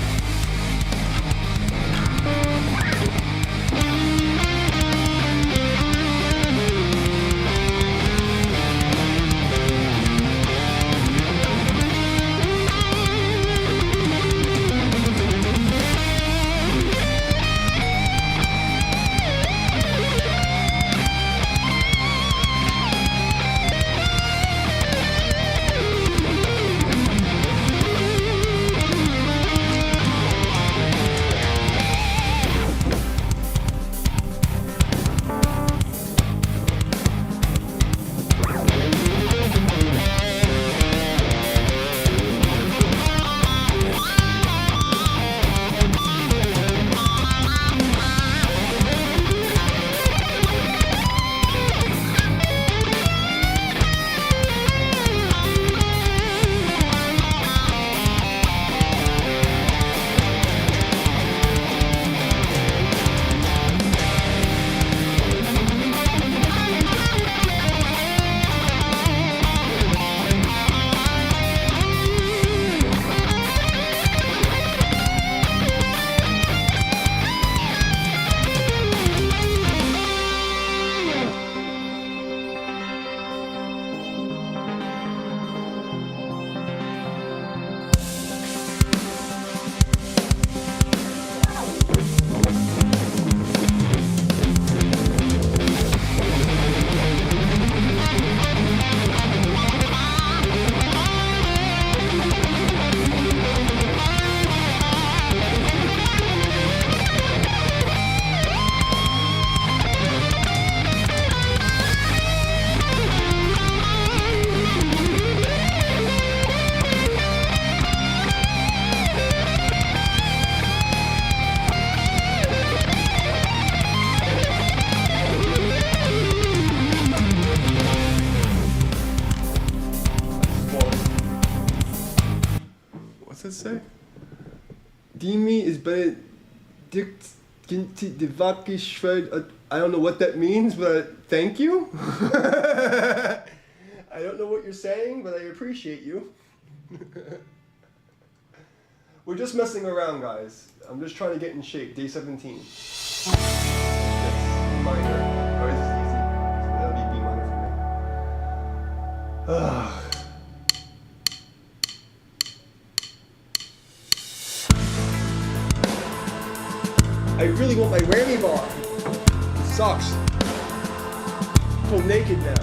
What's that say? Dimi is Benedict Devakishved. I don't know what that means, but thank you. I don't know what you're saying, but I appreciate you. We're just messing around, guys. I'm just trying to get in shape. Day 17. Yes, minor. Oh, this is easy. That'll be B minor for me. I really want my whammy bar. It sucks. I feel naked now.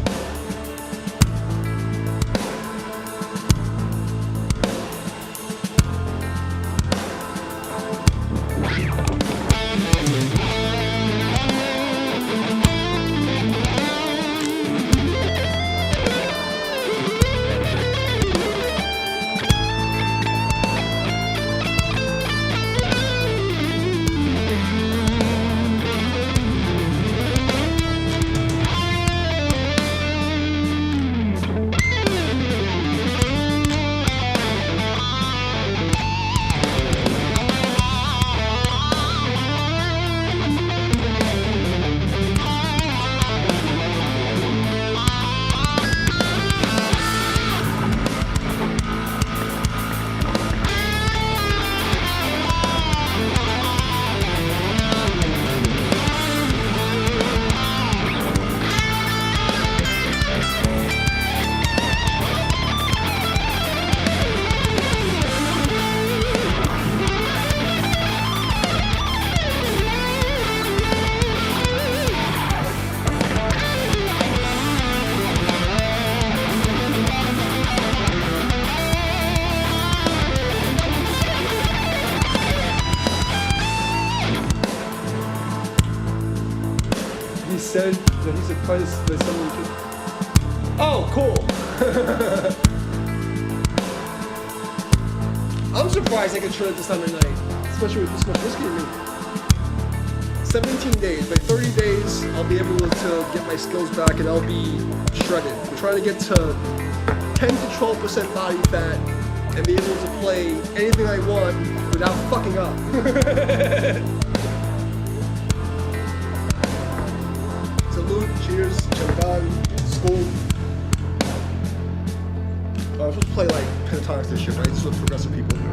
said that he's surprised that someone could. Oh, cool. I'm surprised I could shred it this time of night, especially with this much whiskey in me. 17 days. By 30 days, I'll be able to get my skills back and I'll be shredded. I'm trying to get to 10 to 12% body fat and be able to play anything I want without fucking up. Salute, cheers, Jammin, school. I'm supposed to play like pentatonics this shit, right? This is what progressive people do.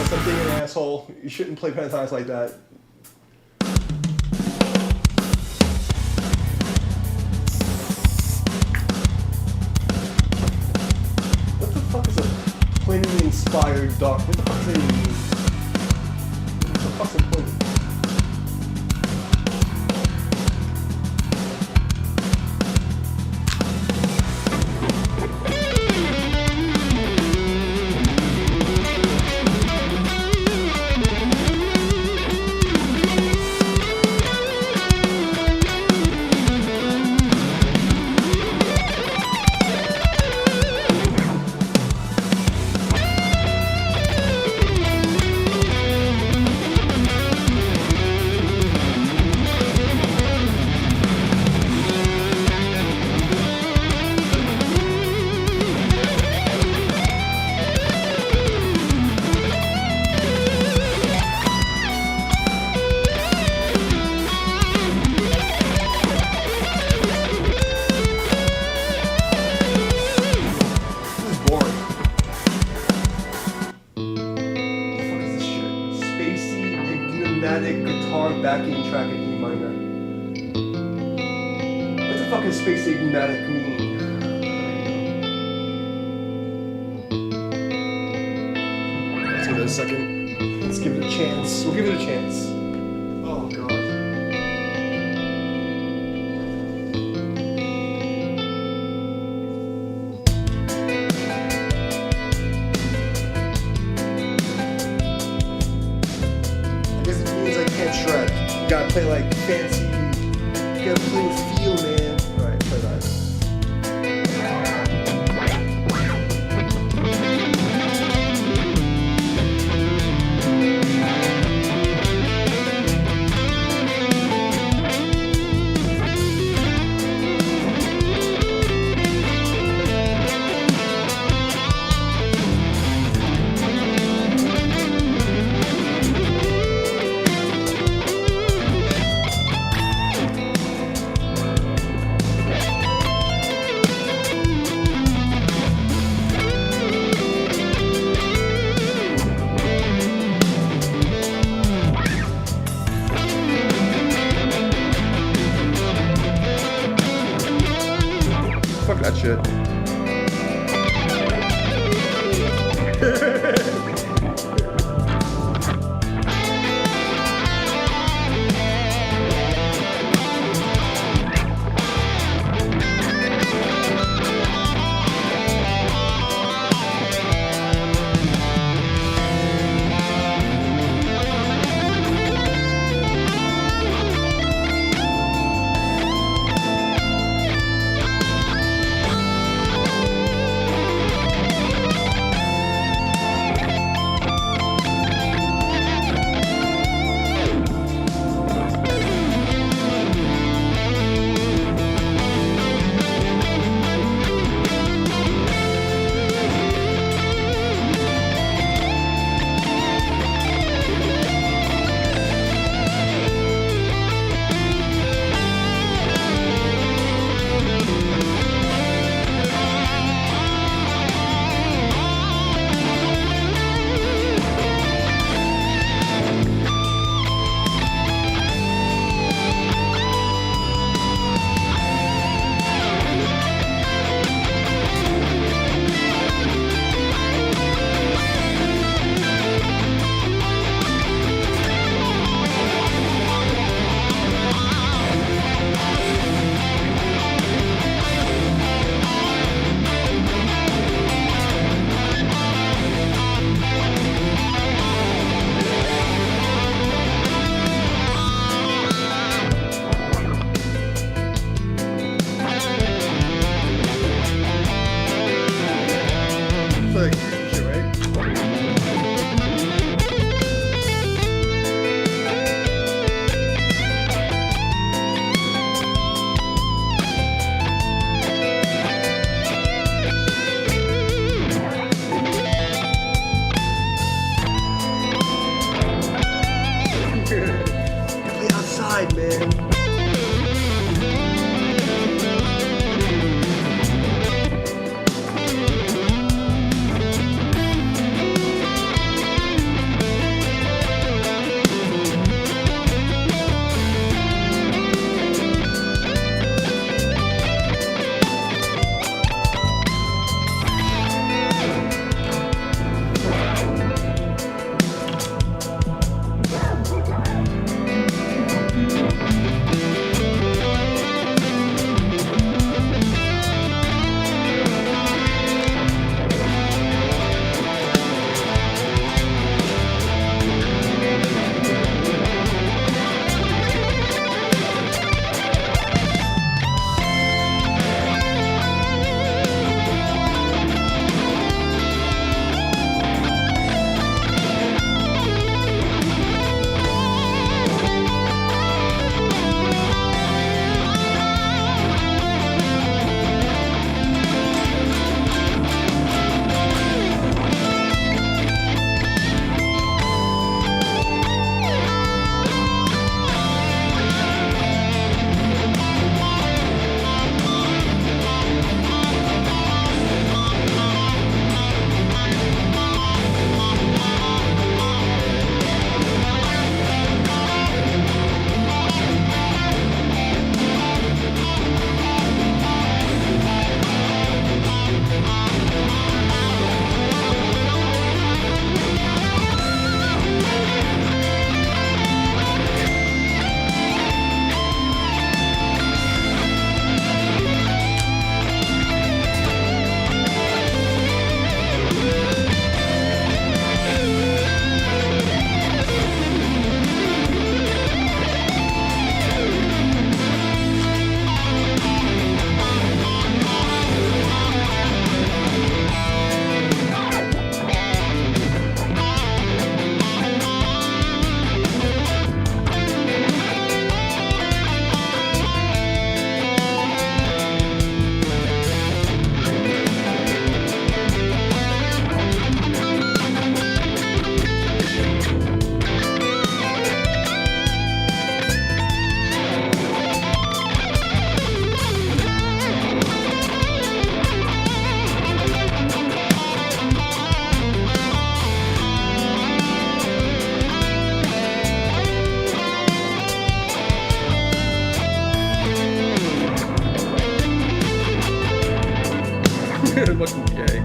I'm being an asshole. You shouldn't play pentatonics like that. What the fuck is a plainly inspired duck? What the fuck does that even mean? What the fuck's a plain? Guitar backing track in E minor. What the fuck is space enigmatic mean? Let's give it a second. Let's give it a chance. We'll give it a chance. Oh god. Shred. You gotta play like fancy. You gotta play with feel, man. Alright, play that. ride, man. Fucking gay.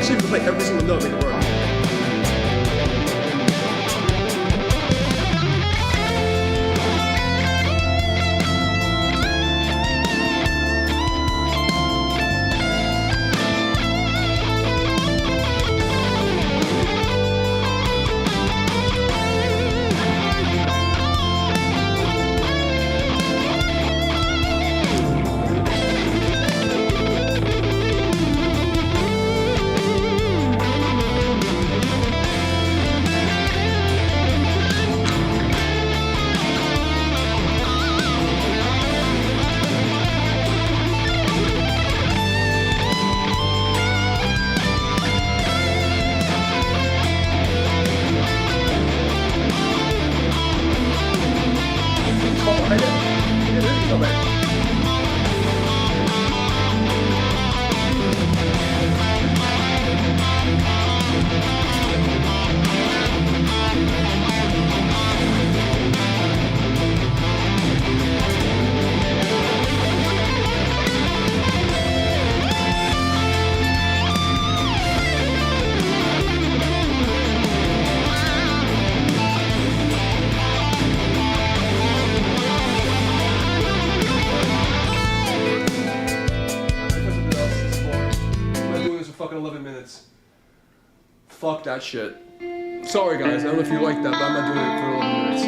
See if we play every single note, make it work. Fucking 11 minutes. Fuck that shit. Sorry guys, I don't know if you like that, but I'm not doing it for 11 minutes.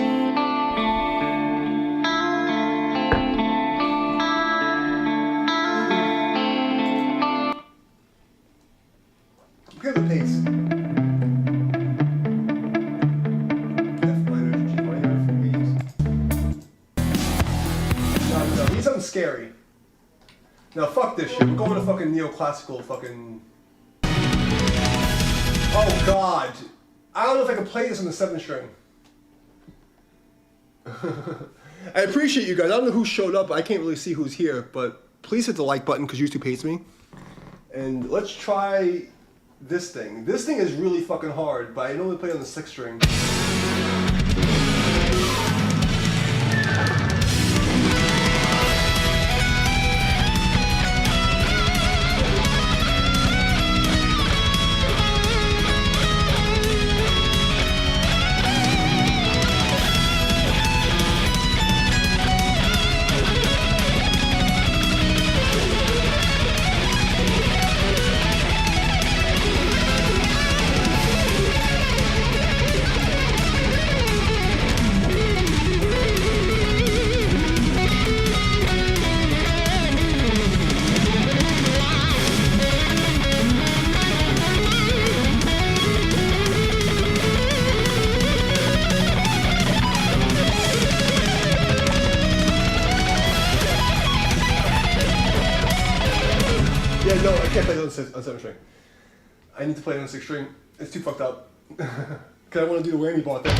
scary. Now fuck this shit. We're going to fucking neoclassical fucking. Oh god. I don't know if I can play this on the 7th string. I appreciate you guys. I don't know who showed up. I can't really see who's here, but please hit the like button because YouTube hates me. And let's try this thing. This thing is really fucking hard, but I normally play on the 6th string. Yeah, no, I can't play it on 7th string. I need to play it on 6th string. It's too fucked up. Because I want to do the whammy bar thing.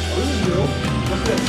Oh, this is new. What's this?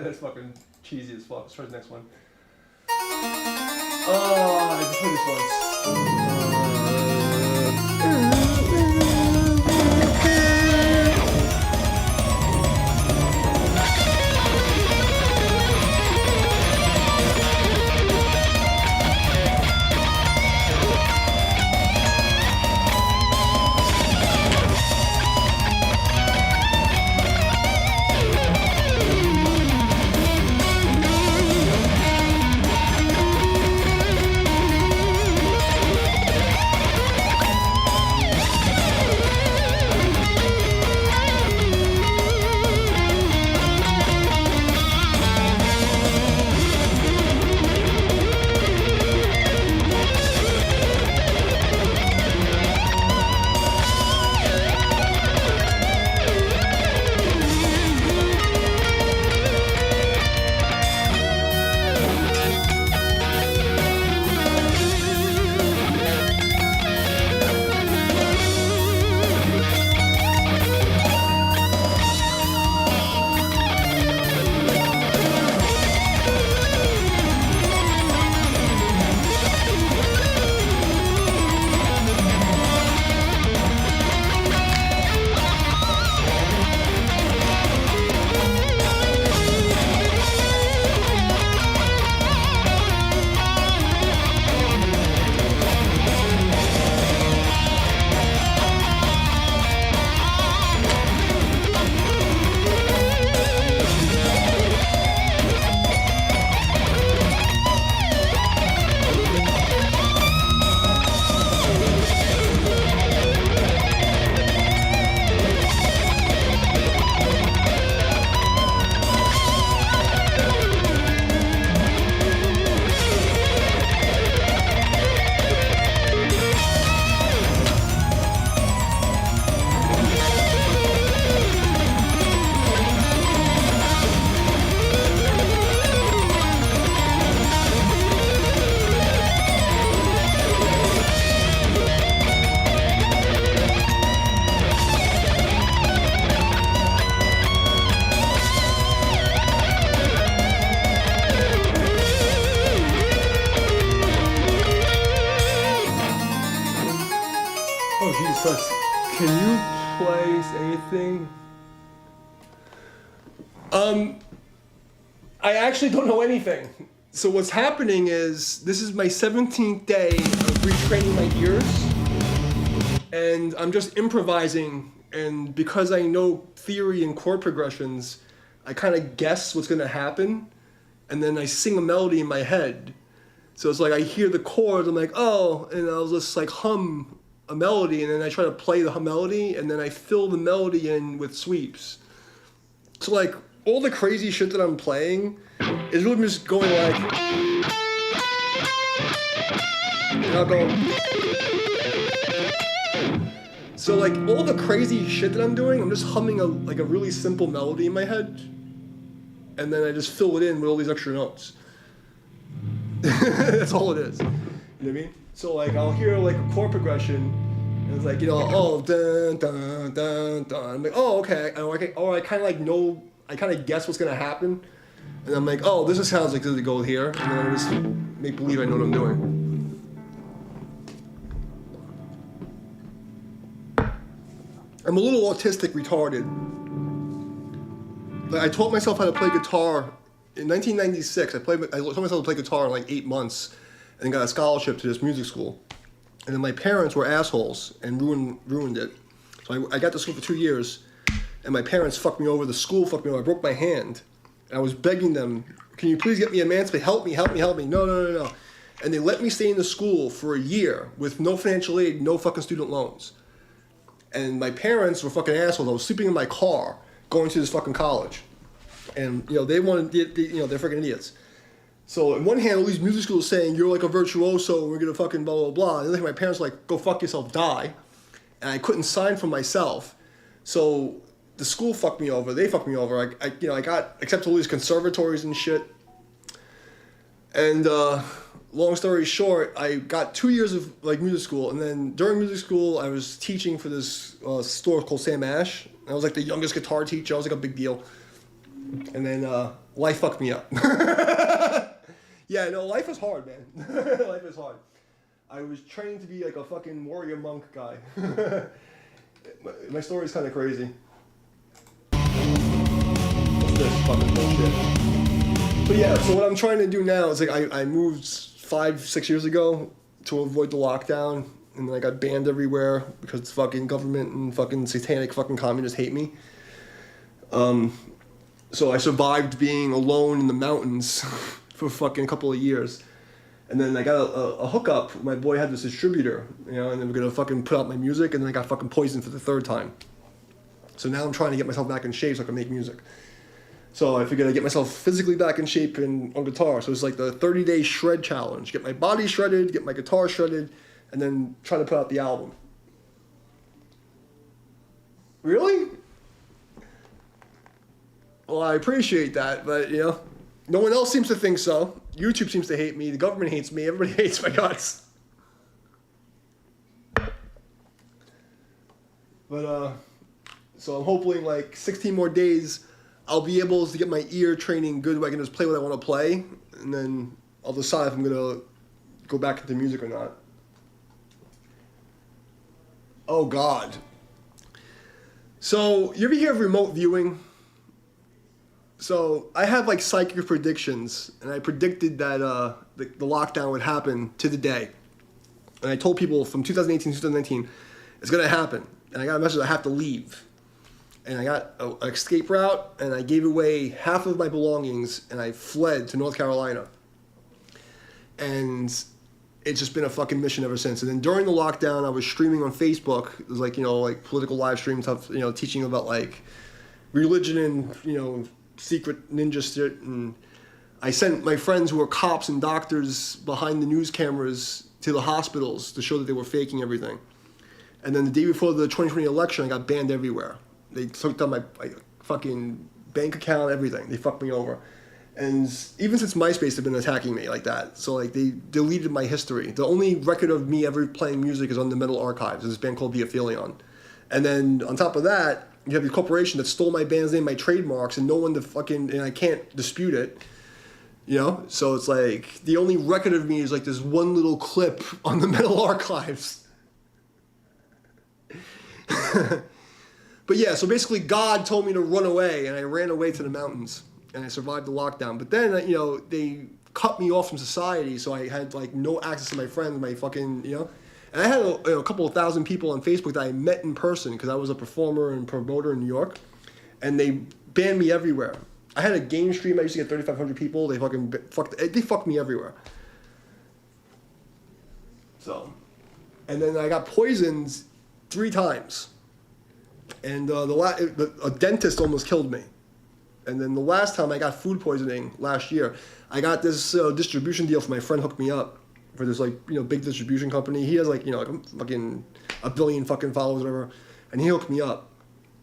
That's fucking cheesy as fuck. Let's try the next one. Oh, I just played this one. So can you play anything? I actually don't know anything. So what's happening is this is my 17th day of retraining my ears, and I'm just improvising. And because I know theory and chord progressions, I kind of guess what's gonna happen, and then I sing a melody in my head. So it's like I hear the chords, I'm like, oh, and I'll just like hum a melody, and then I try to play the melody, and then I fill the melody in with sweeps. So like all the crazy shit that I'm playing is really just going like, and I'll go. So like all the crazy shit that I'm doing, I'm just humming a really simple melody in my head, and then I just fill it in with all these extra notes. That's all it is. You know what I mean? So like I'll hear like a chord progression, and it's like, you know, oh dun dun dun dun. I'm like, oh okay, or I kind of like know, I kind of guess what's gonna happen, and I'm like, oh, this is sounds like this go here, and then I just make believe I know what I'm doing. I'm a little autistic retarded. Like, I taught myself how to play guitar in 1996. I taught myself to play guitar in like 8 months, and got a scholarship to this music school. And then my parents were assholes and ruined it. So I got to school for 2 years, and my parents fucked me over. The school fucked me over. I broke my hand. And I was begging them, can you please get me emancipated? Help me. No. And they let me stay in the school for a year with no financial aid, no fucking student loans. And my parents were fucking assholes. I was sleeping in my car going to this fucking college. And, you know, they wanted, they're freaking idiots. So on one hand, all these music schools saying, you're like a virtuoso, we're gonna fucking blah, blah, blah. And then my parents were like, go fuck yourself, die. And I couldn't sign for myself. So the school fucked me over, they fucked me over. I got accepted to all these conservatories and shit. And long story short, I got 2 years of like music school, and then during music school, I was teaching for this store called Sam Ash. I was like the youngest guitar teacher. I was like a big deal. And then life fucked me up. Yeah, no, life is hard, man. Life is hard. I was trained to be like a fucking warrior monk guy. My story's kind of crazy. What's this fucking bullshit? But yeah, so what I'm trying to do now is like I moved 5-6 years ago to avoid the lockdown, and then I got banned everywhere because the fucking government and fucking satanic fucking communists hate me. So I survived being alone in the mountains for fucking a couple of years. And then I got a hookup. My boy had this distributor, you know, and they were gonna fucking put out my music, and then I got fucking poisoned for the 3rd time. So now I'm trying to get myself back in shape so I can make music. So I figured I'd get myself physically back in shape on guitar. So it's like the 30-day shred challenge. Get my body shredded, get my guitar shredded, and then try to put out the album. Really? Well, I appreciate that, but, you know, no one else seems to think so. YouTube seems to hate me. The government hates me. Everybody hates my guts. But, so I'm hoping like 16 more days, I'll be able to get my ear training good where I can just play what I want to play, and then I'll decide if I'm going to go back into music or not. Oh, God. So, you ever hear of remote viewing? So I have like psychic predictions, and I predicted that the lockdown would happen to the day. And I told people from 2018 to 2019, it's going to happen. And I got a message I have to leave. And I got an escape route, and I gave away half of my belongings, and I fled to North Carolina. And it's just been a fucking mission ever since. And then during the lockdown, I was streaming on Facebook. It was like, you know, like political live stream stuff, you know, teaching about like religion and, you know, secret ninja shit. And I sent my friends who were cops and doctors behind the news cameras to the hospitals to show that they were faking everything. And then the day before the 2020 election, I got banned everywhere. They took down my fucking bank account, everything. They fucked me over. And even since MySpace, they've been attacking me like that. So like they deleted my history. The only record of me ever playing music is on the Metal Archives. There's this band called The Aphelion. And then on top of that, you have the corporation that stole my band's name, my trademarks, and no one to fucking, and I can't dispute it. You know? So it's like, the only record of me is like this one little clip on the Metal Archives. But yeah, so basically God told me to run away, and I ran away to the mountains, and I survived the lockdown. But then, they cut me off from society, so I had like no access to my friends, my fucking, And I had a couple of thousand people on Facebook that I met in person because I was a performer and promoter in New York, and they banned me everywhere. I had a game stream. I used to get 3,500 people. They fucked me everywhere. So, and then I got poisoned 3 times, and a dentist almost killed me. And then the last time I got food poisoning last year, I got this distribution deal for my friend hooked me up for this big distribution company. He has like a billion fucking followers, whatever, and he hooked me up,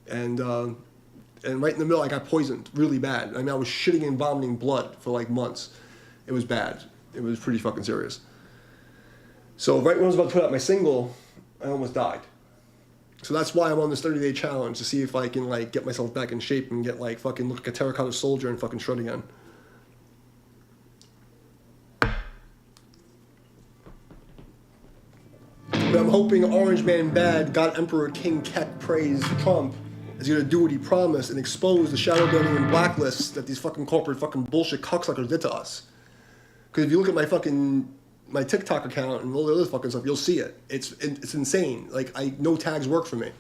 and right in the middle I got poisoned really bad. I mean, I was shitting and vomiting blood for like months. It was bad. It was pretty fucking serious. So right when I was about to put out my single, I almost died. So that's why I'm on this 30-day challenge to see if I can like get myself back in shape and get like fucking look like a terracotta soldier and fucking shred again. But I'm hoping Orange Man Bad, God Emperor King Kek praise Trump is gonna do what he promised and expose the shadow banning and blacklists that these fucking corporate fucking bullshit cocksuckers did to us. Because if you look at my TikTok account and all the other fucking stuff, you'll see it. It's insane. Like no tags work for me.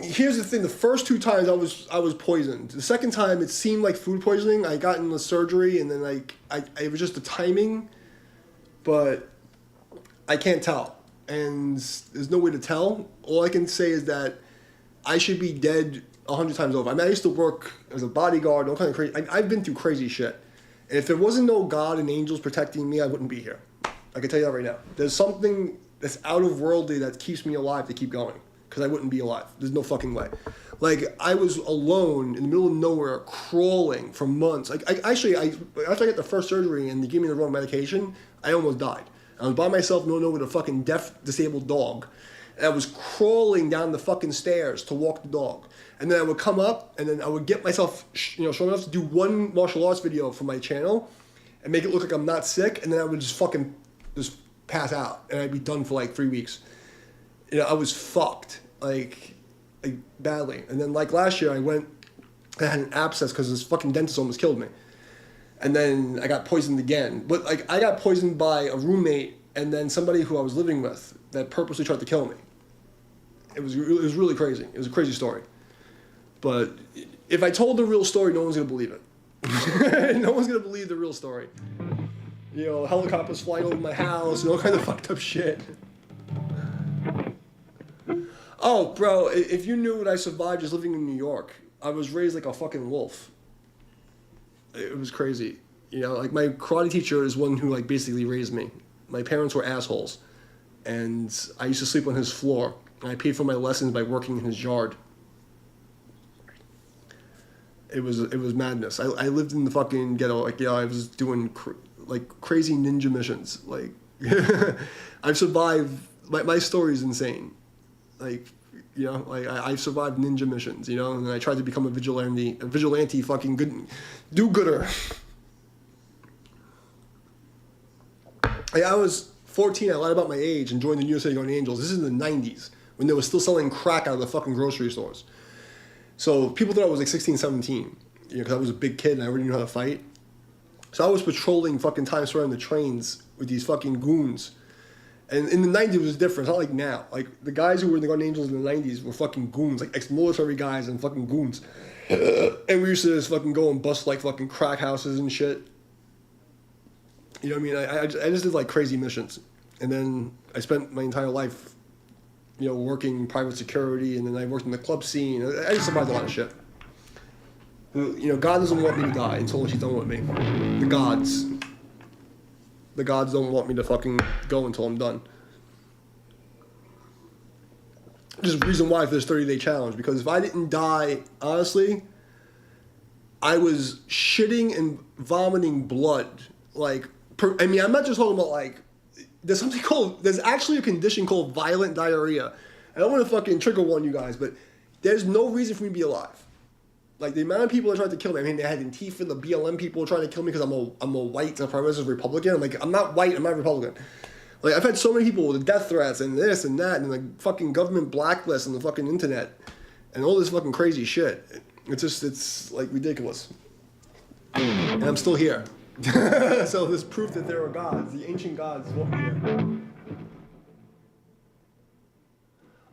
Here's the thing: the first 2 times I was poisoned. The second time it seemed like food poisoning. I got in the surgery and then it was just the timing, but I can't tell, and there's no way to tell. All I can say is that I should be dead 100 times over. I mean, I used to work as a bodyguard, all kind of crazy. I've been through crazy shit. And if there wasn't no God and angels protecting me, I wouldn't be here. I can tell you that right now. There's something that's out of worldly that keeps me alive to keep going. Because I wouldn't be alive. There's no fucking way. Like, I was alone in the middle of nowhere, crawling for months. Like, after I got the first surgery and they gave me the wrong medication, I almost died. I was by myself, no with a fucking deaf, disabled dog. And I was crawling down the fucking stairs to walk the dog. And then I would come up, and then I would get myself, strong enough to do one martial arts video for my channel, and make it look like I'm not sick, and then I would just pass out, and I'd be done for like 3 weeks. I was fucked, like badly. And then like last year, I had an abscess because this fucking dentist almost killed me. And then I got poisoned again. But like I got poisoned by a roommate, and then somebody who I was living with that purposely tried to kill me. It was really crazy. It was a crazy story. But if I told the real story, no one's going to believe it. No one's going to believe the real story. Helicopters flying over my house and all kind of fucked up shit. Oh, bro, if you knew what I survived just living in New York, I was raised like a fucking wolf. It was crazy. Like my karate teacher is one who like basically raised me. My parents were assholes. And I used to sleep on his floor. And I paid for my lessons by working in his yard. It was madness. I lived in the fucking ghetto. Like, I was doing crazy ninja missions. Like, I've survived. My story's insane. Like, I survived ninja missions. And I tried to become a vigilante fucking good, do-gooder. I was 14. I lied about my age and joined the New York City Guardian Angels. This is in the 90s when they were still selling crack out of the fucking grocery stores. So people thought I was like 16, 17, because I was a big kid and I already knew how to fight. So I was patrolling fucking Times Square on the trains with these fucking goons. And in the 90s it was different. It's not like now. Like the guys who were in the Guardian Angels in the 90s were fucking goons, like ex-military guys and fucking goons. And we used to just fucking go and bust like fucking crack houses and shit. You know what I mean? I just did like crazy missions. And then I spent my entire life working private security, and then I worked in the club scene. I just survived a lot of shit. God doesn't want me to die until he's done with me. The gods don't want me to fucking go until I'm done. There's a reason why for this 30-day challenge, because if I didn't die, honestly, I was shitting and vomiting blood. I'm not just talking about there's actually a condition called violent diarrhea. I don't want to fucking trigger warn you guys, but there's no reason for me to be alive. Like, the amount of people that tried to kill me, they had Antifa, the BLM people trying to kill me because I'm a white supremacist Republican. I'm like, I'm not white, I'm not Republican. Like, I've had so many people with death threats and this and that and like fucking government blacklist on the fucking internet and all this fucking crazy shit. It's like ridiculous. And I'm still here. So there's proof that there are gods. The ancient gods walk here.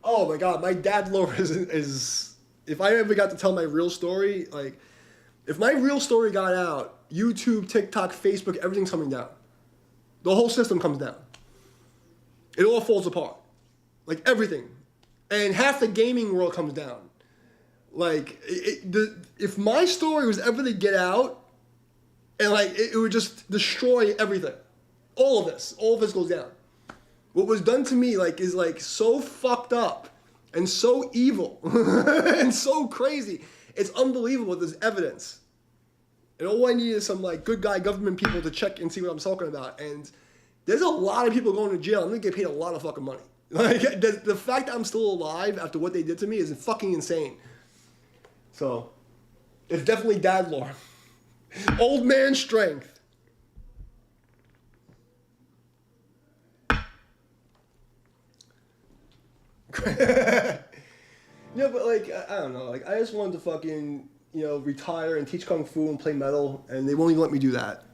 Oh my god, my dad lore is if I ever got to tell my real story, like if my real story got out, YouTube, TikTok, Facebook, everything's coming down. The whole system comes down. It all falls apart. Like everything. And half the gaming world comes down. Like, if my story was ever to get out, and like, it would just destroy everything. All of this goes down. What was done to me, like, is like so fucked up, and so evil, and so crazy. It's unbelievable, there's evidence. And all I need is some like good guy government people to check and see what I'm talking about. And there's a lot of people going to jail. I'm gonna get paid a lot of fucking money. Like, the fact that I'm still alive after what they did to me is fucking insane. So, it's definitely dad lore. Old man strength. No, but like, I don't know. Like, I just wanted to fucking, retire and teach kung fu and play metal, and they won't even let me do that.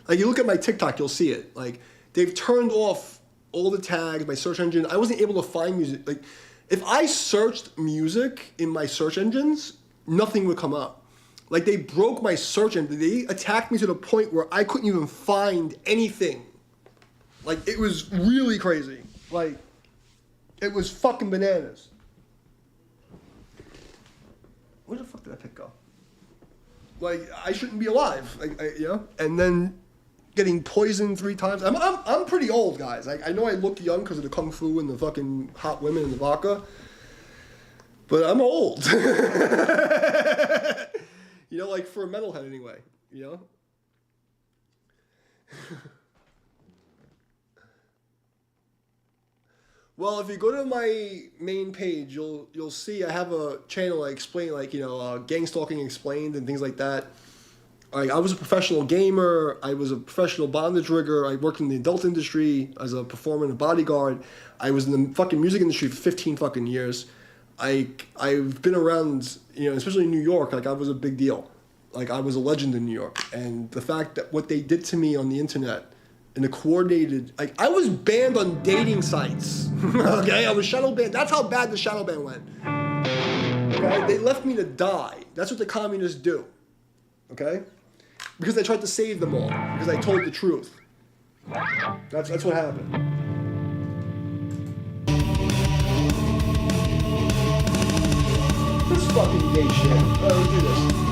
Like, you look at my TikTok, you'll see it. Like, they've turned off all the tags, my search engine. I wasn't able to find music. Like, if I searched music in my search engines, nothing would come up. Like, they broke my search engine. They attacked me to the point where I couldn't even find anything. Like, it was really crazy. Like, it was fucking bananas. Where the fuck did I pick up? Like, I shouldn't be alive. Like, and then getting poisoned 3 times. I'm pretty old, guys. I know I look young because of the kung fu and the fucking hot women and the vodka, but I'm old. Like for a metalhead anyway. Well, if you go to my main page, you'll see I have a channel I explain gang stalking explained and things like that. Like, I was a professional gamer, I was a professional bondage rigger, I worked in the adult industry as a performer and a bodyguard. I was in the fucking music industry for 15 fucking years. I've been around, especially in New York, like I was a big deal. Like, I was a legend in New York. And the fact that what they did to me on the internet in a coordinated, like, I was banned on dating sites. Okay, I was shadow banned. That's how bad the shadow ban went. Okay, they left me to die. That's what the communists do. Okay? Because I tried to save them all. Because I told the truth. That's what happened. This fucking gay shit. Let's do this.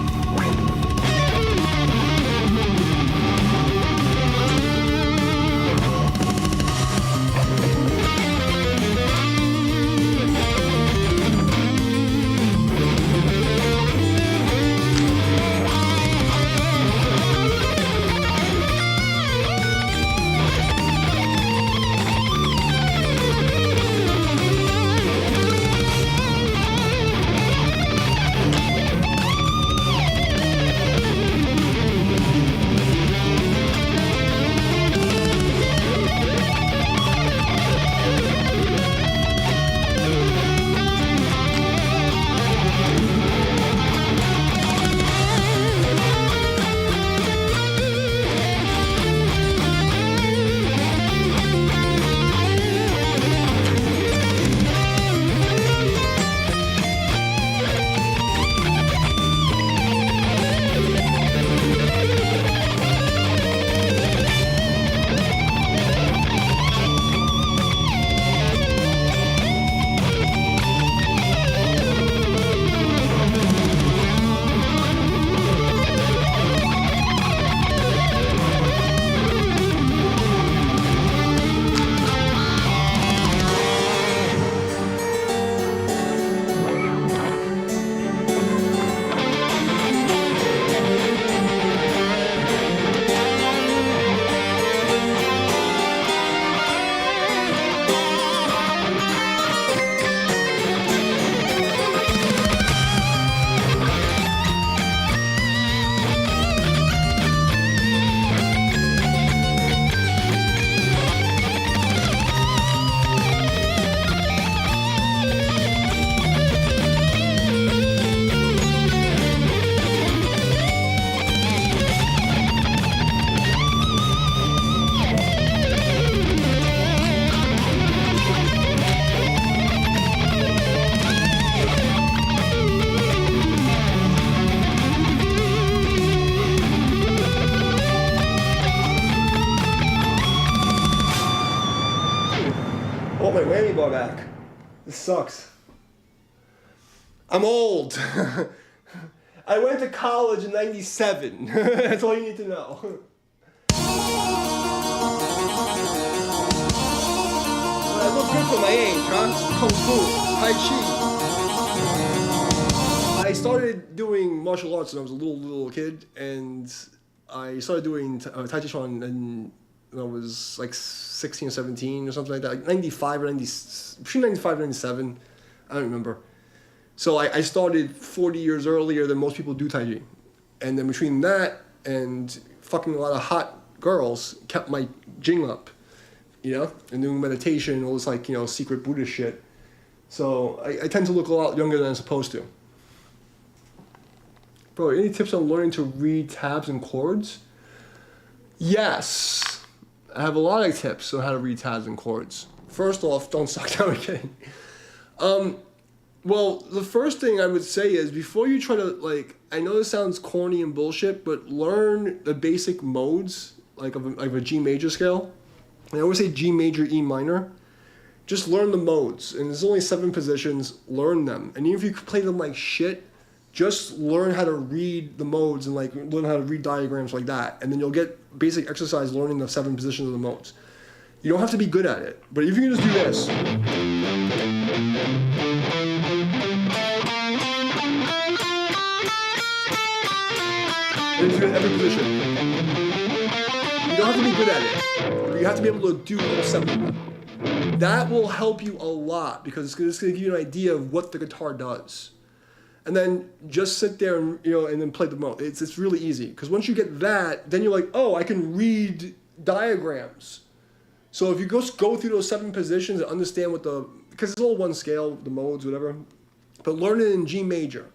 want my whammy bar back. This sucks. I'm old. I went to college in '97. That's all you need to know. Well, I look good for my age, huh? Kung Fu, Tai Chi. I started doing martial arts when I was a little kid, and I started doing Tai Chi Chuan when I was like 16 or 17 or something like that, like 95 or 90, between 95 and 97. I don't remember. So I started 40 years earlier than most people do Tai Chi. And then between that and fucking a lot of hot girls kept my jing up, you know, and doing meditation, all this like, you know, secret Buddhist shit. So I tend to look a lot younger than I'm supposed to. Bro, any tips on learning to read tabs and chords? Yes. I have a lot of tips on how to read tabs and chords. First off, don't suck. No, I'm kidding. Well, the first thing I would say is before you try to, like, I know this sounds corny and bullshit, but learn the basic modes, like of a G major scale. I always say G major, E minor. Just learn the modes. And there's only 7 positions. Learn them. And even if you play them like shit, just learn how to read the modes and like learn how to read diagrams like that. And then you'll get basic exercise learning the 7 positions of the modes. You don't have to be good at it. But if you can just do this. And do it in every position. You don't have to be good at it. But you have to be able to do all 7 of them. That will help you a lot because it's going to give you an idea of what the guitar does. And then just sit there and, you know, and then play the mode. It's really easy. Because once you get that, then you're like, oh, I can read diagrams. So if you go through those 7 positions and understand what because it's all one scale, the modes, whatever. But learn it in G major,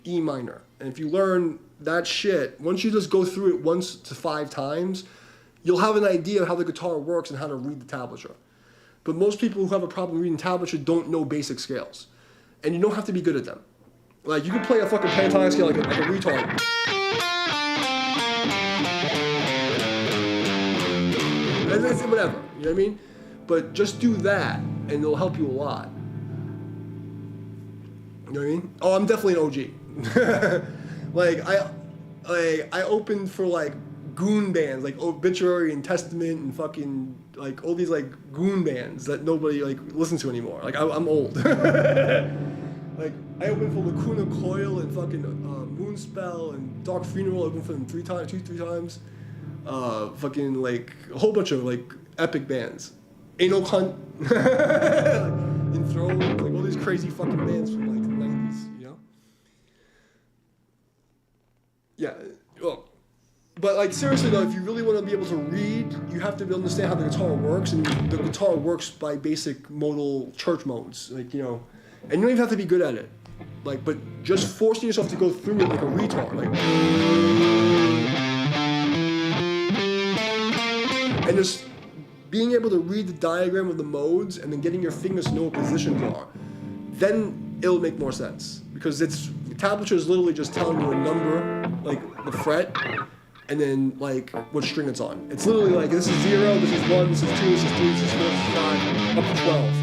E minor. And if you learn that shit, once you just go through it once to 5 times, you'll have an idea of how the guitar works and how to read the tablature. But most people who have a problem reading tablature don't know basic scales. And you don't have to be good at them. Like, you can play a fucking pentatonic scale like a retard. It's whatever, you know what I mean? But just do that, and it'll help you a lot. You know what I mean? Oh, I'm definitely an OG. I opened for, like, goon bands, like Obituary and Testament and fucking, like, all these, like, goon bands that nobody, like, listens to anymore. Like, I'm old. Like, I opened for Lacuna Coil and fucking Moonspell and Dark Funeral. I opened for them 3 times. Fucking, like, a whole bunch of, like, epic bands. Anal Cunt. Enthroned. Like, all these crazy fucking bands from, like, the 90s, you know? Yeah, well, but, like, seriously, though, if you really want to be able to read, you have to understand how the guitar works, and the guitar works by basic modal church modes, like, you know, and you don't even have to be good at it, like, but just forcing yourself to go through it like a retard, like, and just being able to read the diagram of the modes and then getting your fingers to know what positions are, then it'll make more sense, because tablature is literally just telling you a number, like the fret, and then like what string it's on. It's literally like this is 0, this is 1, this is 2, this is 3, this is 4, this is 9, up to 12.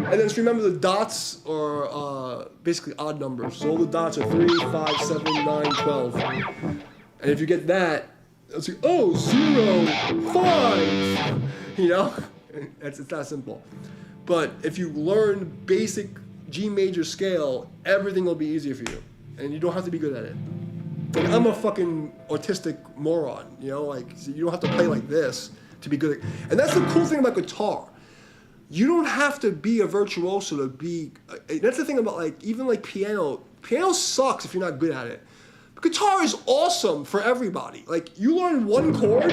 And then just remember the dots are basically odd numbers. So all the dots are 3, 5, 7, 9, 12. And if you get that, it's like, oh, 0, 5. You know? It's that simple. But if you learn basic G major scale, everything will be easier for you. And you don't have to be good at it. Like, I'm a fucking autistic moron, you know? Like, so you don't have to play like this to be good at. And that's the cool thing about guitar. You don't have to be a virtuoso to be. That's the thing about, like, even like piano. Piano sucks if you're not good at it. But guitar is awesome for everybody. Like, you learn 1 chord,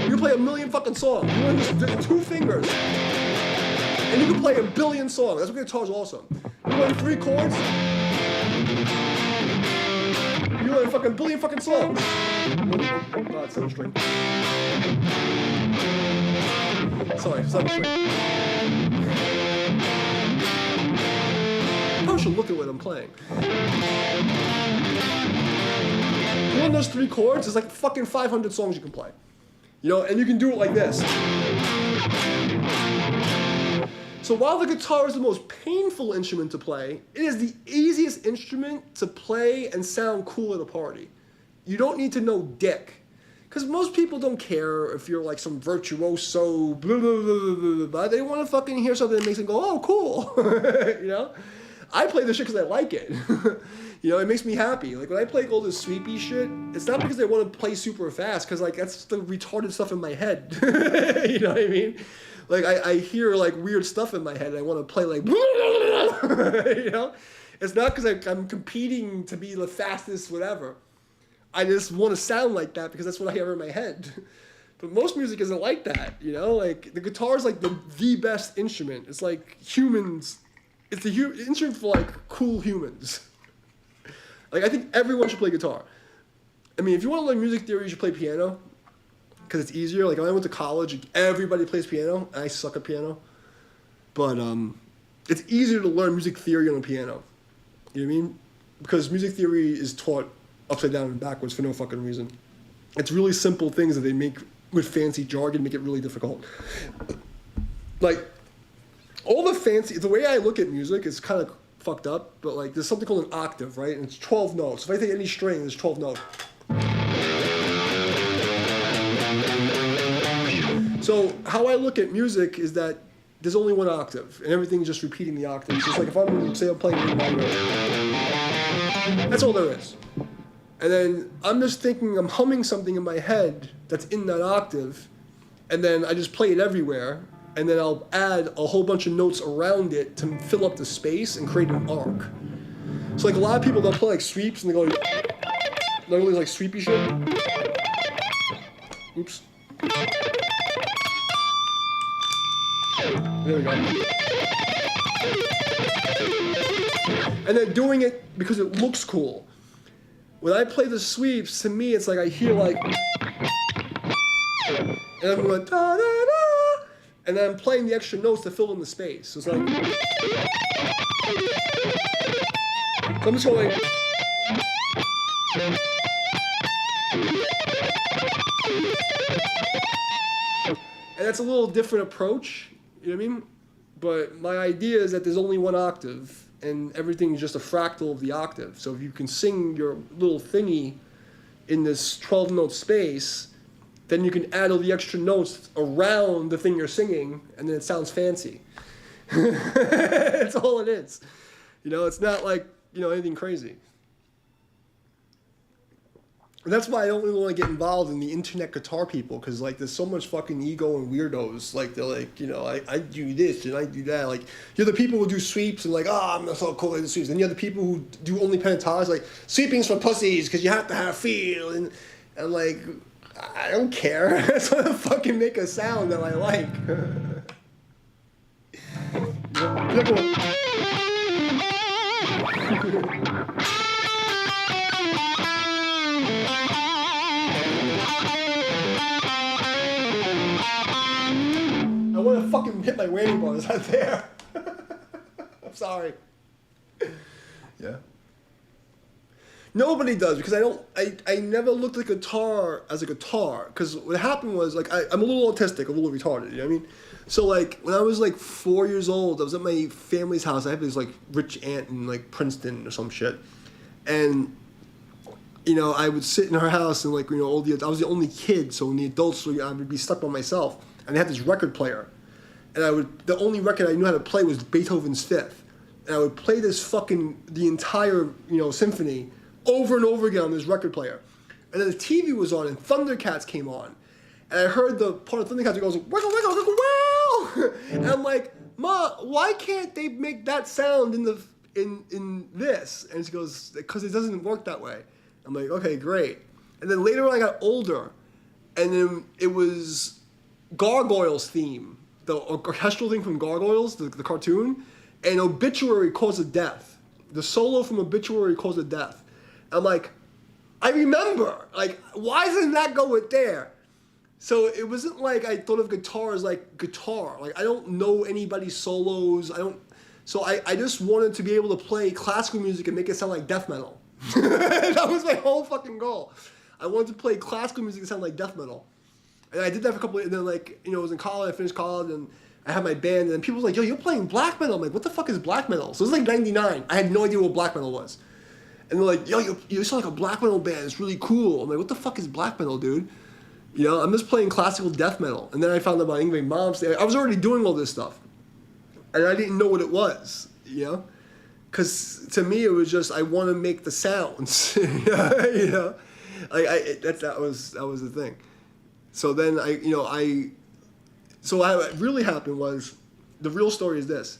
you play a million fucking songs. You learn just 2 fingers, and you can play a billion songs. That's what guitar is awesome. You learn 3 chords, you learn fucking billion fucking songs. Oh God, 7 string. Sorry, 7 string. I should look at what I'm playing. You learn those 3 chords, there's like fucking 500 songs you can play. You know, and you can do it like this. So while the guitar is the most painful instrument to play, it is the easiest instrument to play and sound cool at a party. You don't need to know dick. Because most people don't care if you're like some virtuoso, blah, blah, blah, blah, blah. They want to fucking hear something that makes them go, oh, cool. You know? I play this shit because I like it. You know, it makes me happy. Like when I play all this sweepy shit, it's not because I want to play super fast, because like that's the retarded stuff in my head. You know what I mean? Like I hear like weird stuff in my head and I want to play like, you know? It's not because I'm competing to be the fastest whatever. I just want to sound like that because that's what I hear in my head. But most music isn't like that, you know? Like the guitar is like the best instrument. It's like humans. It's the instrument for like cool humans. Like I think everyone should play guitar. I mean, if you want to learn music theory, you should play piano because it's easier. Like when I went to college, everybody plays piano. And I suck at piano, but it's easier to learn music theory on a piano. You know what I mean? Because music theory is taught upside down and backwards for no fucking reason. It's really simple things that they make with fancy jargon make it really difficult. Like all the way I look at music is kind of fucked up, but like there's something called an octave, right? And it's 12 notes. If I take any string, there's 12 notes. So how I look at music is that there's only one octave, and everything's just repeating the octave. It's just like if I'm playing A minor, that's all there is. And then I'm just thinking, I'm humming something in my head that's in that octave, and then I just play it everywhere, and then I'll add a whole bunch of notes around it to fill up the space and create an arc. So like a lot of people, they'll play like sweeps, and they go, literally like sweepy shit. Oops. There we go. And then doing it because it looks cool. When I play the sweeps, to me, it's like I hear like, and I'm going da da da, and then I'm playing the extra notes to fill in the space. So it's like, so I'm just going. And that's a little different approach, you know what I mean? But my idea is that there's only one octave, and everything is just a fractal of the octave. So if you can sing your little thingy in this 12-note space, then you can add all the extra notes around the thing you're singing, and then it sounds fancy. That's all it is. You know, it's not like, you know, anything crazy. And that's why I don't really want to get involved in the internet guitar people, because like there's so much fucking ego and weirdos. Like they're like, you know, I do this and I do that. Like you're the people who do sweeps and like, oh, I'm not so cool at the sweeps. And you're the people who do only pentatonics, like sweeping's for pussies because you have to have feel. And like, I don't care. I just want to fucking make a sound that I like. I want to fucking hit my whammy bar. Is that there? I'm sorry. Yeah. Nobody does, because I never looked at guitar as a guitar. Because what happened was, like, I'm a little autistic, a little retarded, you know what I mean? So, like, when I was, like, 4 years old, I was at my family's house. I have this, like, rich aunt in, like, Princeton or some shit. And, you know, I would sit in her house and, like, you know, I was the only kid, so when the adults were, I would be stuck by myself. And they had this record player. And the only record I knew how to play was Beethoven's Fifth. And I would play the entire, you know, symphony over and over again on this record player. And then the TV was on and Thundercats came on. And I heard the part of Thundercats that goes, wiggle, wiggle, wiggle, wow! And I'm like, Ma, why can't they make that sound in this? And she goes, because it doesn't work that way. I'm like, okay, great. And then later on I got older, and then it was Gargoyles theme, the orchestral thing from Gargoyles, the cartoon, and Obituary Cause of Death. The solo from Obituary Cause of Death. I'm like, I remember. Like, why doesn't that go with there? So it wasn't like I thought of guitar as like guitar. Like I don't know anybody's solos. So I just wanted to be able to play classical music and make it sound like death metal. That was my whole fucking goal. I wanted to play classical music and sound like death metal. And I did that for a couple of, and then like, you know, I was in college, I finished college, and I had my band, and then people were like, yo, you're playing black metal. I'm like, what the fuck is black metal? So it was like 99. I had no idea what black metal was. And they're like, yo, you sound like a black metal band. It's really cool. I'm like, what the fuck is black metal, dude? You know, I'm just playing classical death metal. And then I found out about Yngwie Malmsteen. I was already doing all this stuff. And I didn't know what it was, you know? Because to me, it was just, I want to make the sounds, you know? Like, that was the thing. So then what really happened was, the real story is this.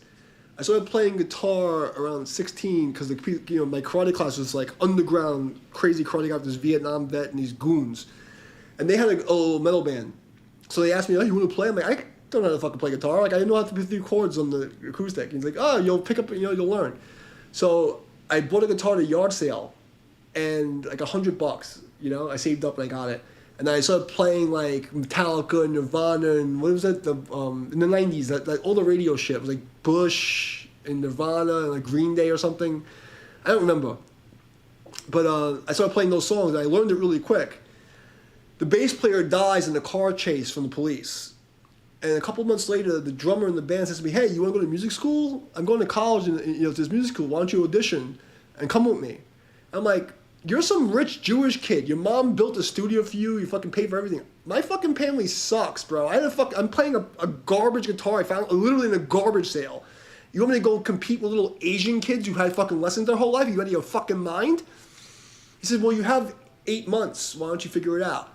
I started playing guitar around 16 because my karate class was like underground, crazy karate guy with this Vietnam vet and these goons. And they had a little metal band. So they asked me, oh, you want to play? I'm like, I don't know how to fucking play guitar. Like, I didn't know how to play 3 chords on the acoustic. And he's like, oh, you'll pick up, you'll learn. So I bought a guitar at a yard sale and like $100, you know, I saved up and I got it. And then I started playing like Metallica and Nirvana and what was that? In the 90s, that all the radio shit was like Bush and Nirvana and like Green Day or something. I don't remember. But I started playing those songs and I learned it really quick. The bass player dies in a car chase from the police. And a couple months later, the drummer in the band says to me, hey, you want to go to music school? I'm going to college and to this music school. Why don't you audition and come with me? I'm like, you're some rich Jewish kid. Your mom built a studio for you. You fucking pay for everything. My fucking family sucks, bro. I'm playing a garbage guitar I found literally in a garbage sale. You want me to go compete with little Asian kids who had fucking lessons their whole life? You out of your fucking mind? He said, well, you have 8 months. Why don't you figure it out?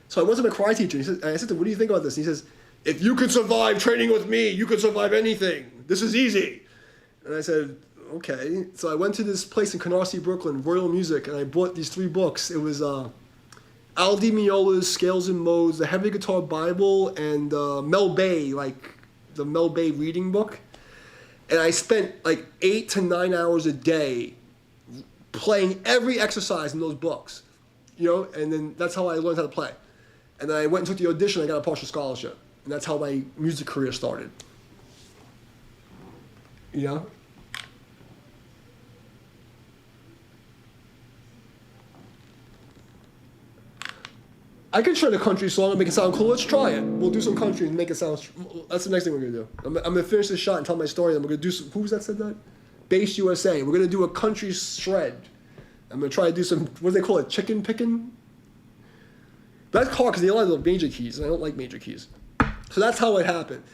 So I went to my karate teacher. And I said to him, what do you think about this? And he says, if you could survive training with me, you could survive anything. This is easy. And I said, okay. So I went to this place in Canarsie, Brooklyn, Royal Music, and I bought these 3 books. It was Al Di Meola's Scales and Modes, the Heavy Guitar Bible, and Mel Bay, like the Mel Bay reading book. And I spent like 8 to 9 hours a day playing every exercise in those books, you know, and then that's how I learned how to play. And then I went and took the audition, I got a partial scholarship. And that's how my music career started. You know? I can try a country song and make it sound cool. Let's try it. We'll do some country and make it sound... That's the next thing we're going to do. I'm going to finish this shot and tell my story. Then we're going to do some... Who's that said that? Bass USA. We're going to do a country shred. I'm going to try to do some... What do they call it? Chicken picking? That's hard because they only have major keys, and I don't like major keys. So that's how it happened.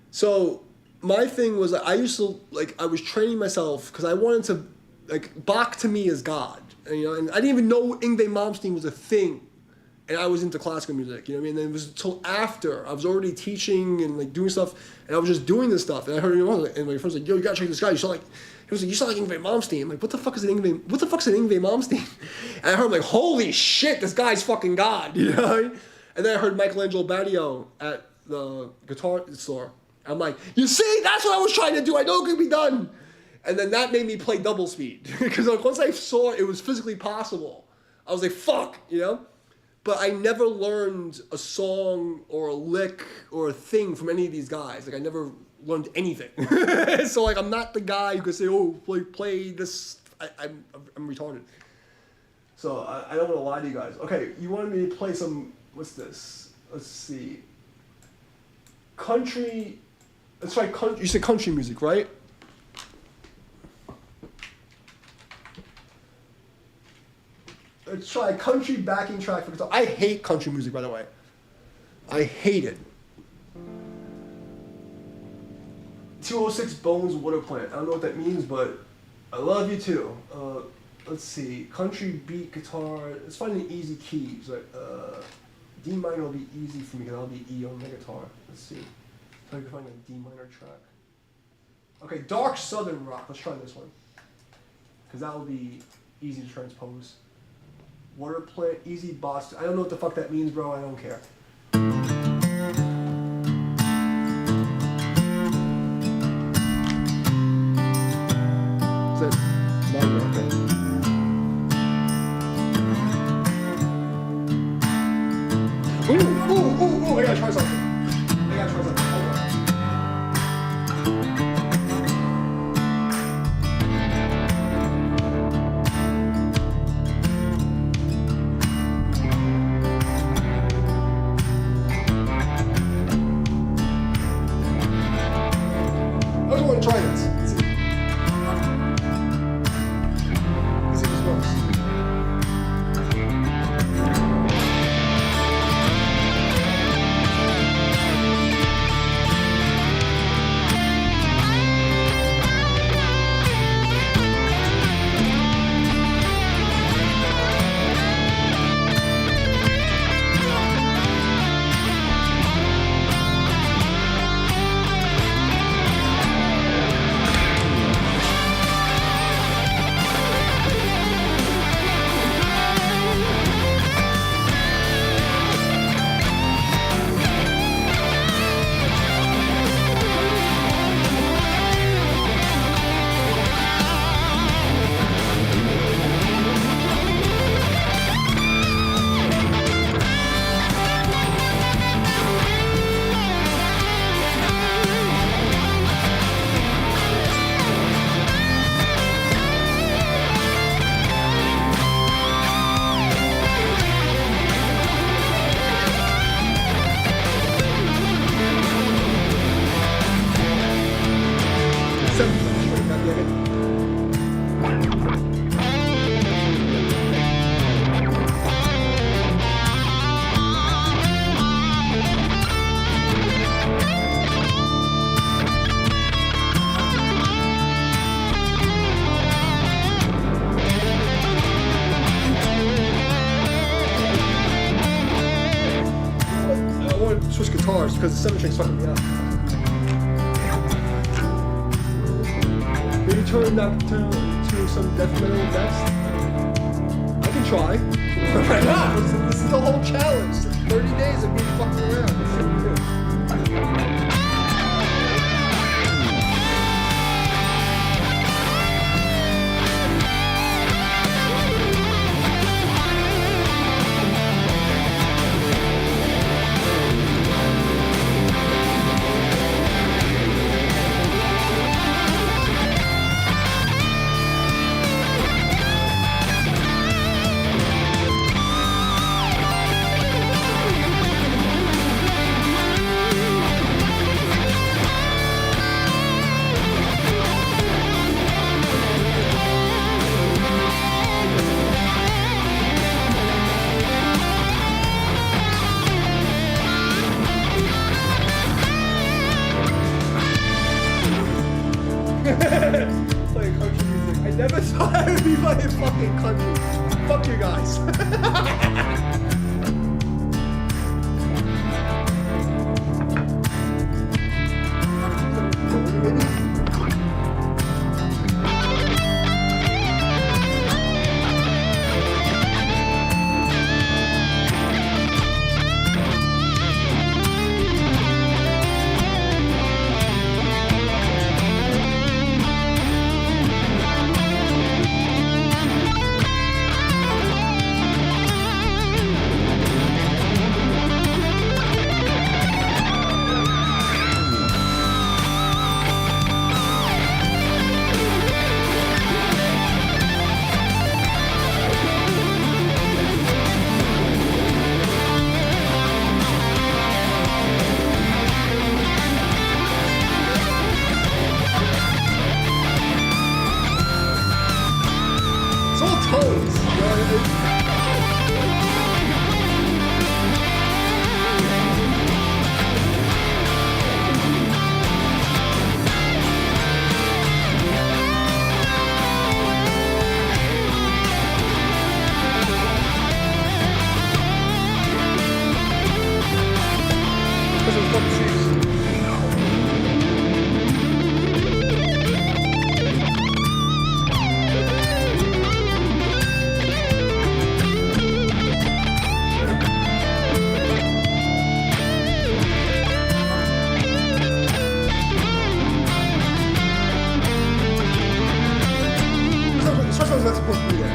So my thing was I used to, like, I was training myself because I wanted to, like, Bach to me is God. And, you know, and I didn't even know Yngwie Malmsteen was a thing. And I was into classical music, you know what I mean? And it was until after I was already teaching and like doing stuff, and I was just doing this stuff. And I heard, you know, and my friends like, yo, you gotta check this guy. You sound like, he was like, you sound like Yngwie Malmsteen. I'm like, what the fuck is an Yngwie Malmsteen? And I heard, like, holy shit, this guy's fucking God, you know? And then I heard Michelangelo Badio at the guitar store. I'm like, you see, that's what I was trying to do. I know it could be done. And then that made me play double speed because like, once I saw it was physically possible, I was like, fuck, you know? But I never learned a song or a lick or a thing from any of these guys. Like, I never learned anything. So, like, I'm not the guy who could say, oh, play this. I'm retarded. So, I don't want to lie to you guys. Okay, you wanted me to play some, what's this? Let's see. Country, let's try country. You said country music, right? Let's try a country backing track for guitar. I hate country music, by the way. I hate it. 206 Bones Water Plant. I don't know what that means, but I love you too. Let's see. Country beat guitar. Let's find an easy key. Like, D minor will be easy for me because I'll be E on the guitar. Let's see. So I can find a D minor track. Okay, Dark Southern Rock. Let's try this one. Because that will be easy to transpose. Water plant, easy boss. I don't know what the fuck that means, bro. I don't care. Is that minor? Okay. Ooh, I gotta try something. Hold on. to switch guitars because the 7-string's fucking me up. Maybe turn that to some death metal next. I can try. Why not? This is the whole challenge. 30 days of me fucking around. Let's see what we do. Playing country music. I never thought I would be playing fucking country. Fuck you guys. Not supposed to be there.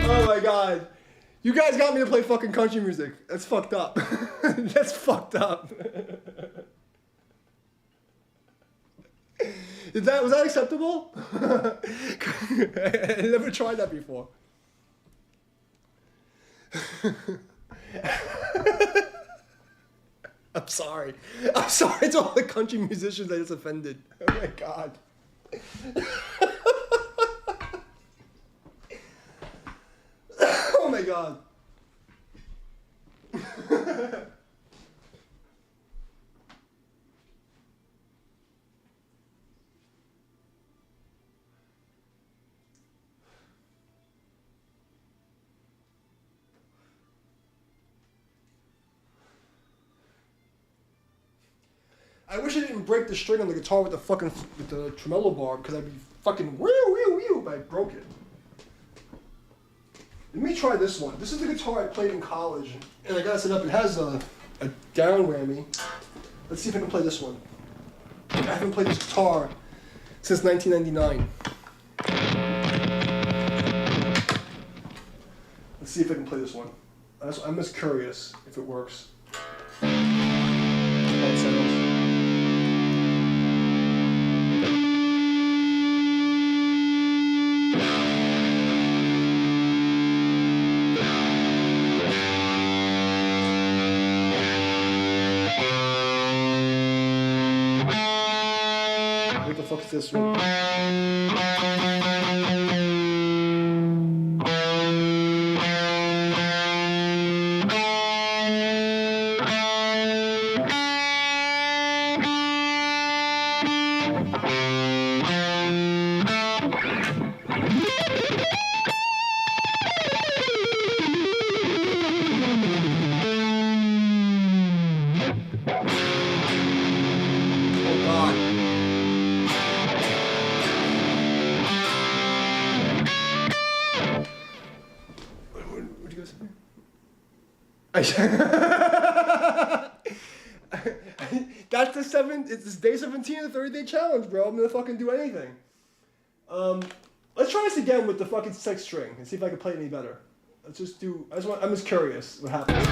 Oh my god. You guys got me to play fucking country music. That's fucked up. That's fucked up. Was that acceptable? I never tried that before. I'm sorry. I'm sorry to all the country musicians I just offended. Oh my god. Oh my god. I wish I didn't break the string on the guitar with the tremolo bar, because I'd be fucking whew, whew, whew, but I broke it. Let me try this one. This is the guitar I played in college, and I got it set up. It has a down whammy. Let's see if I can play this one. I haven't played this guitar since 1999. Let's see if I can play this one. I'm just curious if it works. How it sounds. What the fuck is this one? Oh god. What'd you guys say? That's the it's day 17 of the 30-day challenge, bro. I'm gonna fucking do anything. Let's try this again with the fucking sixth string and see if I can play it any better. Let's just do. I'm just curious what happens.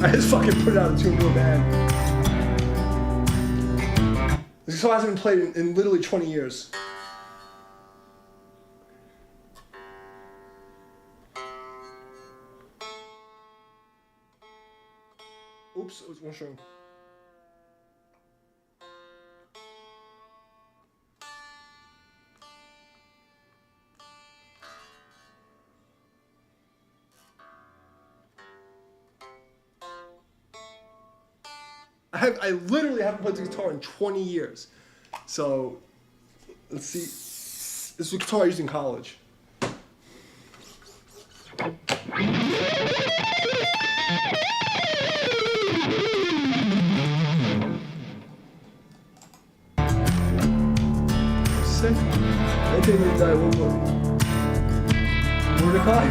I just fucking put it out of tune real bad. This song hasn't been played in literally 20 years. Oops, it was one string. I literally haven't played the guitar in 20 years. So, let's see. This is the guitar I used in college. Sick. I think we die one more. Mordecai?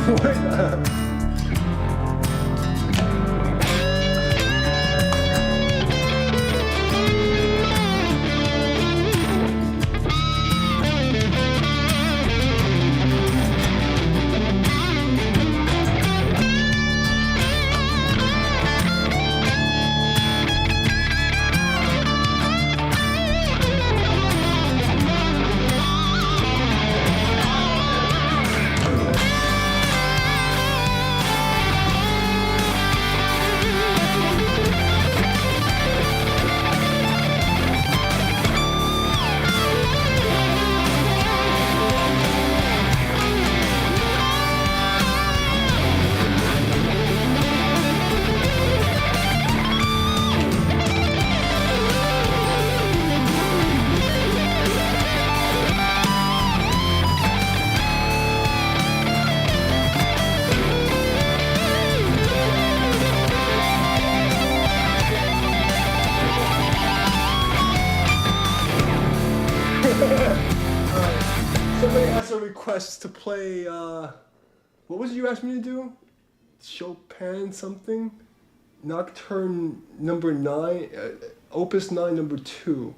Somebody asked a request to play, what was it you asked me to do? Chopin something? Nocturne number 9, Opus 9 number 2.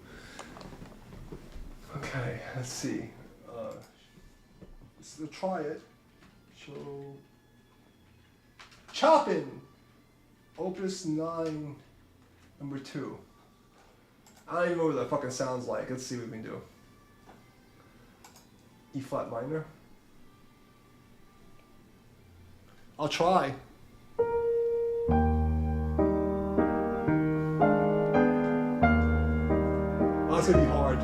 Okay, let's see. Let's try it. Chattin, Opus 9 number 2. I don't even know what that fucking sounds like. Let's see what we can do. E flat minor. I'll try. Oh, that's gonna be hard. E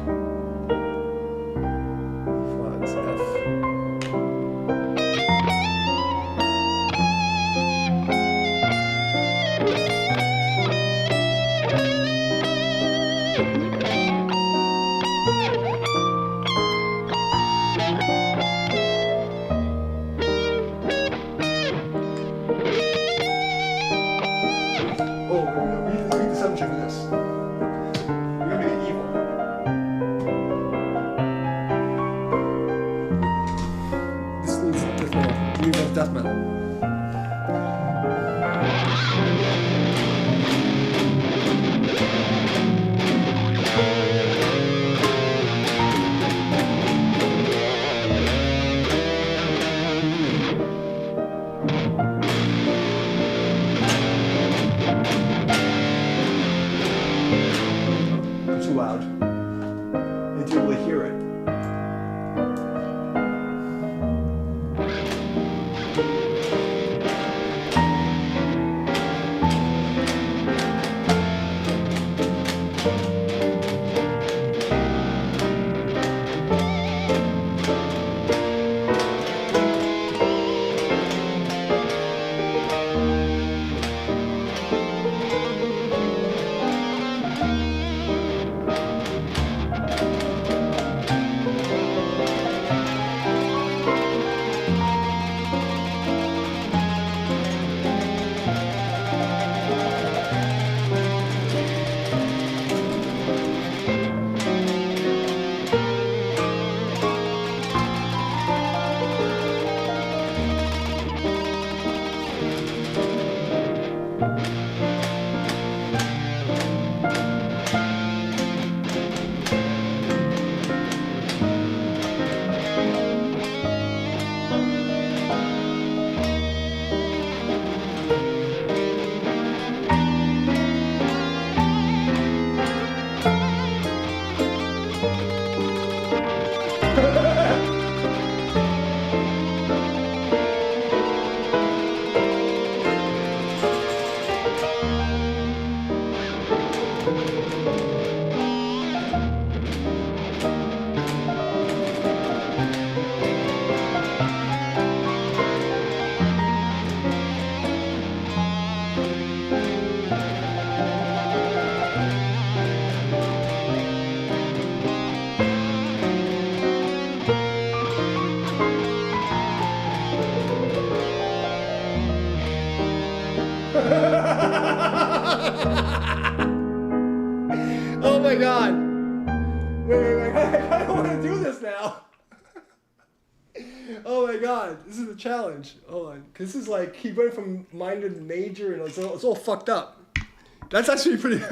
flat, F. Oh, we need the subject of this. We're gonna make it evil. This needs death metal. We need death metal. Too loud. And to really hear it. Oh my god. Wait. I don't want to do this now. Oh my god. This is a challenge. Hold on. Cause this is like, he went from minor to major and it's all fucked up. That's actually pretty...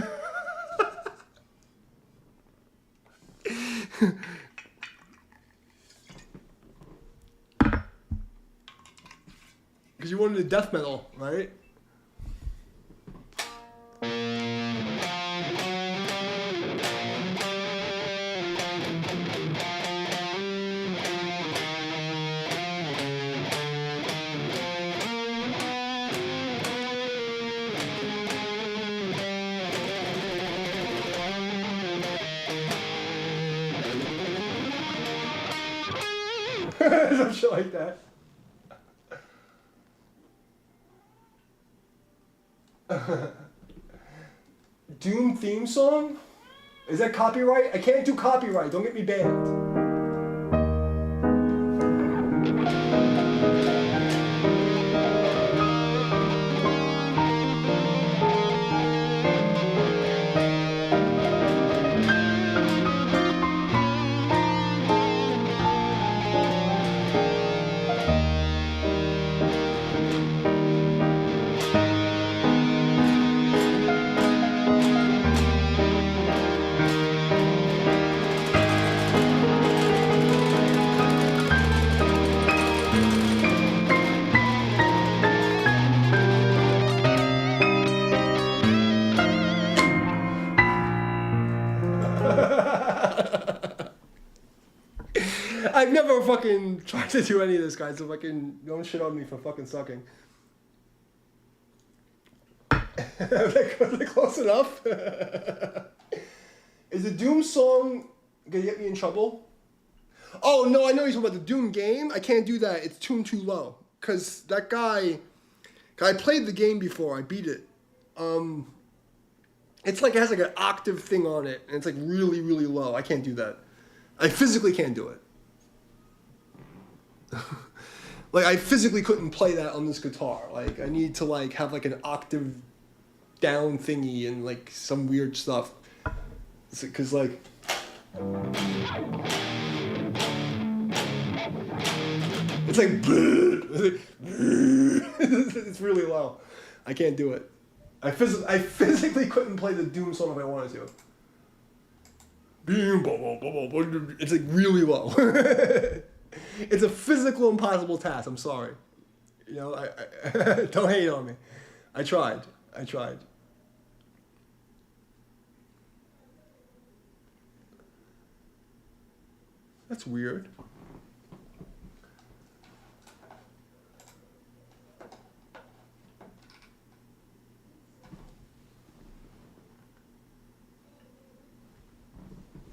Because you wanted a death metal, right? Some shit like that. Doom theme song? Is that copyright? I can't do copyright. Don't get me banned. I've never fucking tried to do any of this, guys. So fucking don't shit on me for fucking sucking. Are they close enough? Is the Doom song gonna get me in trouble? Oh no, I know you're talking about the Doom game. I can't do that. It's tuned too low. Cause that guy, I played the game before. I beat it. It's like it has like an octave thing on it, and it's like really, really low. I can't do that. I physically can't do it. Like I physically couldn't play that on this guitar. Like I need to like have like an octave down thingy and like some weird stuff. Cause like. It's like. It's really low. I can't do it. I physically couldn't play the Doom song if I wanted to. It's like really low. It's a physical impossible task. I'm sorry. You know, I don't hate on me. I tried. That's weird.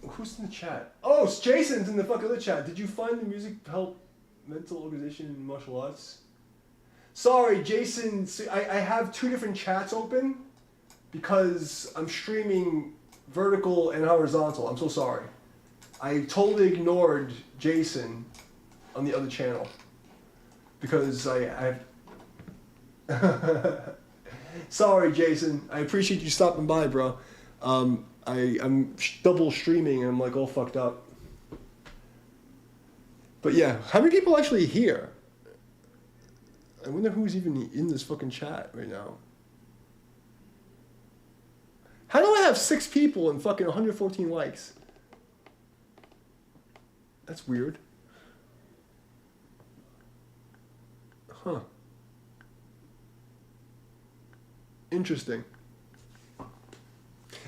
Who's in the chat? Oh, it's Jason's in the fucking other chat. Did you find the music help mental organization in martial arts? Sorry, Jason. I have two different chats open because I'm streaming vertical and horizontal. I'm so sorry. I totally ignored Jason on the other channel because I Sorry, Jason. I appreciate you stopping by, bro. I'm double streaming and I'm like all fucked up. But yeah, how many people actually here? I wonder who's even in this fucking chat right now. How do I have 6 people and fucking 114 likes? That's weird. Huh. Interesting.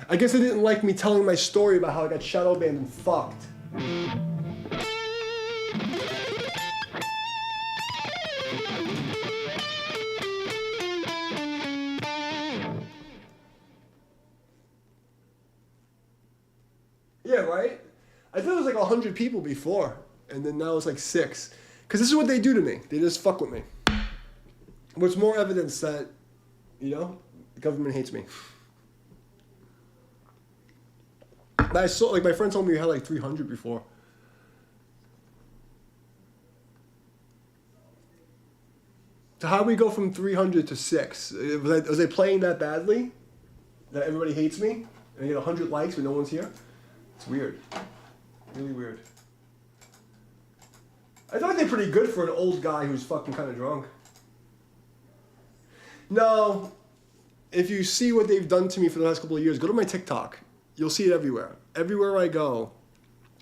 I guess they didn't like me telling my story about how I got shadow banned and fucked. Yeah, right? I thought it was like 100 people before, and then now it's like 6. Because this is what they do to me. They just fuck with me. What's more evidence that, you know, the government hates me. But I saw, like, my friend told me you had like 300 before. So how do we go from 300 to 6? Was I playing that badly? That everybody hates me? And I get 100 likes but no one's here? It's weird. Really weird. I thought they were pretty good for an old guy who's fucking kind of drunk. No. If you see what they've done to me for the last couple of years, go to my TikTok. You'll see it everywhere. Everywhere I go,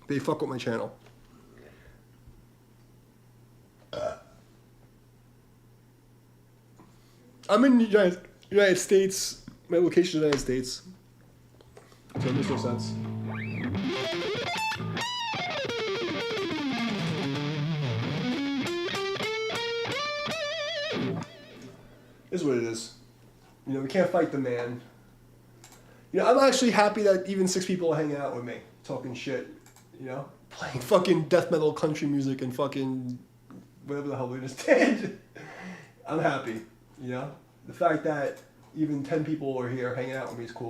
they fuck with my channel. I'm in the United States. My location is the United States. So it makes no sense. Is what it is. You know, we can't fight the man. You know, I'm actually happy that even 6 people are hanging out with me, talking shit, you know? Playing fucking death metal country music and fucking whatever the hell we just did. I'm happy, you know? The fact that even 10 people are here hanging out with me is cool.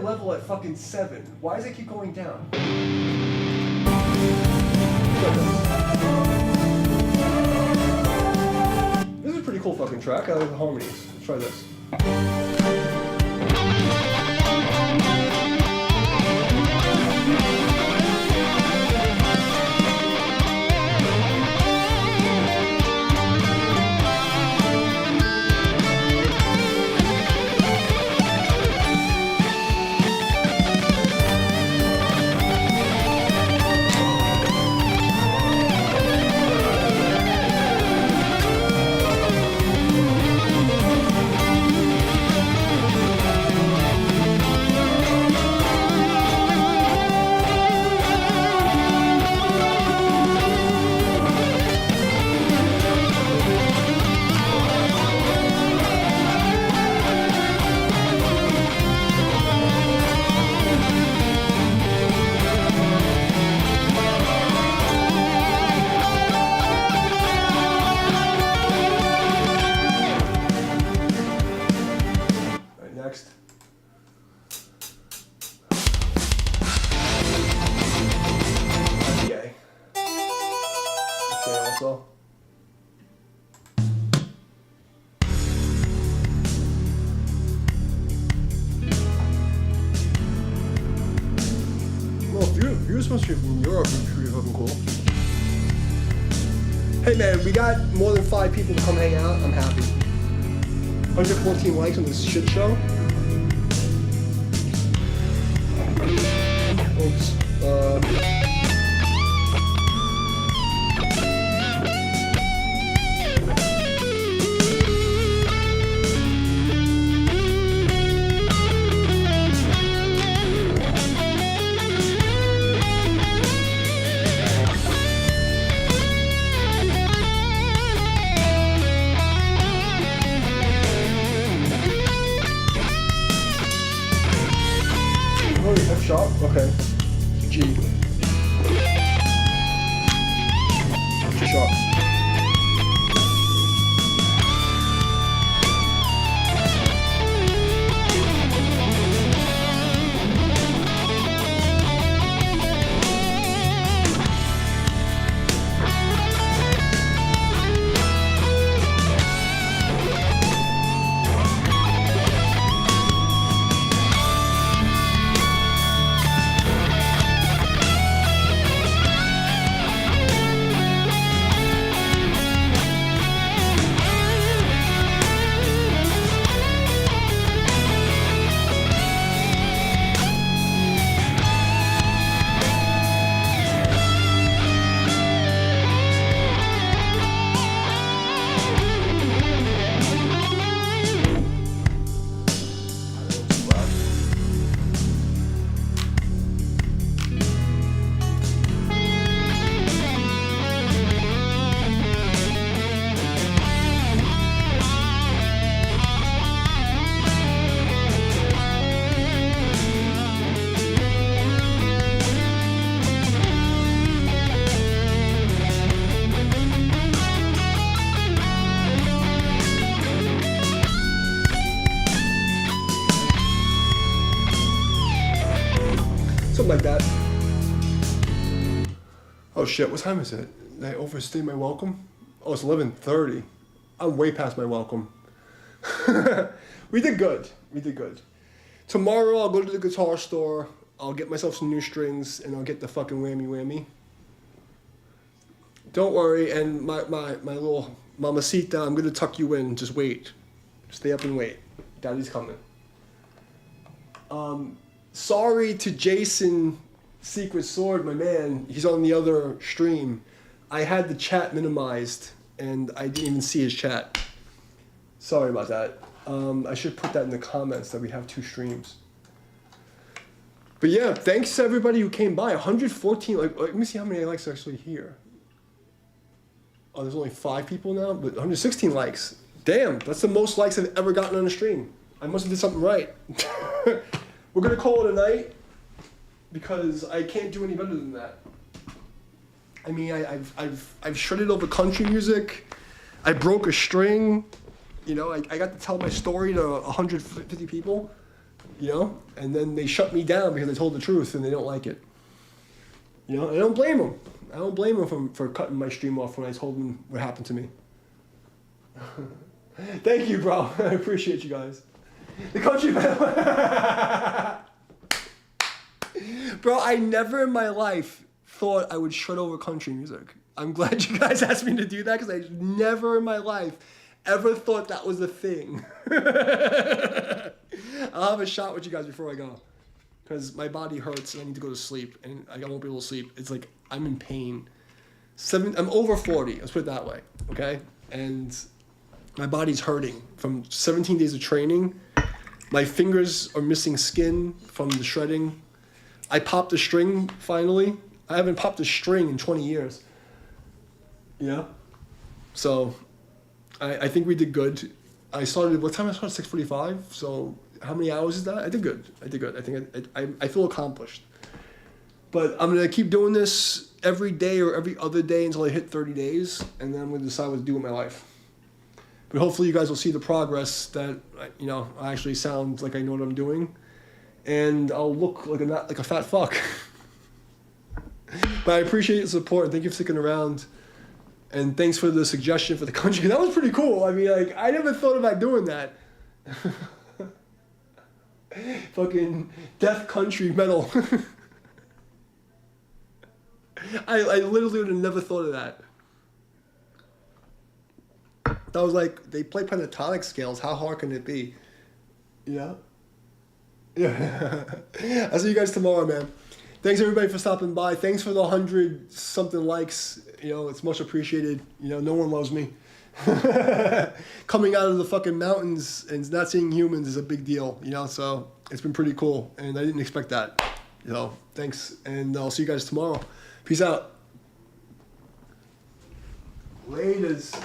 Level at fucking 7. Why does it keep going down? This is track. I like the harmonies. Let's try this. Next. Okay. Okay, also. Well, viewers must be from Europe, which would be fucking cool. Hey man, we got more than 5 people to come hang out. I'm happy. 114 likes on this shit show. Oops. Oh, F sharp? Okay. G. G sharp. Something like that. Oh shit, what time is it? Did I overstay my welcome? Oh, it's 11:30. I'm way past my welcome. We did good. We did good. Tomorrow I'll go to the guitar store. I'll get myself some new strings and I'll get the fucking whammy. Don't worry, and my little mamacita, I'm gonna tuck you in. Just wait. Stay up and wait. Daddy's coming. Sorry to Jason Secret Sword, my man. He's on the other stream. I had the chat minimized and I didn't even see his chat. Sorry about that. I should put that in the comments that we have 2 streams. But yeah, thanks to everybody who came by. 114, like, let me see how many likes are actually here. Oh, there's only 5 people now, but 116 likes. Damn, that's the most likes I've ever gotten on a stream. I must have did something right. We're gonna call it a night because I can't do any better than that. I mean, I've shredded over country music. I broke a string. You know, I got to tell my story to 150 people. You know, and then they shut me down because I told the truth and they don't like it. You know, I don't blame them. I don't blame them for cutting my stream off when I told them what happened to me. Thank you, bro. I appreciate you guys. The country metal. Bro, I never in my life thought I would shred over country music. I'm glad you guys asked me to do that because I never in my life ever thought that was a thing. I'll have a shot with you guys before I go because my body hurts and I need to go to sleep and I won't be able to sleep. It's like I'm in pain. I'm over 40, let's put it that way, okay? And my body's hurting from 17 days of training. My fingers are missing skin from the shredding. I popped a string finally. I haven't popped a string in 20 years. Yeah. So I think we did good. I started, what time I started? 6:45. So how many hours is that? I did good. I think I feel accomplished. But I'm going to keep doing this every day or every other day until I hit 30 days. And then I'm going to decide what to do with my life. But hopefully you guys will see the progress that, you know, I actually sound like I know what I'm doing. And I'll look like a fat fuck. But I appreciate your support and thank you for sticking around. And thanks for the suggestion for the country. That was pretty cool. I mean, like, I never thought about doing that. Fucking death country metal. I literally would have never thought of that. That was like, they play pentatonic scales. How hard can it be? Yeah. Yeah. I'll see you guys tomorrow, man. Thanks everybody for stopping by. Thanks for the 100-something likes. You know, it's much appreciated. You know, no one loves me. Coming out of the fucking mountains and not seeing humans is a big deal, you know, so it's been pretty cool. And I didn't expect that. You know, thanks. And I'll see you guys tomorrow. Peace out. Laters.